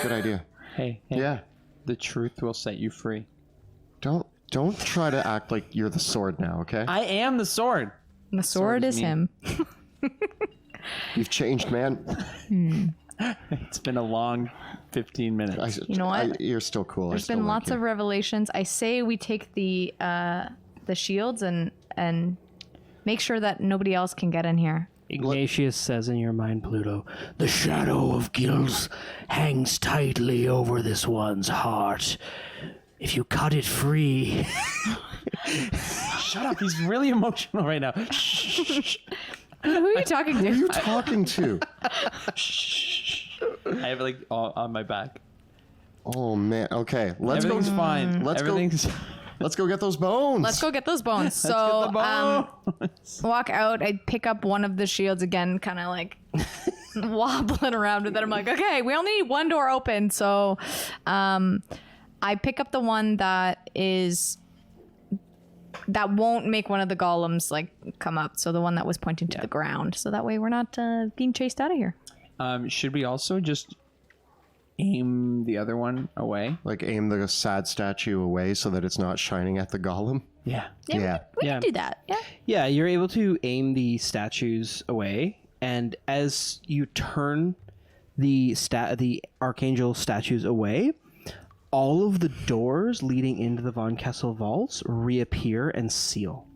Good idea. Hey, Yeah. the truth will set you free. Don't Don't try to act like you're the sword now, okay? I am the sword. And the sword is me. him. You've changed, man. It's been a long 15 minutes. You know what? You're still cool. There's been lots of revelations. I say we take the shields and make sure that nobody else can get in here. Ignatius says in your mind, Pluto, the shadow of guilt hangs tightly over this one's heart. If you cut it free... Shut up. He's really emotional right now. Who are you talking to? Who are you talking to? I have like all on my back. Oh man. Okay, Everything's fine. Let's Everything's... Let's go get those bones. Let's go get those bones. So, walk out. I pick up one of the shields again, kind of like wobbling around with it. I'm like, okay, we only need one door open. So, I pick up the one that won't make one of the golems like come up. So the one that was pointing to the ground. So that way we're not being chased out of here. Should we also just aim the other one away? Like aim the sad statue away so that it's not shining at the golem. Yeah. Yeah. We can do that. Yeah. Yeah, you're able to aim the statues away, and as you turn the archangel statues away, all of the doors leading into the Von Kessel vaults reappear and seal.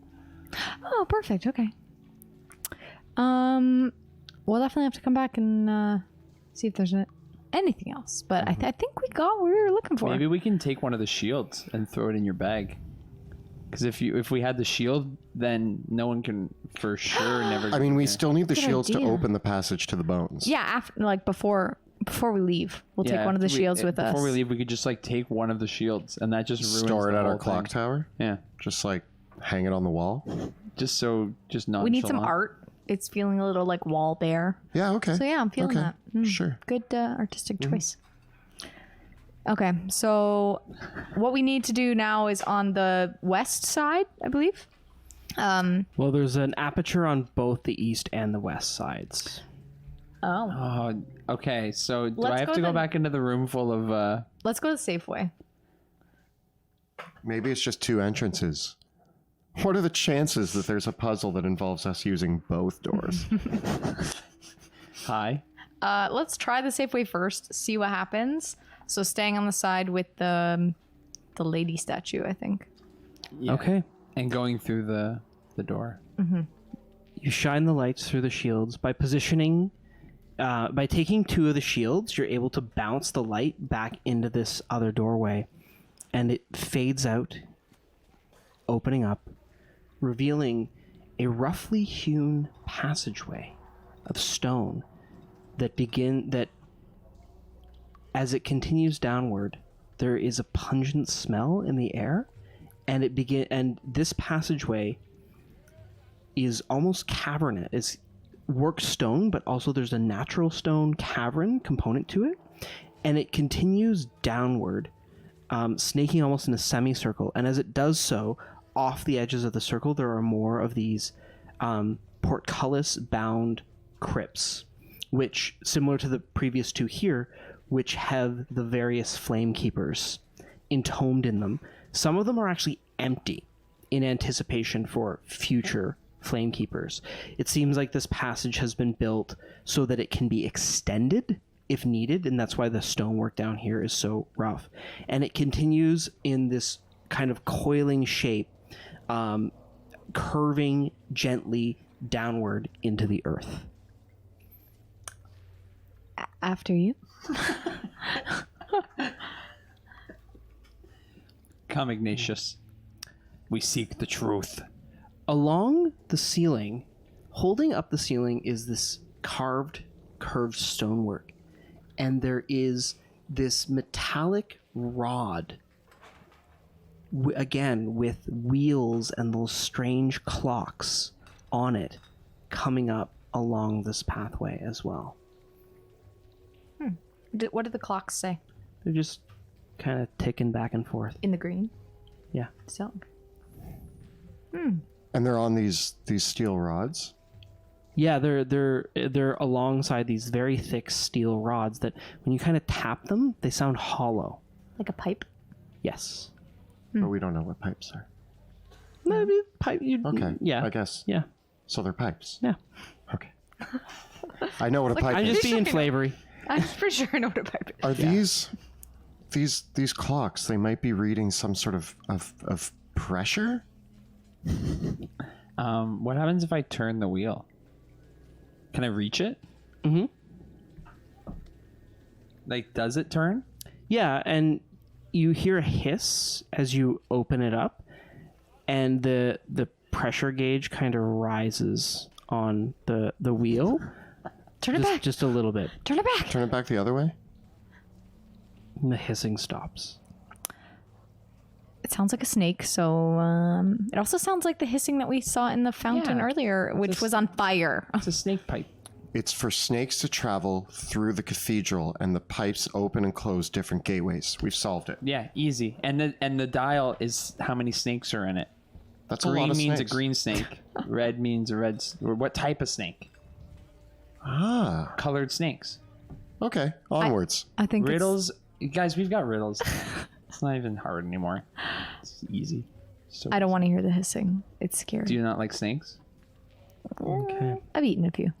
Oh, perfect. Okay. We'll definitely have to come back and see if there's anything else. But I think we got what we were looking for. Maybe we can take one of the shields and throw it in your bag. Because if we had the shield, then no one can for sure never. I mean, we still need the Good shields idea. to open the passage to the bones. Yeah, after before we leave, we'll take one of the shields with us. Before we leave, we could just like take one of the shields, and that just ruins Store it the at our whole clock thing. tower. Yeah, Just like hang it on the wall. just not. We need some art. It's feeling a little like wall bare. Yeah. Okay. So yeah, I'm feeling Okay. that. Sure. Good artistic choice. Okay, so what we need to do now is on the west side, I believe. Well, there's an aperture on both the east and the west sides. Oh. Oh, okay. So do Let's I have go to go then. back into the room full of? Let's go to Safeway. Maybe it's just two entrances. What are the chances that there's a puzzle that involves us using both doors? Hi. Let's try the Safeway first, see what happens. So staying on the side with the lady statue, I think. Yeah. Okay. And going through the door. You shine the lights through the shields by positioning. By taking two of the shields, you're able to bounce the light back into this other doorway, and it fades out, opening up, revealing a roughly hewn passageway of stone that as it continues downward, there is a pungent smell in the air, and this passageway is almost cavernous. It's worked stone, but also there's a natural stone cavern component to it, and it continues downward, snaking almost in a semicircle. And as it does so, off the edges of the circle, there are more of these portcullis-bound crypts, which, similar to the previous two here, which have the various flame keepers entombed in them. Some of them are actually empty in anticipation for future flame keepers. It seems like this passage has been built so that it can be extended if needed, and that's why the stonework down here is so rough. And it continues in this kind of coiling shape, curving gently downward into the earth. After you. Come, Ignatius. We seek the truth. Along the ceiling, holding up the ceiling, is this curved stonework. And there is this metallic rod, again, with wheels and those strange clocks on it coming up along this pathway as well. What did the clocks say? They're just kind of ticking back and forth. In the green? Yeah. So. And they're on these steel rods. Yeah, they're alongside these very thick steel rods that when you kind of tap them, they sound hollow. Like a pipe? Yes. but we don't know what pipes are. Maybe pipe. Okay. Yeah. I guess. Yeah. So they're pipes. Yeah. Okay. I know what a pipe I'm is. just being flavory. I'm pretty sure I know what a pipe is. Are these clocks? They might be reading some sort of pressure. What happens if I turn the wheel? Can I reach it? Mm-hmm. Like, does it turn? Yeah, and you hear a hiss as you open it up, and the pressure gauge kind of rises on the wheel. Turn it back. Just a little bit. Turn it back. Turn it back the other way. And the hissing stops. It sounds like a snake, so it also sounds like the hissing that we saw in the fountain Yeah. earlier, which was on fire. It's a snake pipe. It's for snakes to travel through the cathedral, and the pipes open and close different gateways. We've solved it. Yeah, easy. And the dial is how many snakes are in it. That's a lot Green of means snakes. a green snake. Red means a red. Or what type of snake? Ah, Colored snakes. okay. Onwards. I think Riddles, guys. We've got riddles. It's not even hard anymore. It's easy. So I don't want to hear the hissing. It's scary. Do you not like snakes? Okay. I've eaten a few.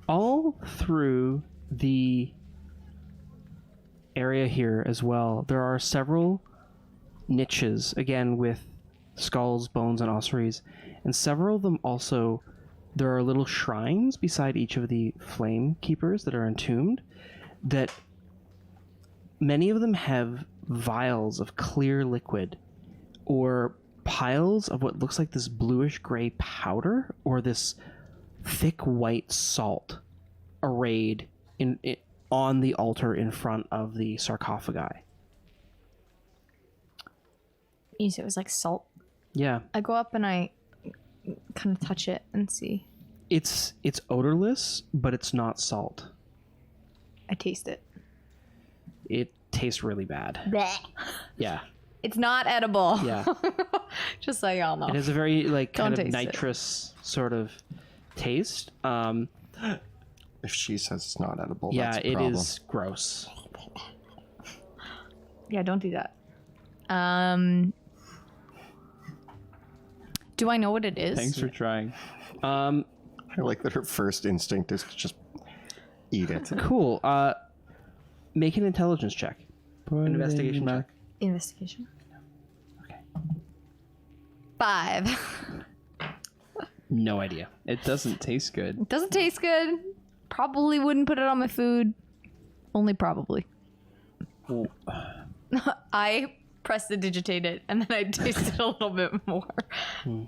All through the area here as well, there are several niches, again with skulls, bones, and ossuaries, and several of them also, there are little shrines beside each of the flame keepers that are entombed, that many of them have vials of clear liquid or piles of what looks like this bluish gray powder or this thick white salt arrayed on the altar in front of the sarcophagi. You said it was like salt. Yeah, I go up and I kind of touch it and see. it's odorless, but it's not salt. I taste it. It tastes really bad. Blech. Yeah, It's not edible. yeah. Just so y'all know. It has a very like kind Don't of taste it. nitrous sort of taste. If she says it's not edible, Yeah, that's a it problem. is gross. Yeah, don't do that. Do I know what it is? Thanks for trying. I like that her first instinct is to just eat it. Cool. Make an intelligence check. An investigation check. Investigation. Okay. 5. No idea. It doesn't taste good. Doesn't taste good. Probably wouldn't put it on my food. Only probably. I prestidigitate it and then I taste it a little bit more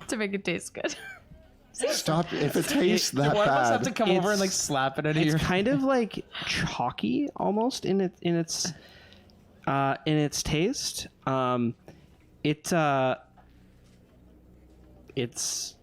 to make it taste good. Stop! If it tastes that One of us have to bad, come over and like It's- slap it out of It's your. kind of like chalky almost in its taste. It's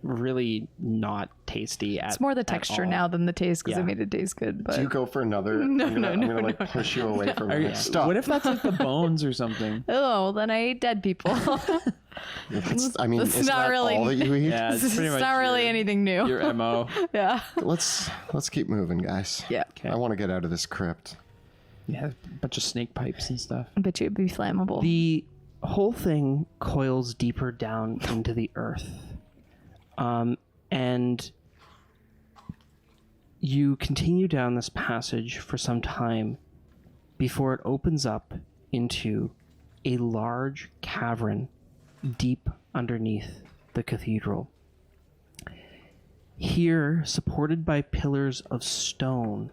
really not tasty. It's more the texture now than the taste because I Yeah. made it taste good. But do you go for another? I'm gonna like push you away from it. Stop. What if that's like the bones or something? oh, well, then I ate dead people. I mean, It's is not that really- all that you eat? Yeah, it's it's pretty much not really your, anything new. your MO. yeah. Let's keep moving, guys. Yeah. I want to get out of this crypt. Yeah, a bunch of snake pipes and stuff. I bet you it'd be flammable. The whole thing coils deeper down into the earth. And you continue down this passage for some time before it opens up into a large cavern deep underneath the cathedral. Here, supported by pillars of stone,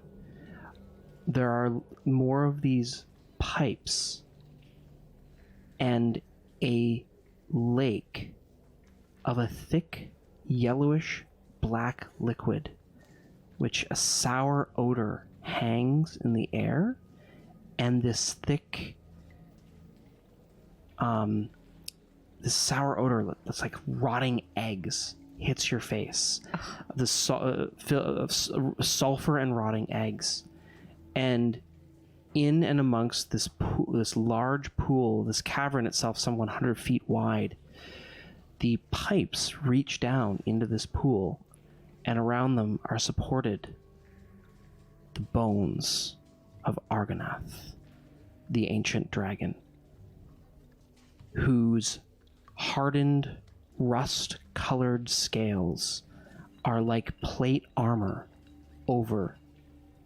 there are more of these pipes and a lake of a thick yellowish black liquid, which a sour odor hangs in the air, and this thick this sour odor that's like rotting eggs hits your face. The sulfur and rotting eggs, and in and amongst this this large pool, this cavern itself, some 100 feet wide, the pipes reach down into this pool, and around them are supported the bones of Argonath, the ancient dragon. whose hardened, rust-colored scales are like plate armor over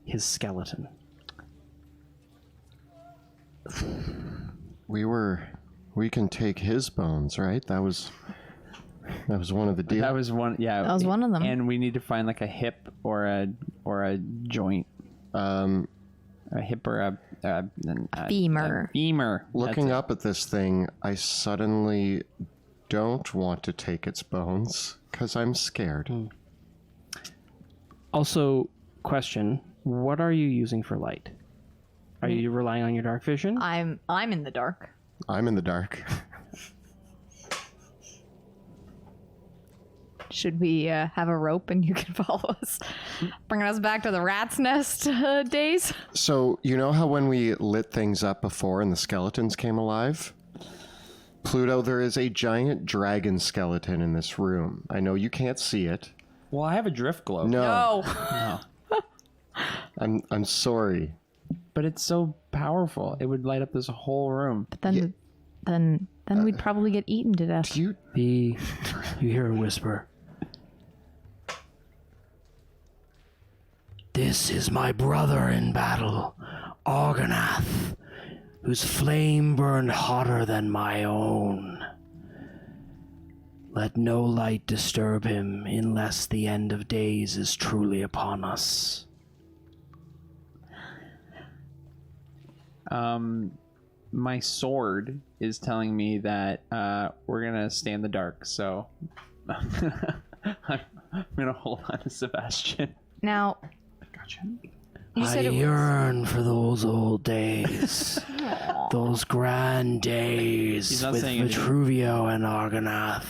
his skeleton. We can take his bones, right? That was one of the deals. That was one. Yeah, That was one of them. And we need to find like a hip or a joint. A hip or a Femur. A femur. Looking up at this thing, I suddenly don't want to take its bones because I'm scared. Also, question, what are you using for light? Are you relying on your dark vision? I'm in the dark. I'm in the dark. Should we have a rope and you can follow us, bringing us back to the rat's nest days? So, you know how when we lit things up before and the skeletons came alive? Pluto, there is a giant dragon skeleton in this room. I know you can't see it. Well, I have a drift globe. No. Oh, No. I'm sorry. But it's so powerful. It would light up this whole room. but then we'd probably get eaten to death. You You hear a whisper. This is my brother in battle, Argonath, whose flame burned hotter than my own. Let no light disturb him unless the end of days is truly upon us. My sword is telling me that we're gonna stay in the dark, so I'm gonna hold on to Sebastian. Now, Gotcha. you I said it was... yearn for those old days, those grand days He's not with saying anything. Vitruvio and Argonath.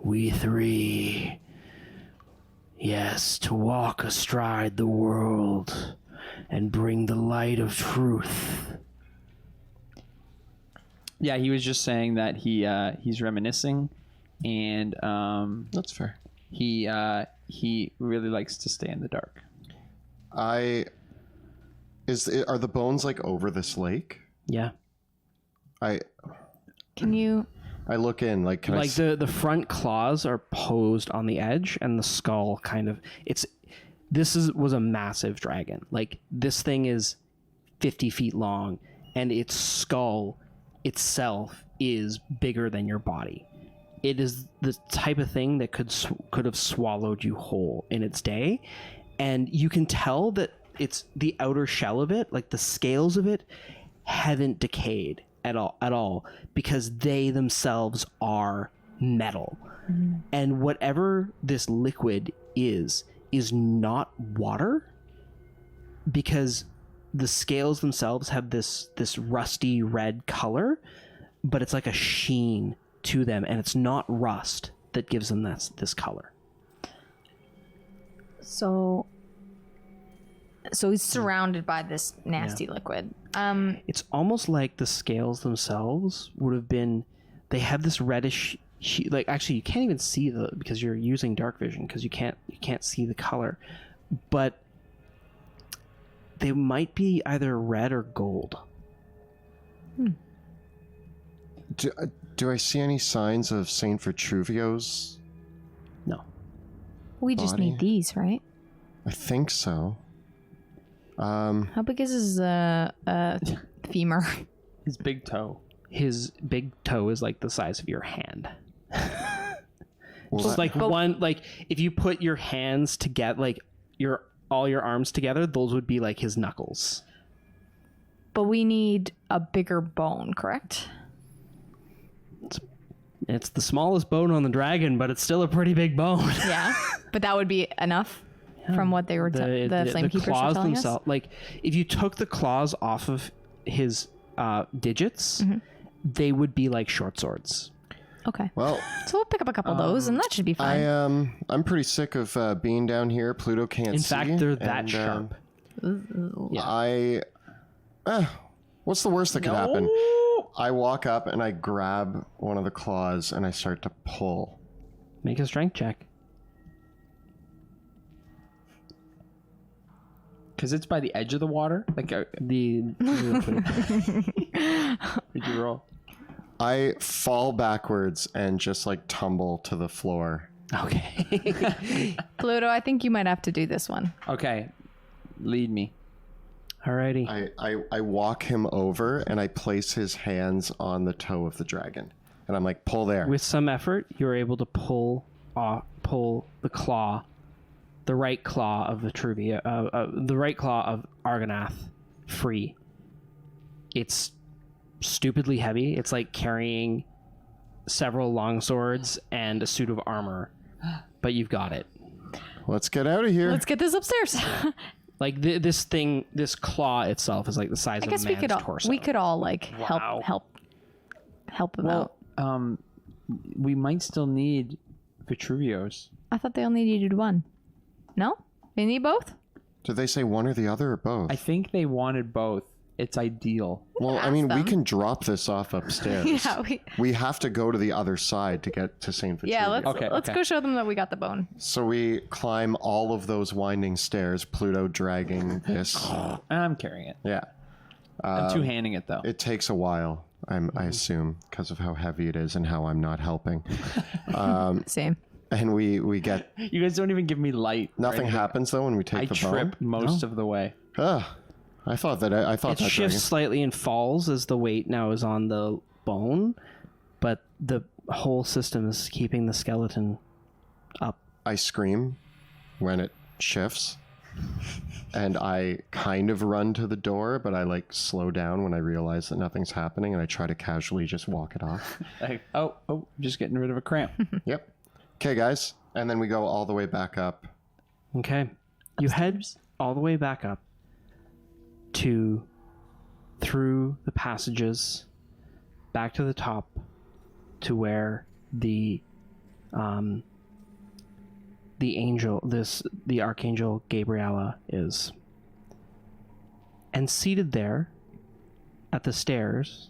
We three, yes, to walk astride the world and bring the light of truth. Yeah, he was just saying that he's reminiscing, and That's fair. he really likes to stay in the dark. Are the bones like over this lake? Yeah. Can you... I look in, like, can I Like the front claws are posed on the edge, and the skull kind of was a massive dragon. Like, this thing is 50 feet long, and its skull itself is bigger than your body. It is the type of thing that could have swallowed you whole in its day, and you can tell that it's the outer shell of it, like the scales of it, haven't decayed at all because they themselves are metal. And whatever this liquid is not water, because the scales themselves have this rusty red color, but it's like a sheen to them, and it's not rust that gives them this color. So he's surrounded by this nasty liquid. It's almost like the scales themselves would have been, they have this reddish like, actually you can't even see because you're using dark vision, because you can't see the color, but they might be either red or gold. Do I see any signs of Saint Vitruvio's? No. We just Body. need these, right? I think so. How big is his femur? His big toe. His big toe is like the size of your hand. Well, Just like like if you put your hands together, like all your arms together, those would be like his knuckles. But we need a bigger bone, correct? It's the smallest bone on the dragon, but it's still a pretty big bone. Yeah. But that would be enough from what they were the flame keepers were claws telling us? themselves, like if you took the claws off of his digits, they would be like short swords. Okay. well, So we'll pick up a couple of those, and that should be fine. I'm pretty sick of being down here. Pluto can't In see. fact, they're that and, sharp. What's the worst that could happen? I walk up and I grab one of the claws and I start to pull. Make a strength check. Because it's by the edge of the water. Like The did you roll? I fall backwards and just like tumble to the floor. Okay. Pluto, I think you might have to do this one. Okay, lead me. Alrighty. I walk him over and I place his hands on the toe of the dragon. And I'm like, pull there. With some effort, you're able to pull the claw, the right claw of the right claw of Argonath free. It's stupidly heavy. It's like carrying several long swords and a suit of armor, but you've got it. Let's get out of here. Let's get this upstairs. Like this claw itself is like the size I of guess a man's torso. we could all like Wow. help him out. We might still need Vitruvios. I thought they only needed one. No? They need both? Did they say one or the other or both? I think they wanted both. It's ideal. Well, I ask mean, we them. can drop this off upstairs. Yeah, we have to go to the other side to get to St. Vitruvius. let's Okay. go show them that we got the bone. So we climb all of those winding stairs, Pluto dragging this. I'm carrying it. Yeah. I'm two-handing it, though. It takes a while, I assume, because of how heavy it is and how I'm not helping. Same. And we get... You guys don't even give me light. Nothing happens, though, when we take I the trip bone? most of the way. Ugh. I thought It that shifts dragon... slightly and falls as the weight now is on the bone, but the whole system is keeping the skeleton up. I scream when it shifts. And I kind of run to the door, but I like slow down when I realize that nothing's happening, and I try to casually just walk it off. Like, oh, just getting rid of a cramp. Yep. Okay, guys. And then we go all the way back up. Okay. You head all the way back up through the passages back to the top to where the Archangel Gabriella is. And seated there at the stairs,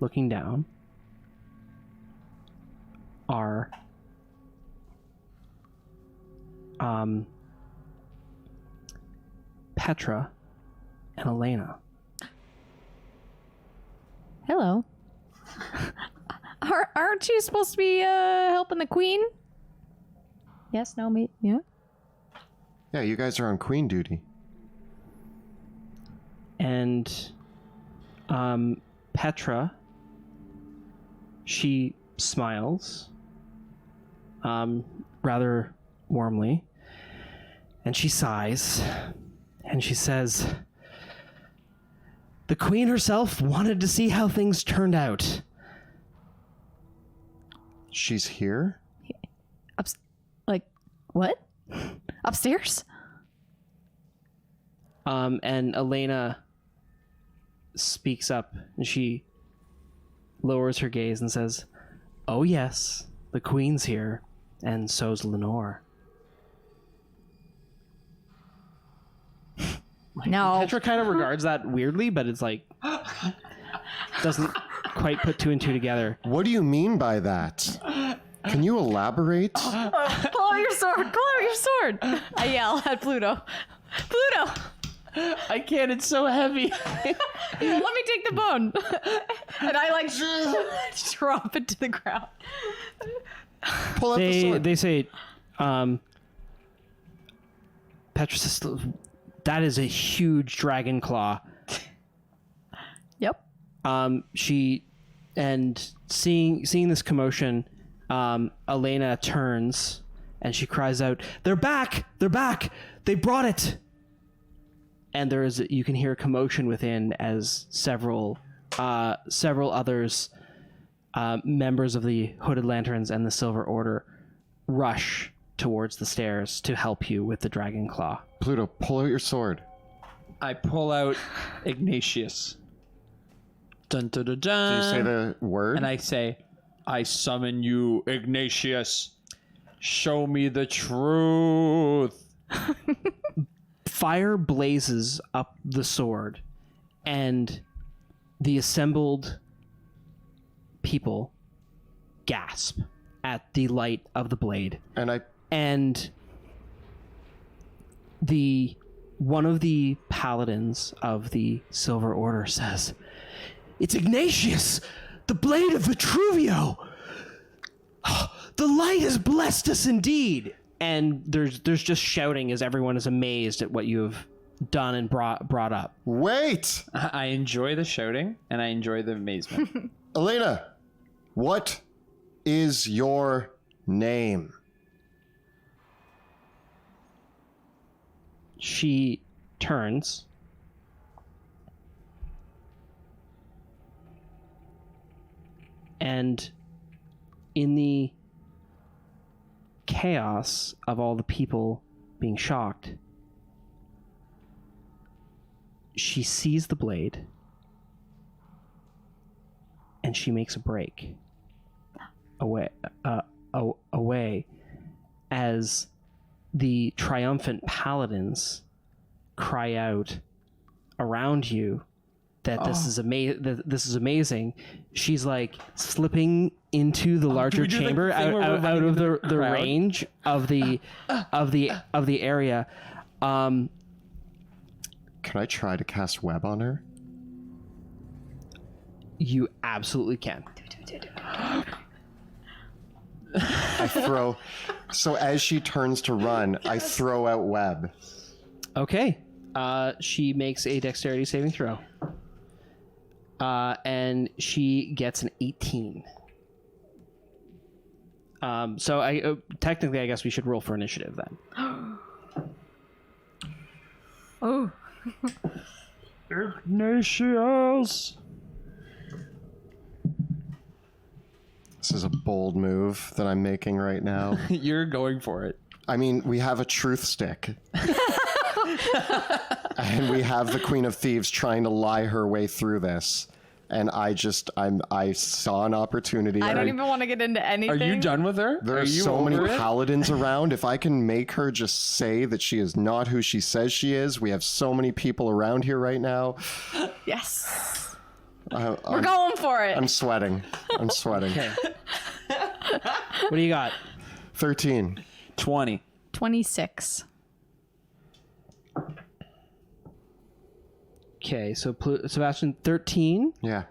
looking down, are Petra and Elena. Hello. Aren't you supposed to be helping the queen? Yes, no, me. Yeah. Yeah, you guys are on queen duty. And Petra, she smiles rather warmly, and she sighs, and she says, "The queen herself wanted to see how things turned out." She's here? Like, what? Upstairs? And Elena speaks up, and she lowers her gaze and says, "Oh yes, the queen's here, and so's Lenore." No. Petra kind of regards that weirdly, but it's like doesn't quite put two and two together. What do you mean by that? Can you elaborate? Pull out your sword! Pull out your sword! I yell at Pluto. Pluto! I can't. It's so heavy. Let me take the bone. And I like drop it to the ground. Pull out the sword. They say, Petra says, "That is a huge dragon claw." Yep. She and seeing this commotion, Elena turns and she cries out, "They're back! They're back! They brought it!" And you can hear commotion within as several others, members of the Hooded Lanterns and the Silver Order, rush towards the stairs to help you with the dragon claw. Pluto, pull out your sword. I pull out Ignatius. Dun, dun, dun, dun. Do you say the word? And I say, "I summon you, Ignatius. Show me the truth." Fire blazes up the sword, and the assembled people gasp at the light of the blade. And one of the paladins of the Silver Order says, "It's Ignatius! The blade of Vitruvio! The light has blessed us indeed! And there's just shouting as everyone is amazed at what you have done and brought up. Wait! I enjoy the shouting and I enjoy the amazement. Elena, what is your name? She turns and in the chaos of all the people being shocked, she sees the blade and she makes a break away as the triumphant paladins cry out around you that this is amazing. She's like slipping into the larger chamber out of the range of the area. Can I try to cast web on her? You absolutely can. I throw. So as she turns to run, I throw out web. Okay. She makes a dexterity saving throw. And she gets an 18. So I technically, I guess we should roll for initiative then. Oh. Ignatius. This is a bold move that I'm making right now. You're going for it. I mean, we have a truth stick. And we have the Queen of Thieves trying to lie her way through this. And I saw an opportunity. I don't even want to get into anything. Are you done with her? There are so many paladins around. If I can make her just say that she is not who she says she is, we have so many people around here right now. Yes. We're going for it. I'm sweating. Okay. What do you got? 13. 20. 26. Okay, so Sebastian, 13. Yeah.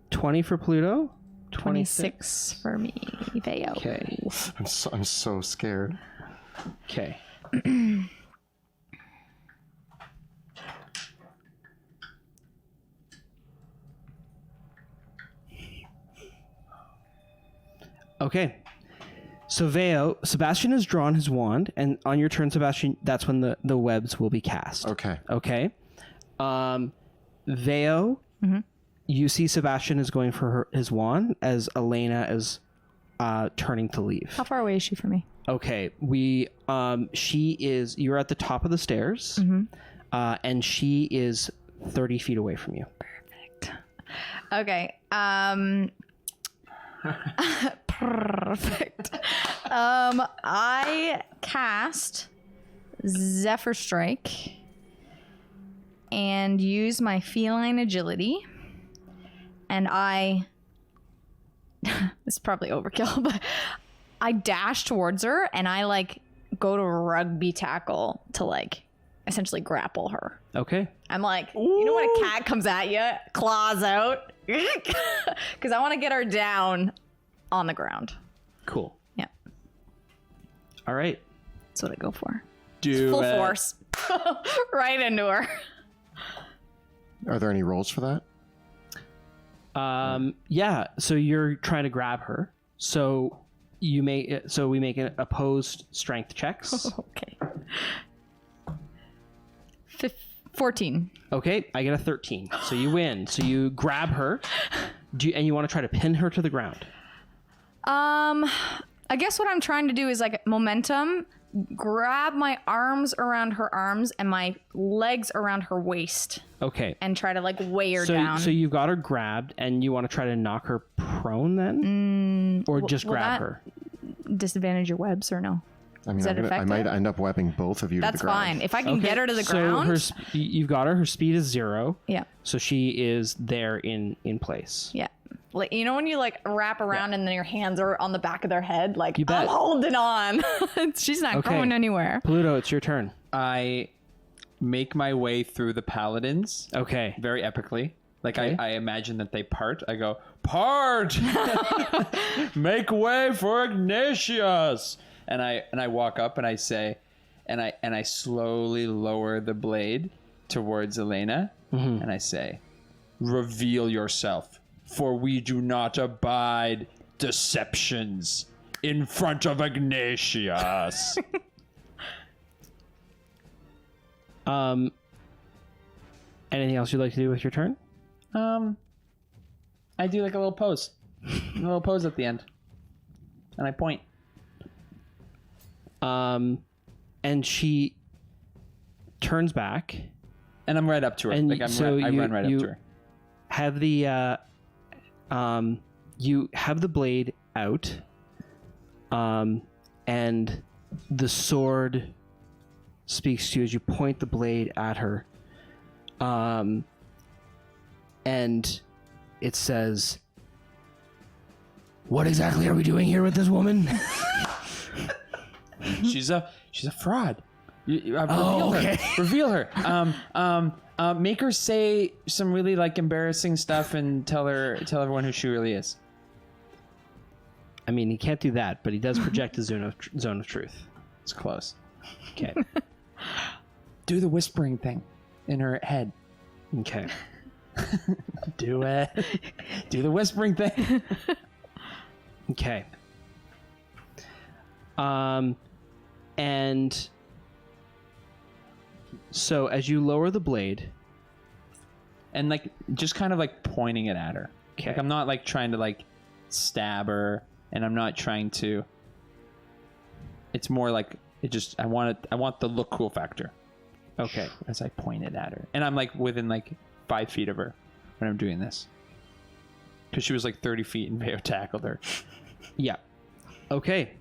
20 for Pluto. 26 for me, Veo. Okay. I'm so scared. Okay. Okay. So Sebastian has drawn his wand, and on your turn, Sebastian, that's when the webs will be cast. Okay. Okay. Veo, you see Sebastian is going for his wand as Elena is turning to leave. How far away is she from me? Okay, you're at the top of the stairs, and she is 30 feet away from you. Perfect. Okay. Perfect. I cast Zephyr Strike and use my feline agility, and this is probably overkill, but I dash towards her and I go to rugby tackle to essentially grapple her. Okay. I'm like, you know when a cat comes at you, claws out? Because I want to get her down on the ground. Cool. Yeah. All right. That's what I go for. Do Full it. force. Right into her. Are there any rolls for that? Yeah. So you're trying to grab her. So we make an opposed strength checks. Okay. 14. Okay, I get a 13. So you win. So you grab her. And you want to try to pin her to the ground. I guess what I'm trying to do is momentum, grab my arms around her arms and my legs around her waist Okay. and try to weigh her down. So you've got her grabbed and you want to try to knock her prone then? Or just will grab that her? Disadvantage your webs or no? I mean, Is that I might effective? end up webbing both of you to That's the ground. fine. If I can get her to the ground. So you've got her. Her speed is 0. Yeah. So she is there in place. Yeah. You know when you wrap around and then your hands are on the back of their head? You bet. I'm holding on. She's not Okay. going anywhere. Pluto, it's your turn. I make my way through the paladins Okay. very epically. Okay. I imagine that they part. I go part. Make way for Ignatius. And I walk up and I say, and I slowly lower the blade towards Elena, and I say, reveal yourself, for we do not abide deceptions in front of Ignatius. Anything else you'd like to do with your turn? I do like a little pose. A little pose at the end. And I point. And she turns back. And I'm right up to her. And like so I run right up to her. Have the you have the blade out. And the sword speaks to you as you point the blade at her. And it says, "What exactly are we doing here with this woman?" She's a fraud. Reveal okay. her. Reveal her. Make her say some really like embarrassing stuff and tell everyone who she really is. I mean, he can't do that, but he does project a zone of truth. It's close. Okay. Do the whispering thing in her head. Okay. Do it. Do the whispering thing. Okay. And so as you lower the blade, And like just kind of like pointing it at her. Okay. Like I'm not like trying to like stab her, and I'm not trying to. It's more like it just I want the look cool factor. okay. As I point it at her, and I'm like within like 5 feet of her when I'm doing this, because she was like 30 feet and Veo tackled her. Yeah. Okay.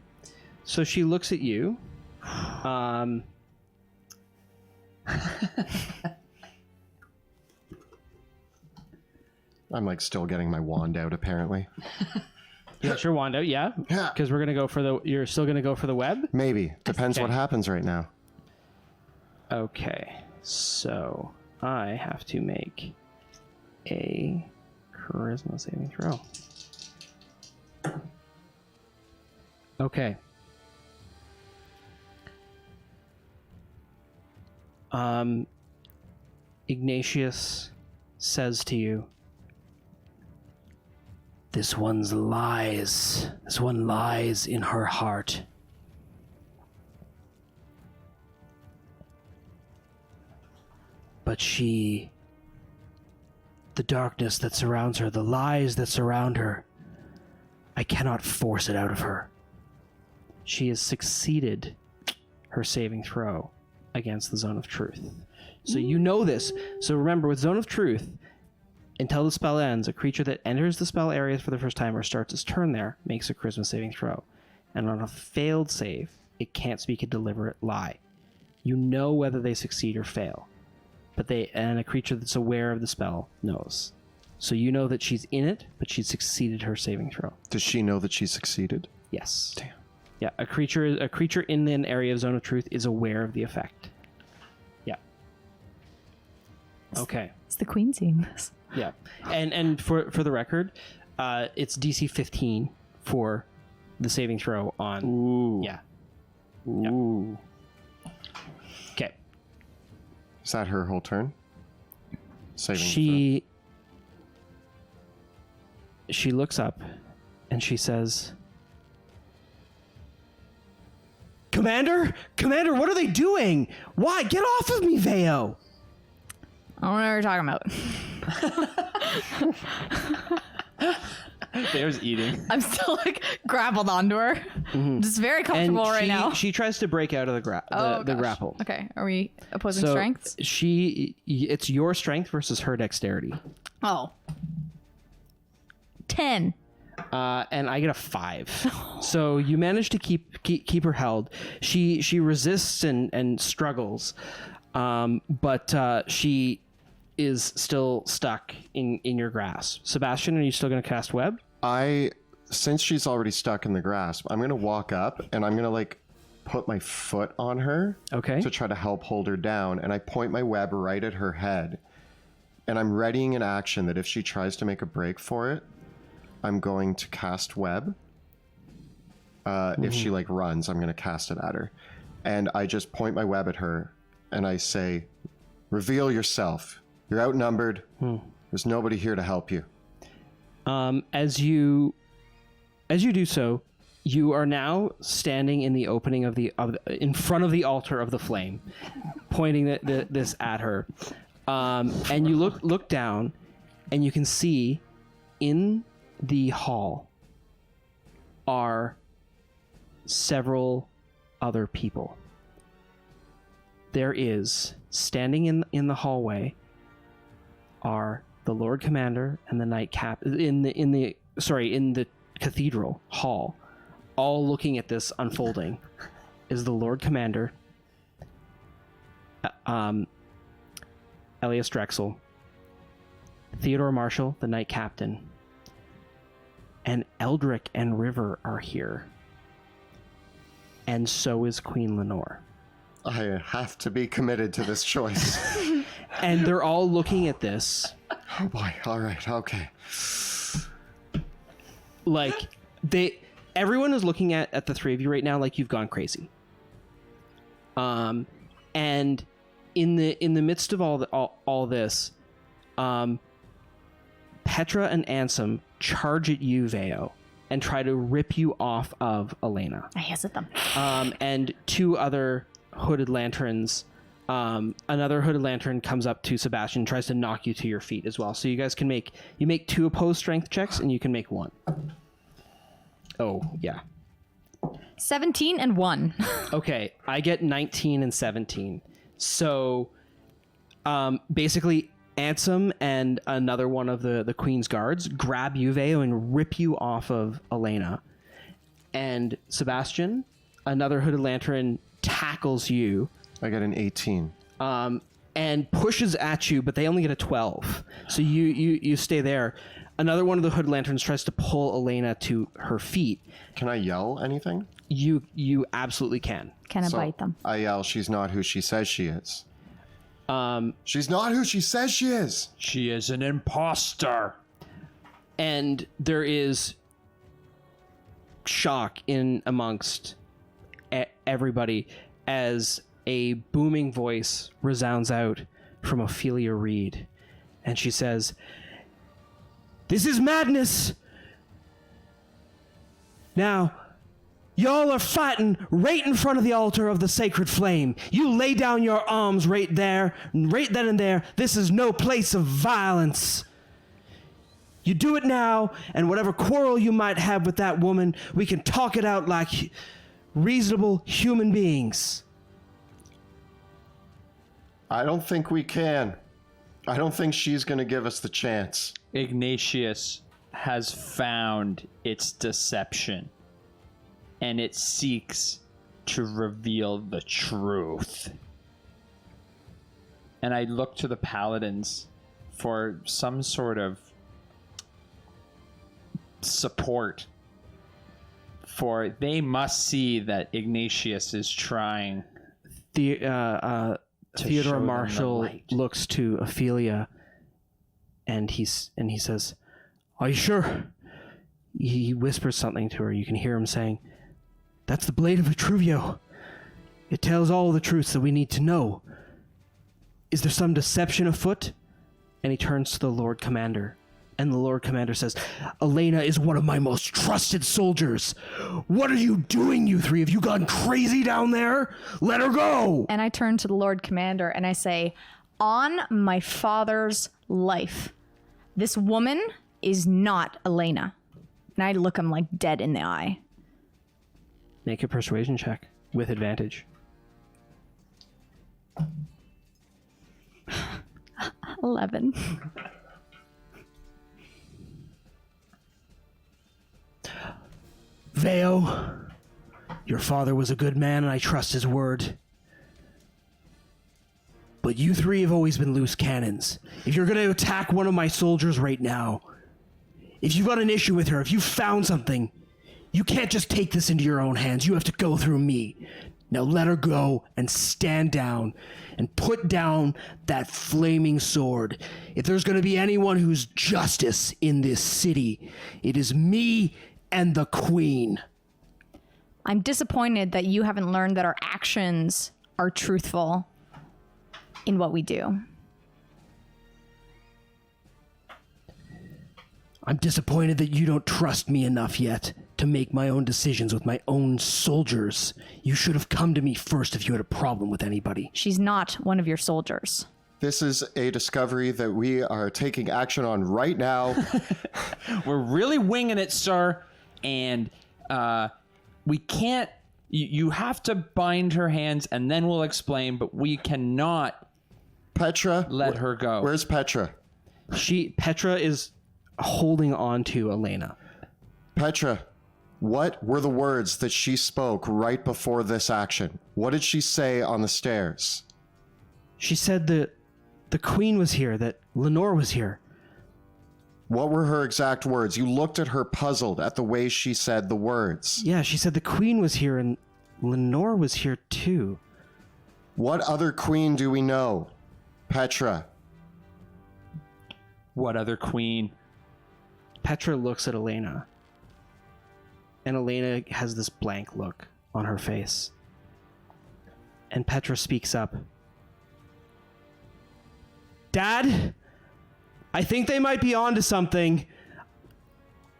So she looks at you. I'm like still getting my wand out apparently. You got your wand out, yeah? Yeah. Because you're still gonna go for the web? Maybe. Depends Okay. what happens right now. Okay. So I have to make a charisma saving throw. Okay. Ignatius says to you, This one lies in her heart. But the darkness that surrounds her, the lies that surround her, I cannot force it out of her. She has succeeded her saving throw against the Zone of Truth. So you know this. So remember, with Zone of Truth, until the spell ends, a creature that enters the spell area for the first time or starts its turn there makes a charisma saving throw. And on a failed save, it can't speak a deliberate lie. You know whether they succeed or fail. And a creature that's aware of the spell knows. So you know that she's in it, but she's succeeded her saving throw. Does she know that she succeeded? Yes. Damn. Yeah, a creature in an area of Zone of Truth is aware of the effect. Yeah. Okay. It's the queen seeing this. Yeah. And for the record, it's DC 15 for the saving throw on. Ooh. Yeah. Ooh. Okay. Is that her whole turn? Saving She looks up and she says, Commander, what are they doing? Why? Get off of me, Veo. I don't know what you're talking about. There's eating. I'm still like grappled onto her. Just very comfortable right now. She tries to break out of the Oh, gosh. grapple. Okay, are we opposing So strengths? it's your strength versus her dexterity. Oh. 10. And I get a 5. So you manage to keep her held. She resists and struggles, but she is still stuck in your grasp. Sebastian, are you still going to cast web? Since she's already stuck in the grasp, I'm gonna walk up and I'm gonna like put my foot on her Okay. to try to help hold her down, and I point my web right at her head, and I'm readying an action that if she tries to make a break for it, I'm going to cast web. If she like runs, I'm going to cast it at her. And I just point my web at her and I say, reveal yourself. You're outnumbered. There's nobody here to help you. As you do so, you are now standing in the opening in front of the altar of the flame, pointing this at her. And you look down, and you can see in the hall are several other people. There is, standing in the hallway, are the Lord Commander and the Knight Cap in the cathedral hall, all looking at this unfolding. Is the Lord Commander, Elias Drexel, Theodore Marshall, the Knight Captain, and Eldrick and River are here. And so is Queen Lenore. I have to be committed to this choice. And they're all looking at this. Oh boy. All right. Okay. Like, everyone is looking at the three of you right now like you've gone crazy. And in the midst of all this, Petra and Ansem charge at you, Veo, and try to rip you off of Elena. I hiss at them. And two other hooded lanterns. Another hooded lantern comes up to Sebastian and tries to knock you to your feet as well. So you guys can make two opposed strength checks, and you can make one. Oh, yeah. 17 and 1. Okay, I get 19 and 17. So basically, Ansem and another one of the Queen's guards grab you, Veo, and rip you off of Elena. And Sebastian, another hooded lantern, tackles you. I got an 18. And pushes at you, but they only get a 12. So you stay there. Another one of the hood lanterns tries to pull Elena to her feet. Can I yell anything? You absolutely can. Can I bite them? I yell, she's not who she says she is. She's not who she says she is. She is an imposter. And there is shock in amongst everybody as a booming voice resounds out from Ophelia Reed. And she says, "This is madness! Now, y'all are fighting right in front of the altar of the sacred flame. You lay down your arms right there, right then and there. This is no place of violence. You do it now, and whatever quarrel you might have with that woman, we can talk it out like reasonable human beings." I don't think we can. I don't think she's going to give us the chance. Ignatius has found its deception, and it seeks to reveal the truth. And I look to the paladins for some sort of support, for they must see that Ignatius is trying. Theodore Marshall looks to Ophelia, and he says, "Are you sure?" He whispers something to her. You can hear him saying, "That's the blade of Vitruvio. It tells all the truths that we need to know. Is there some deception afoot?" And he turns to the Lord Commander. And the Lord Commander says, "Elena is one of my most trusted soldiers. What are you doing, you three? Have you gone crazy down there? Let her go!" And I turn to the Lord Commander and I say, "On my father's life, this woman is not Elena." And I look him like dead in the eye. Make a persuasion check with advantage. 11. Veo, your father was a good man and I trust his word. But you three have always been loose cannons. If you're going to attack one of my soldiers right now, if you've got an issue with her, if you found something, you can't just take this into your own hands. You have to go through me. Now let her go and stand down and put down that flaming sword. If there's going to be anyone who's justice in this city, it is me and the queen. I'm disappointed that you haven't learned that our actions are truthful in what we do. I'm disappointed that you don't trust me enough yet to make my own decisions with my own soldiers. You should have come to me first if you had a problem with anybody. She's not one of your soldiers. This is a discovery that we are taking action on right now. We're really winging it, sir. And we can't... You have to bind her hands and then we'll explain, but we cannot Petra, let her go. Where's Petra? Petra is holding on to Elena. Petra, what were the words that she spoke right before this action? What did she say on the stairs? She said that the queen was here, that Lenore was here. What were her exact words? You looked at her puzzled at the way she said the words. Yeah, she said the queen was here and Lenore was here too. What other queen do we know? Petra. What other queen? Petra looks at Elena. And Elena has this blank look on her face. And Petra speaks up. Dad, I think they might be onto something.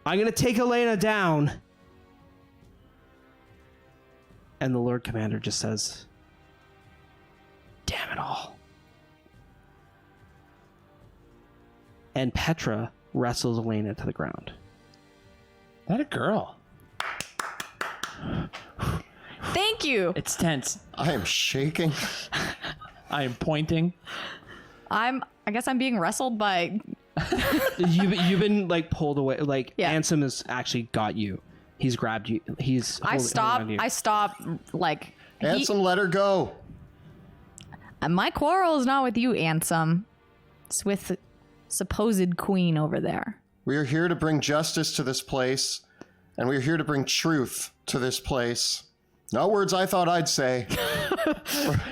I'm going to take Elena down. And the Lord Commander just says, damn it all. And Petra wrestles Elena to the ground. That a girl. Thank you. It's tense. I am shaking. I am pointing. I guess I'm being wrestled by... You've been like pulled away. Like Yeah. Ansem has actually got you. He's grabbed you. He's. I stop, like... Ansem, let her go. My quarrel is not with you, Ansem. It's with the supposed queen over there. We are here to bring justice to this place, and we are here to bring truth to this place. Not words I thought I'd say.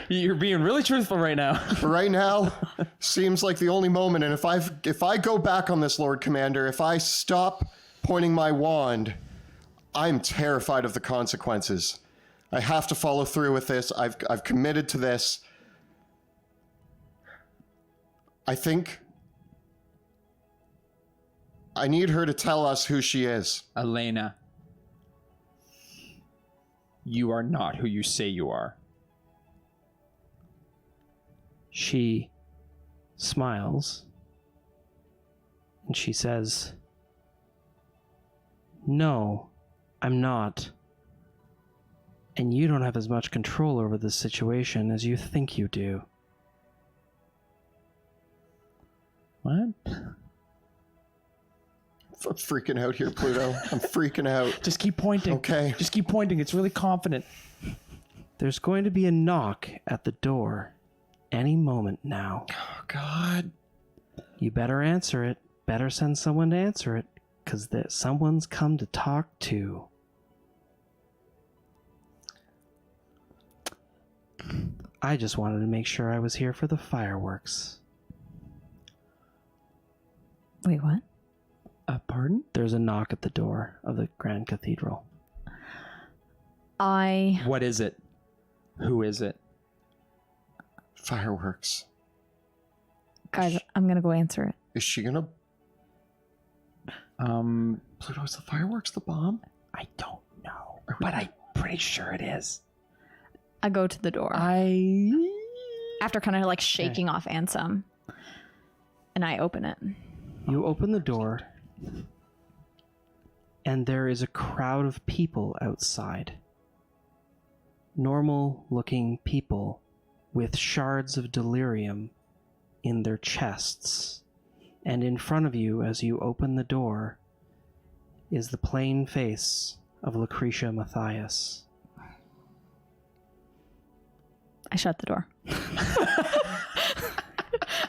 You're being really truthful right now. But right now, seems like the only moment, and if I go back on this, Lord Commander, if I stop pointing my wand, I'm terrified of the consequences. I have to follow through with this. I've committed to this. I think I need her to tell us who she is. Elena, you are not who you say you are. She smiles and she says, no, I'm not. And you don't have as much control over this situation as you think you do. What? I'm freaking out here, Pluto. I'm freaking out. Just keep pointing. Okay. Just keep pointing. It's really confident. There's going to be a knock at the door any moment now. Oh, God. You better answer it. Better send someone to answer it, because someone's come to talk to. I just wanted to make sure I was here for the fireworks. Wait, what? Pardon? There's a knock at the door of the Grand Cathedral. What is it? Who is it? Fireworks. Guys, I'm gonna go answer it. Is she gonna... Pluto, is the fireworks the bomb? I don't know, but I'm pretty sure it is. I go to the door. After kind of like shaking off Ansem. And I open it. You open the door, and there is a crowd of people outside. Normal-looking people with shards of delirium in their chests. And in front of you, as you open the door, is the plain face of Lucretia Matthias. I shut the door.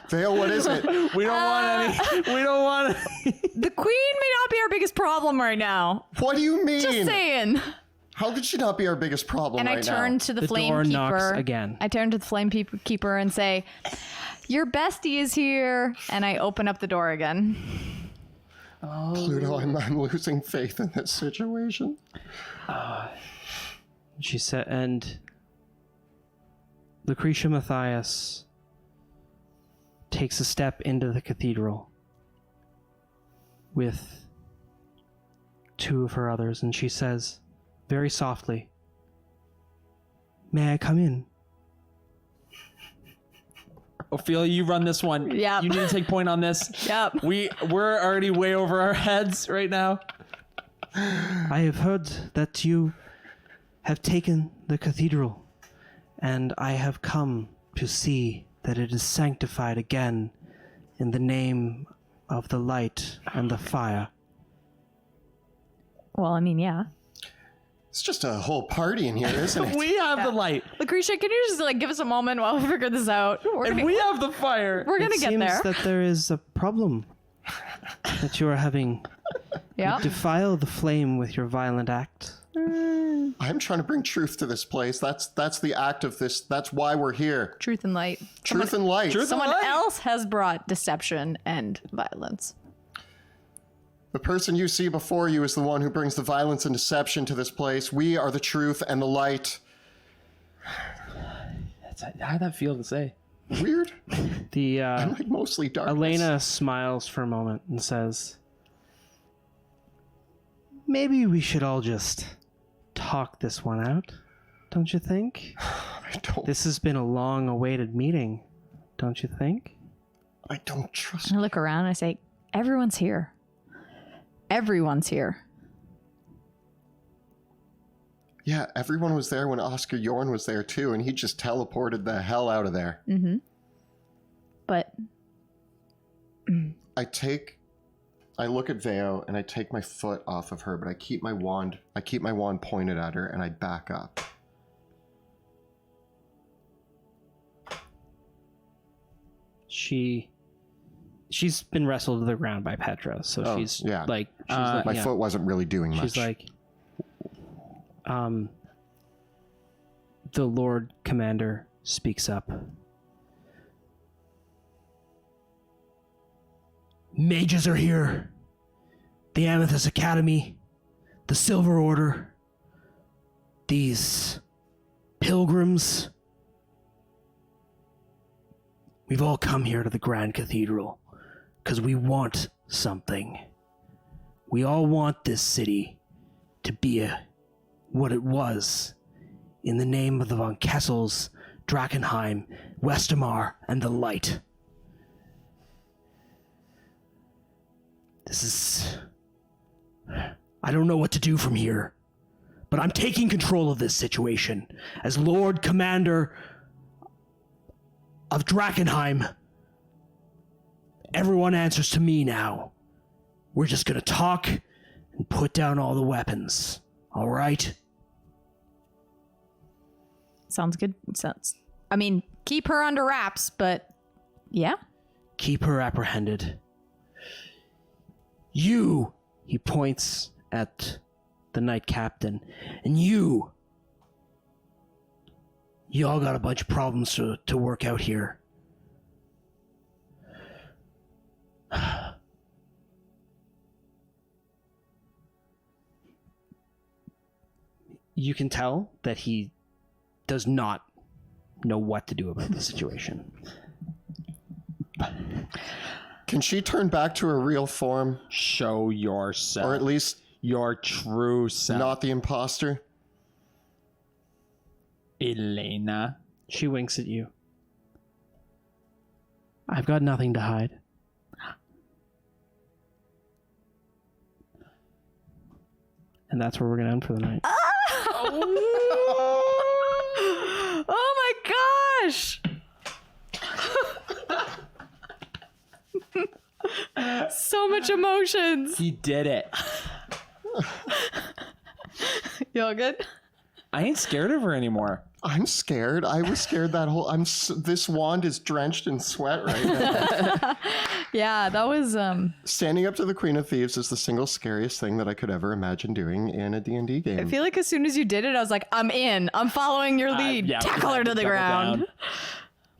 Vale, what is it? We don't want any. We don't want any. The queen may not be our biggest problem right now. What do you mean? Just saying. How could she not be our biggest problem And right I turn now? to the The flame door keeper knocks again. I turn to the flame keeper and say, "Your bestie is here." And I open up the door again. Pluto, I'm losing faith in this situation. She said, and Lucretia Matthias takes a step into the cathedral with two of her others, and she says, very softly, "May I come in?" Ophelia, you run this one. Yep. You need to take point on this. Yep. We're already way over our heads right now. I have heard that you have taken the cathedral, and I have come to see that it is sanctified again in the name of the light and the fire. Well, I mean, yeah. It's just a whole party in here, isn't it? We have the light. Lucretia, can you just like give us a moment while we figure this out? And we have the fire. We're gonna It get seems there. that there is a problem that you are having. Yeah. Defile the flame with your violent act. I'm trying to bring truth to this place. That's the act of this. That's why we're here. Truth and light. Truth and light. Someone light. else has brought deception and violence. The person you see before you is the one who brings the violence and deception to this place. We are the truth and the light. How'd that feel to say? Weird. The I'm like mostly darkness. Elena smiles for a moment and says, "Maybe we should all just talk this one out, don't you think? I don't. This has been a long-awaited meeting, don't you think?" I don't trust. I look around and I say, "Everyone's here. Everyone's here." Yeah, everyone was there when Oscar Yorn was there too, and he just teleported the hell out of there. Mm-hmm. But I look at Veo and I take my foot off of her, but I keep my wand pointed at her and I back up. She's been wrestled to the ground by Petra, so Oh, she's yeah. like, My foot wasn't really doing much. she's like, the Lord Commander speaks up. "Mages are here. The Amethyst Academy, the Silver Order, these pilgrims. We've all come here to the Grand Cathedral because we want something. We all want this city to be what it was in the name of the Von Kessels, Drakkenheim, Westamar, and the Light. I don't know what to do from here, but I'm taking control of this situation as Lord Commander of Drakkenheim. Everyone answers to me now. We're just gonna talk and put down all the weapons, all right?" sounds good. I mean, keep her under wraps, but yeah. "Keep her apprehended. You," he points at the Knight Captain, "and you all got a bunch of problems to work out here. You can tell that he does not know what to do about the situation. Can she turn back to her real form, Show yourself. or at least your true self. not the imposter? Elena. She winks at you. "I've got nothing to hide." And that's where we're going to end for the night. Oh my gosh! So much emotions. He did it. You all good? I ain't scared of her anymore. I'm scared. I was scared that whole. This wand is drenched in sweat right now. Yeah, that was Standing up to the Queen of Thieves is the single scariest thing that I could ever imagine doing in a D&D game. I feel like as soon as you did it, I was like, I'm in. I'm following your lead. Yeah, Tackle her to the double ground. down.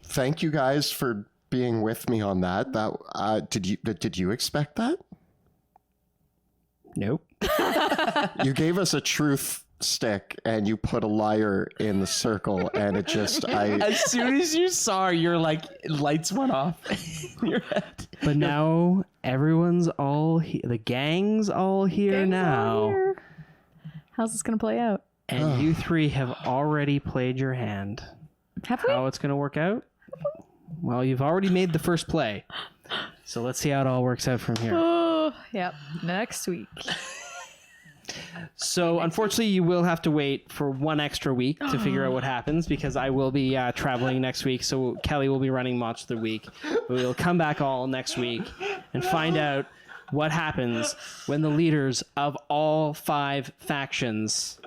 Thank you guys for being with me on that. Did you expect that? Nope. You gave us a truth stick and you put a liar in the circle, and it just As soon as you saw her, your like lights went off in your head. But now everyone's all the gang's all here now. How's this gonna play out? And you three have already played your hand. Have we? How it's going to work out? Well, you've already made the first play. So let's see how it all works out from here. Oh, yep. Next week. So unfortunately, you will have to wait for one extra week to figure out what happens, because I will be traveling next week. So Kelly will be running Monster of the Week. We'll come back all next week and find out what happens when the leaders of all 5 factions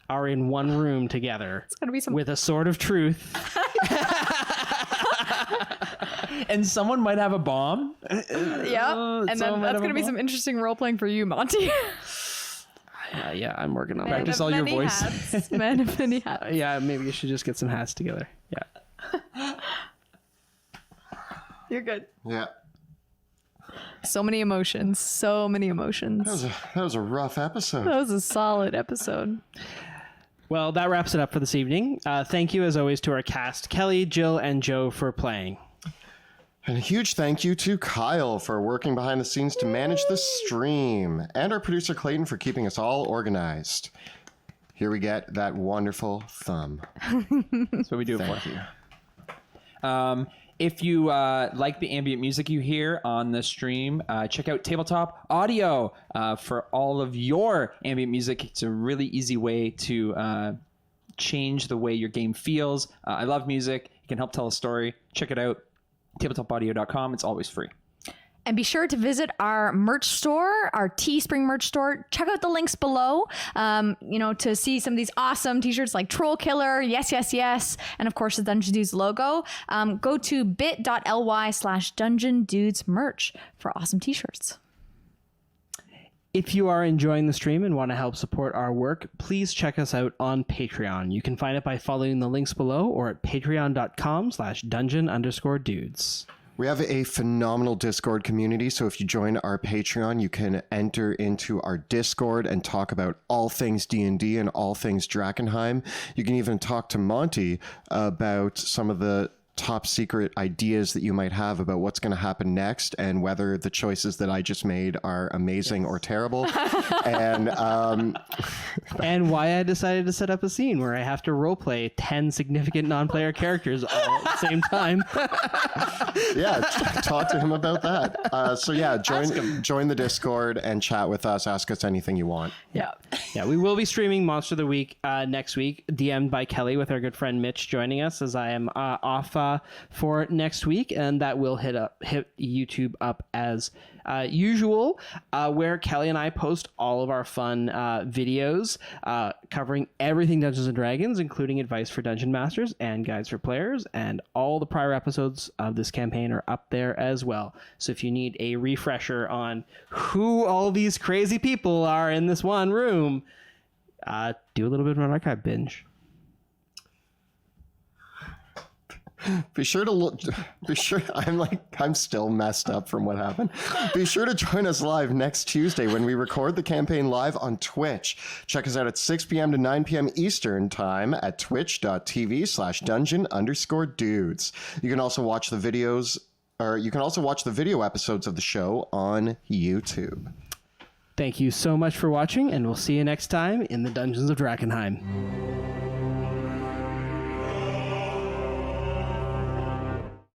are in one room together. It's gonna be some. With a sword of truth. And someone might have a bomb. Yeah, and then someone might that's have gonna a be bomb. some interesting role playing for you, Monty. Yeah, I'm working on that. Practice all your voice. Hats. Man of many hats. Yeah, maybe you should just get some hats together. Yeah. You're good. yeah. So many emotions. So many emotions. That was a rough episode. That was a solid episode. Well, that wraps it up for this evening. Thank you, as always, to our cast, Kelly, Jill, and Joe, for playing. And a huge thank you to Kyle for working behind the scenes to manage the stream, and our producer Clayton for keeping us all organized. Here we get that wonderful thumb. That's what we do it Thank for. you. If you like the ambient music you hear on the stream, check out Tabletop Audio for all of your ambient music. It's a really easy way to change the way your game feels. I love music. It can help tell a story. Check it out. tabletopaudio.com. It's always free. And be sure to visit our merch store, our Teespring merch store. Check out the links below, to see some of these awesome t-shirts like Troll Killer, Yes, Yes, Yes, and of course the Dungeon Dudes logo. Go to bit.ly/Dungeon Dudes merch for awesome t-shirts. If you are enjoying the stream and want to help support our work, please check us out on Patreon. You can find it by following the links below or at patreon.com/dungeon_dudes. We have a phenomenal Discord community, so if you join our Patreon, you can enter into our Discord and talk about all things D&D and all things Drakkenheim. You can even talk to Monty about some of the top secret ideas that you might have about what's going to happen next and whether the choices that I just made are amazing or terrible. And why I decided to set up a scene where I have to roleplay 10 significant non-player characters all at the same time. yeah, talk to him about that. So yeah, join the Discord and chat with us. Ask us anything you want. Yeah. Yeah, we will be streaming Monster of the Week next week, DM'd by Kelly, with our good friend Mitch joining us, as I am off for next week, and that will hit YouTube up as usual, where Kelly and I post all of our fun videos covering everything Dungeons and Dragons, including advice for dungeon masters and guides for players, and all the prior episodes of this campaign are up there as well. So if you need a refresher on who all these crazy people are in this one room, do a little bit of an archive binge. Be sure I'm still messed up from what happened. Be sure to join us live next Tuesday when we record the campaign live on Twitch. Check us out at 6 p.m. to 9 p.m. Eastern time at twitch.tv/dungeon_dudes. You can also watch the videos, or you can also watch the video episodes of the show on YouTube. Thank you so much for watching, and we'll see you next time in the Dungeons of Drakkenheim.